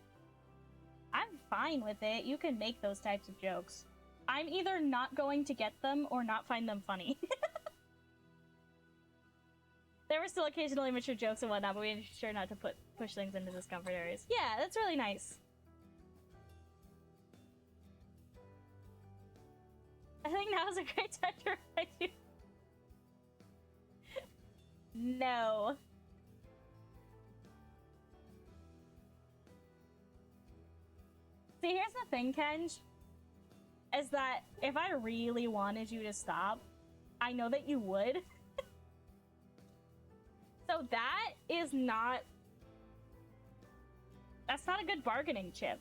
A: I'm fine with it. You can make those types of jokes. I'm either not going to get them or not find them funny. There were still occasionally mature jokes and whatnot, but we made sure not to push things into discomfort areas. Yeah, that's really nice. I think now is a great time to remind you. No. See, here's the thing, Kenj. Is that if I really wanted you to stop, I know that you would. So that is not... That's not a good bargaining chip.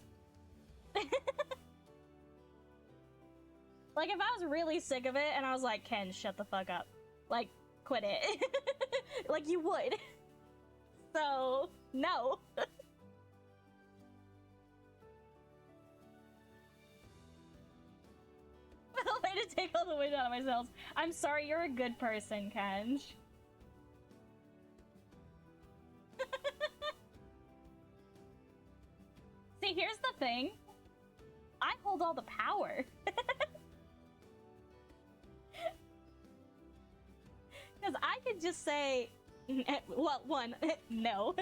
A: Like, if I was really sick of it and I was like, Ken, shut the fuck up. Like, quit it. Like, you would. So, no. Way to take all the wind out of my sails. I'm sorry, you're a good person, Kenj. See, here's the thing. I hold all the power. Because I could just say, well, one, no.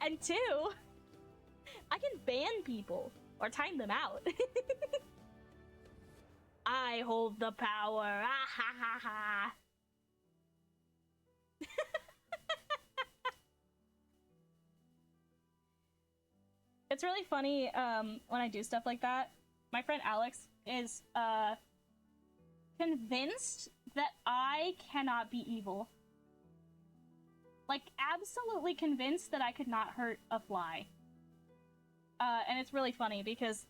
A: And two, I can ban people or time them out. I hold the power. Ah ha ha ha. It's really funny when I do stuff like that. My friend Alex is convinced that I cannot be evil. Like, absolutely convinced that I could not hurt a fly. And it's really funny because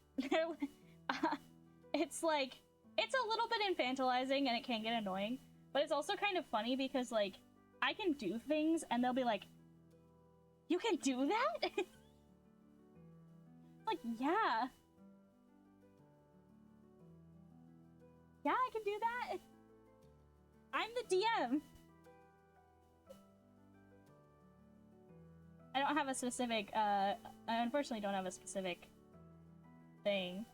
A: it's like, it's a little bit infantilizing and it can get annoying, but it's also kind of funny because, like, I can do things and they'll be like, you can do that? Like, yeah. Yeah, I can do that. I'm the DM. I don't have a specific, I unfortunately don't have a specific thing.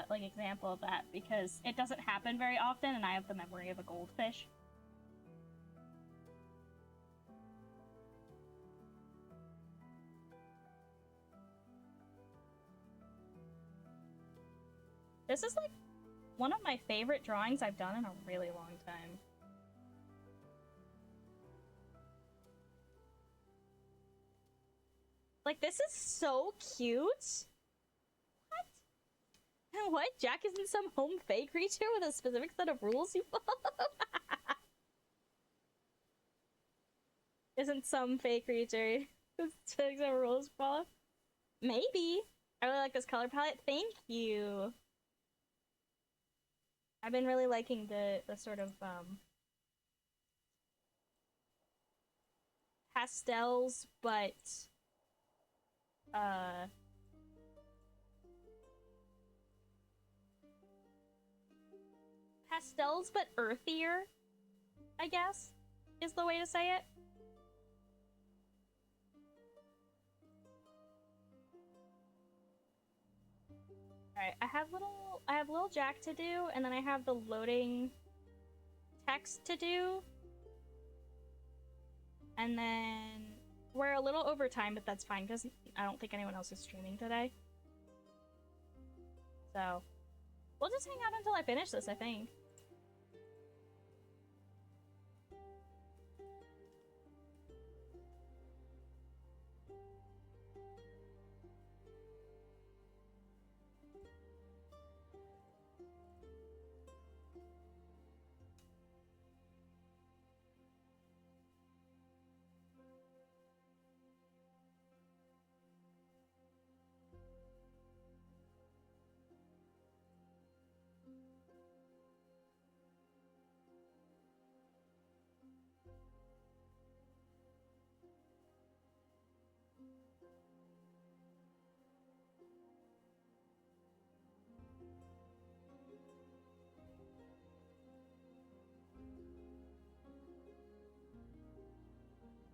A: Like, example of that, because it doesn't happen very often and I have the memory of a goldfish. This is like one of my favorite drawings I've done in a really long time. Like, this is so cute. What? What? Jack isn't some home fae creature with a specific set of rules you follow? Isn't some fae creature with specific set of rules you follow? Maybe. I really like this color palette. Thank you. I've been really liking the sort of pastels, but pastels but earthier, I guess, is the way to say it. Alright, I have little Jack to do, and then I have the loading text to do. And then we're a little over time, but that's fine because I don't think anyone else is streaming today. So we'll just hang out until I finish this, I think.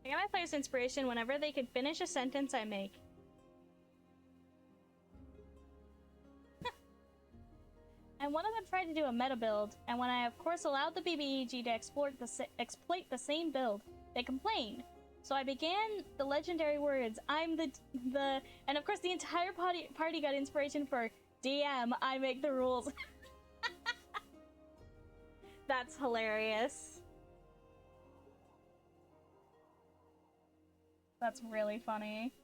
A: I get my players' inspiration whenever they can finish a sentence I make. And one of them tried to do a meta build, and when I of course allowed the BBEG to exploit the same build, they complained. So I began the legendary words, I'm the and of course the entire party got inspiration for DM, I make the rules. That's hilarious. That's really funny.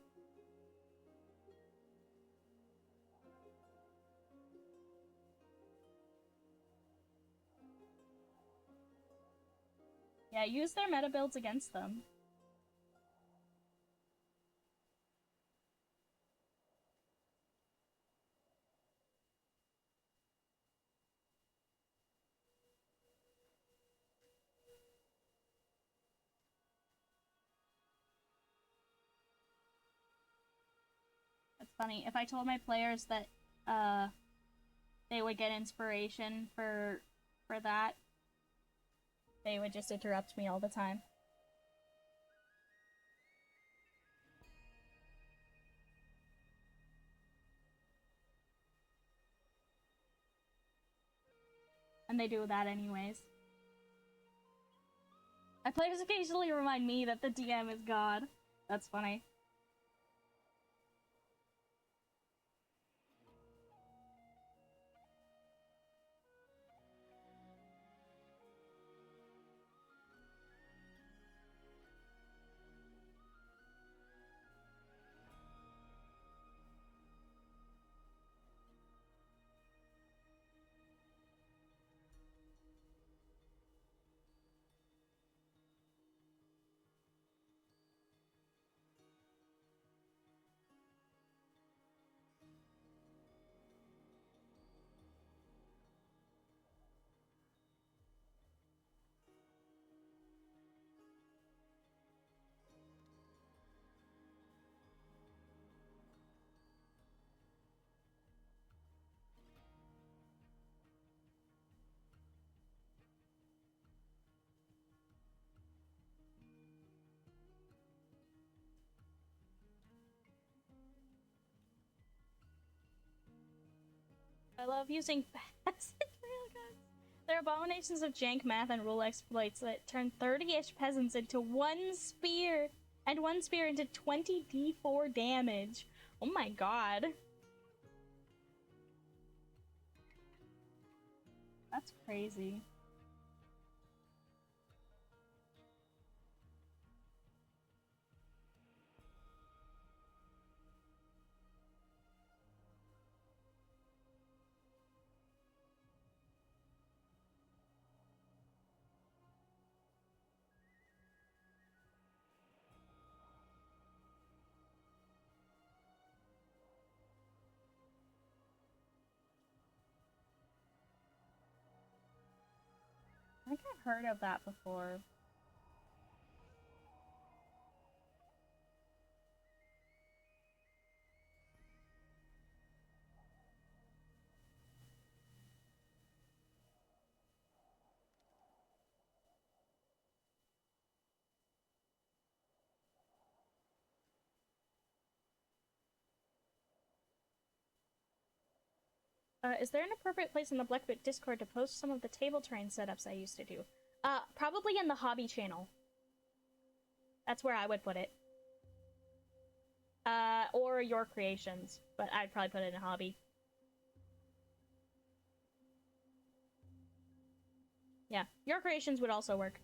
A: Yeah, use their meta builds against them. That's funny. If I told my players that they would get inspiration for that, they would just interrupt me all the time. And they do that anyways. My players occasionally remind me that the DM is God. That's funny. I love using peasant railguns. They're abominations of jank math and rule exploits that turn 30-ish peasants into one spear into 20 d4 damage. Oh my god. That's crazy. I think I've heard of that before. Is there an appropriate place in the Blackbit Discord to post some of the table terrain setups I used to do? Probably in the hobby channel. That's where I would put it. Or your creations, but I'd probably put it in a hobby. Yeah, your creations would also work.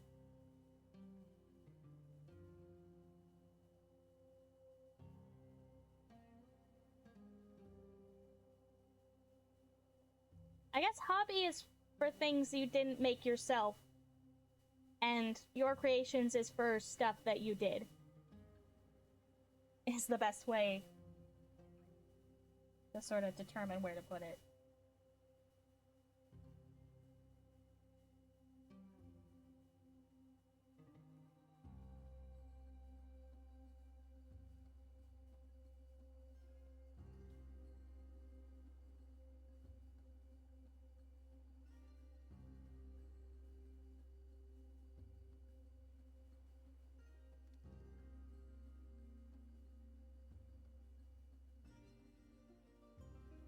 A: I guess hobby is for things you didn't make yourself, and your creations is for stuff that you did. Is the best way to sort of determine where to put it.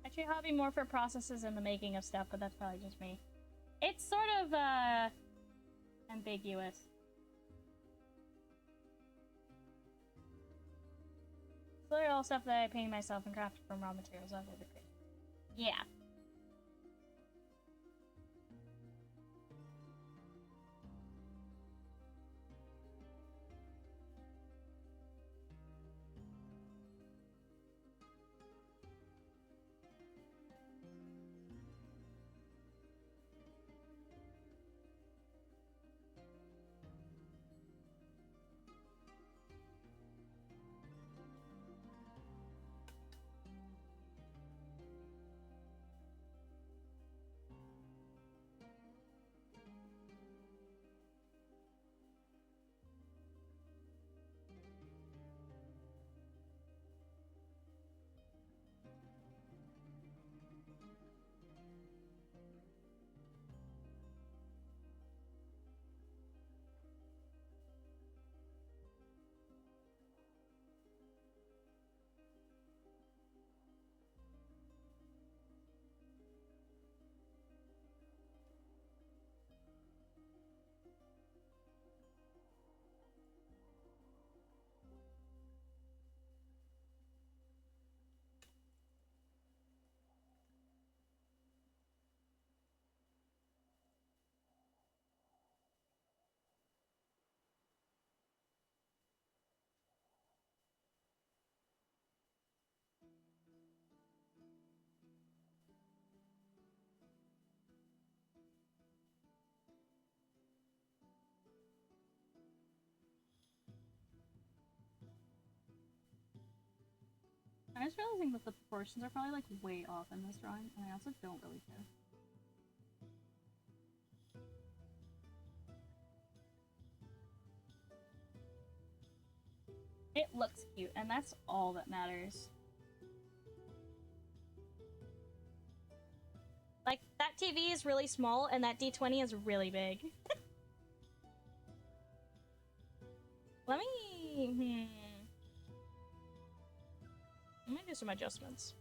A: Actually, hobby more for processes and the making of stuff, but that's probably just me. It's sort of, ambiguous. It's literally all stuff that I painted myself and crafted from raw materials other than create. Yeah. I'm just realizing that the proportions are probably like way off in this drawing, and I also don't really care. It looks cute, and that's all that matters. Like, that TV is really small, and that D20 is really big. Let me do some adjustments.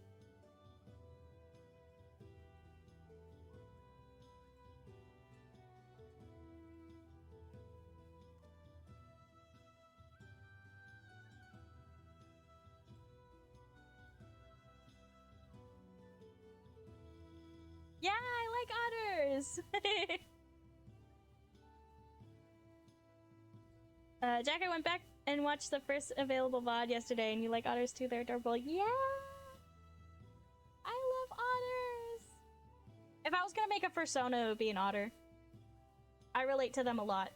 A: Yeah, I like otters! is. Jack, I went back and watched the first available VOD yesterday, and you like otters too? They're adorable. Yeah! I love otters! If I was gonna make a fursona, it would be an otter. I relate to them a lot.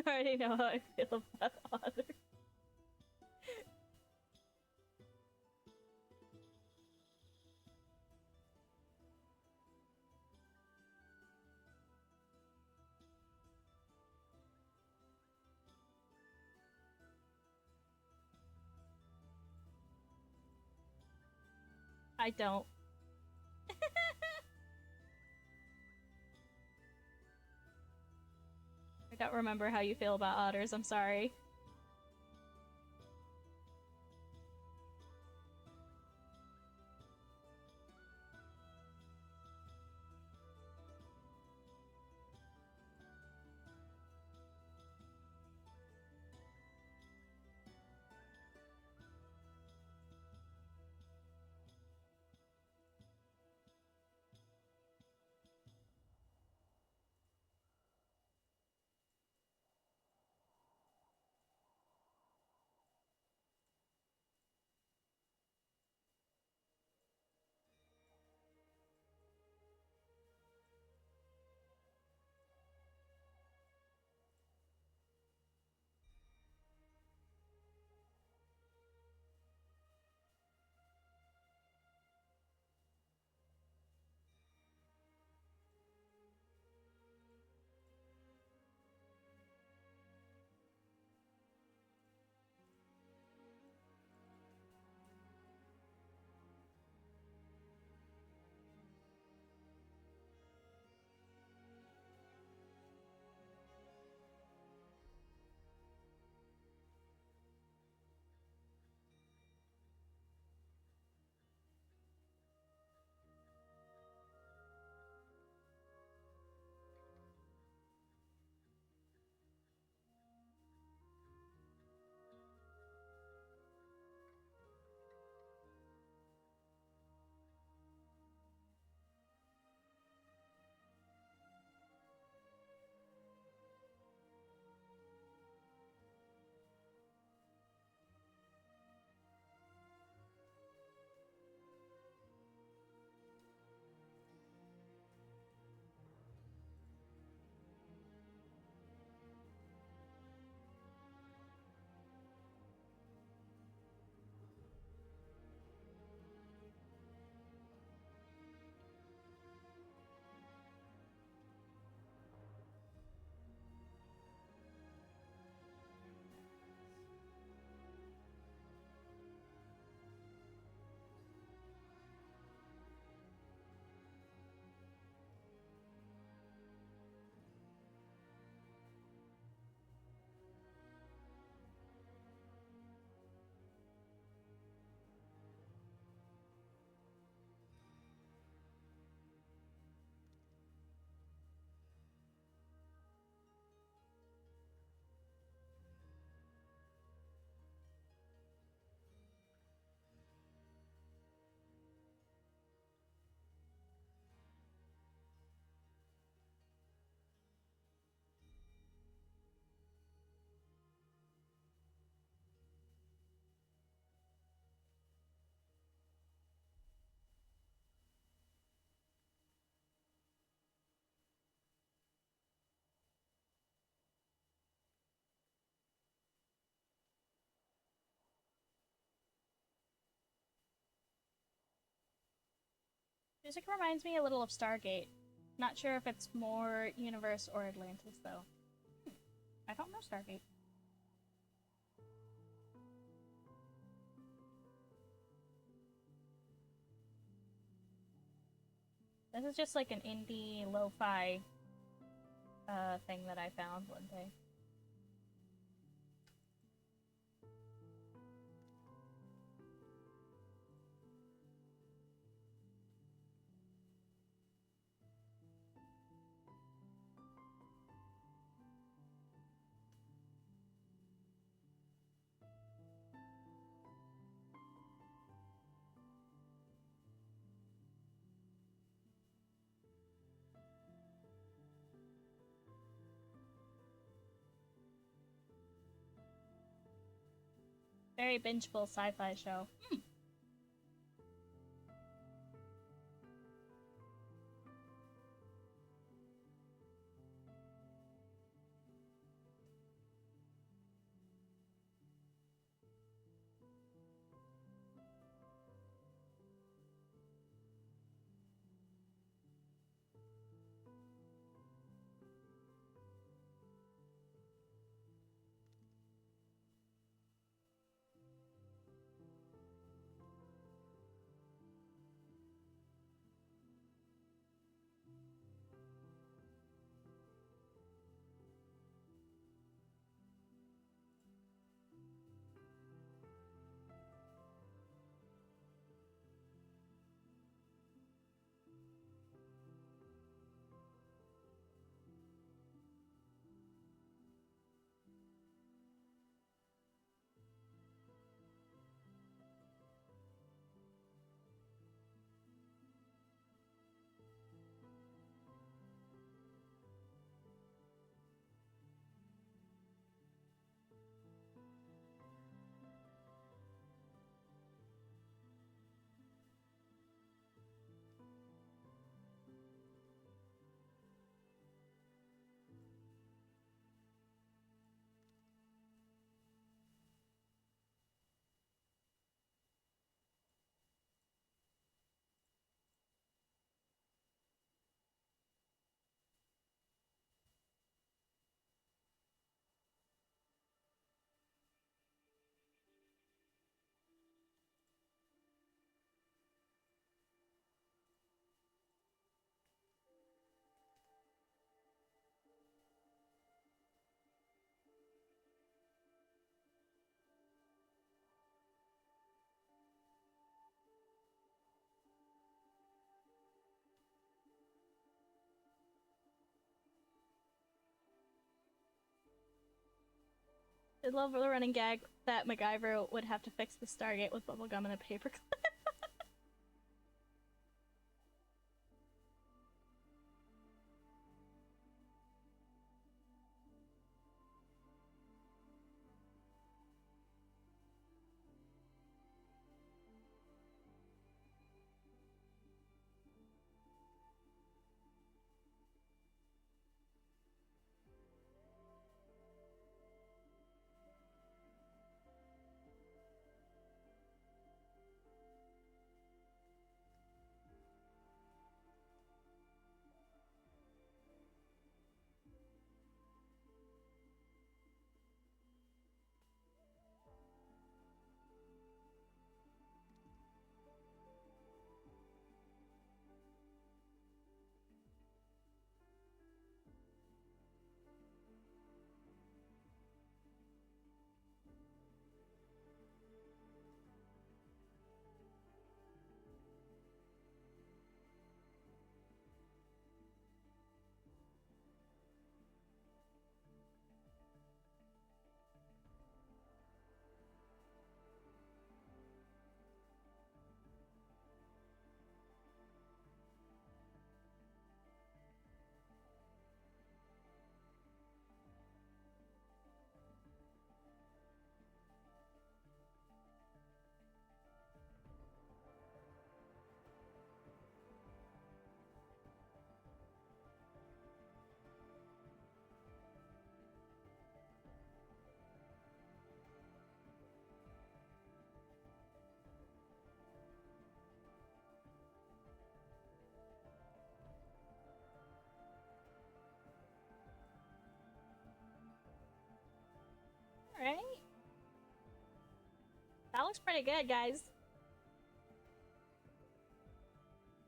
A: I already know how I feel about otters. I don't. I don't remember how you feel about otters, I'm sorry. Music reminds me a little of Stargate. Not sure if it's more universe or Atlantis, though. I don't know Stargate. This is just like an indie lo-fi thing that I found one day. Very bingeable sci-fi show. I love the running gag that MacGyver would have to fix the Stargate with bubblegum and a paperclip. Alright. That looks pretty good, guys.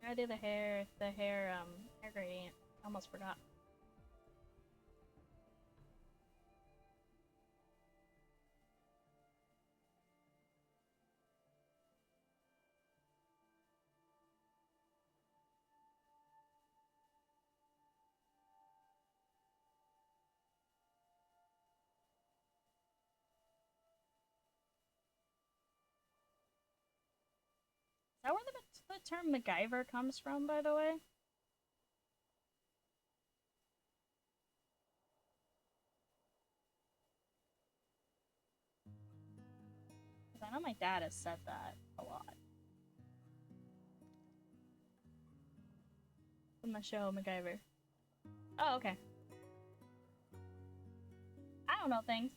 A: I do the hair hair gradient. Almost forgot. Is that where the term MacGyver comes from, by the way? 'Cause I know my dad has said that a lot. From the show MacGyver. Oh, okay. I don't know things.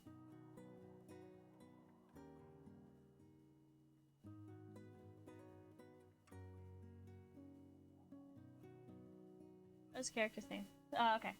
A: What's character's name? Oh, okay.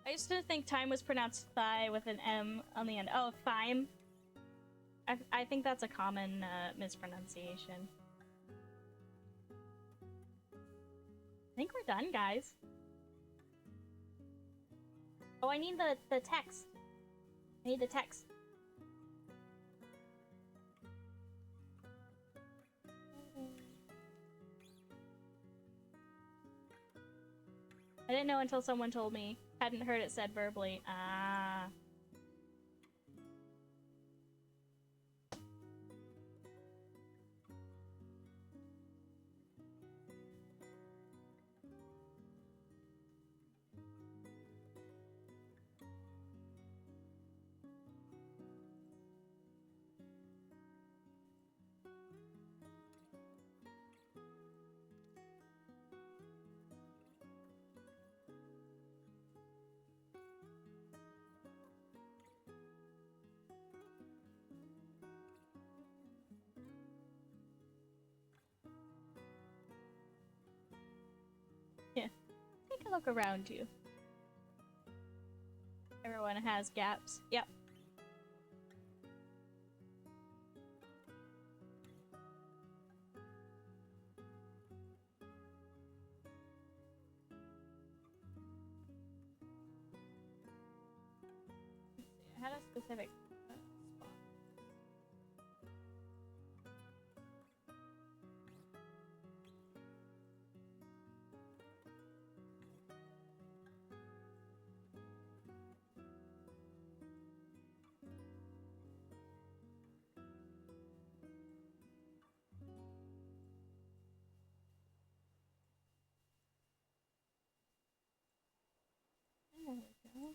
A: I used to think time was pronounced thigh with an M on the end. Oh, thyme. I think that's a common mispronunciation. I think we're done, guys. Oh, I need the text. I need the text. I didn't know until someone told me. Hadn't heard it said verbally. Ah. Yeah. Take a look around you. Everyone has gaps. Yep. I had a specific spot. There we go.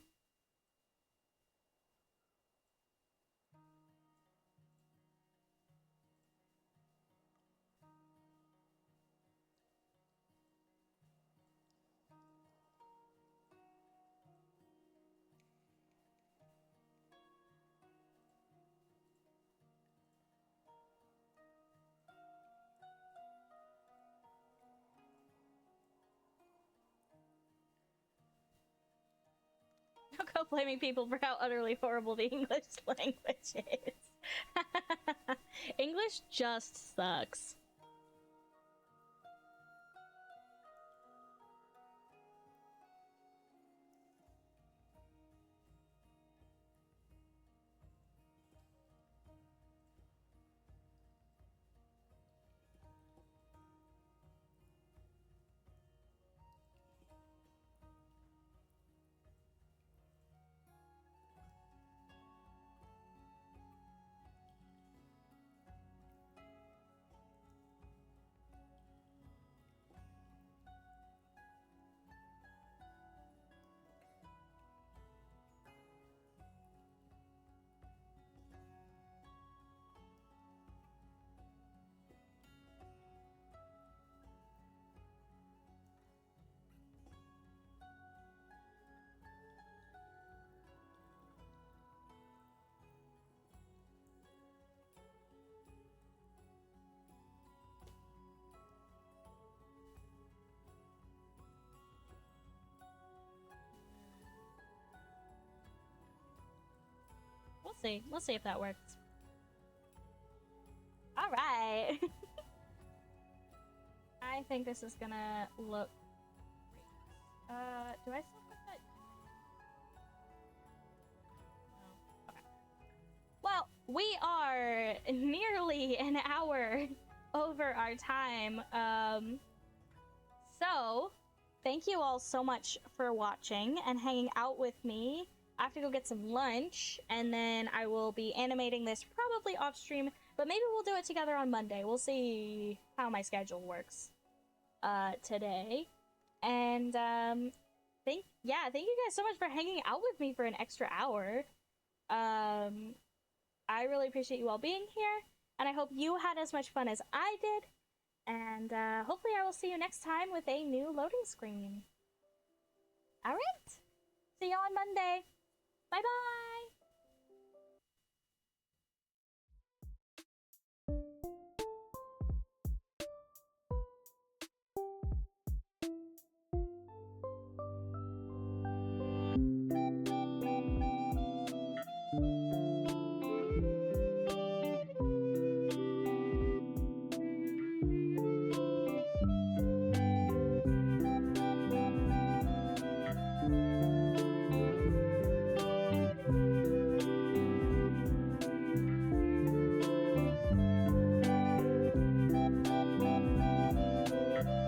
A: Don't go blaming people for how utterly horrible the English language is. English just sucks. We'll see. We'll see if that works. All right. I think this is gonna look great. Do I still put that? No. Okay. Well, we are nearly an hour over our time. So thank you all so much for watching and hanging out with me. I have to go get some lunch, and then I will be animating this probably off stream, but maybe we'll do it together on Monday. We'll see how my schedule works today. And thank you guys so much for hanging out with me for an extra hour. I really appreciate you all being here, and I hope you had as much fun as I did. And hopefully I will see you next time with a new loading screen. Alright, see you on Monday. Bye bye!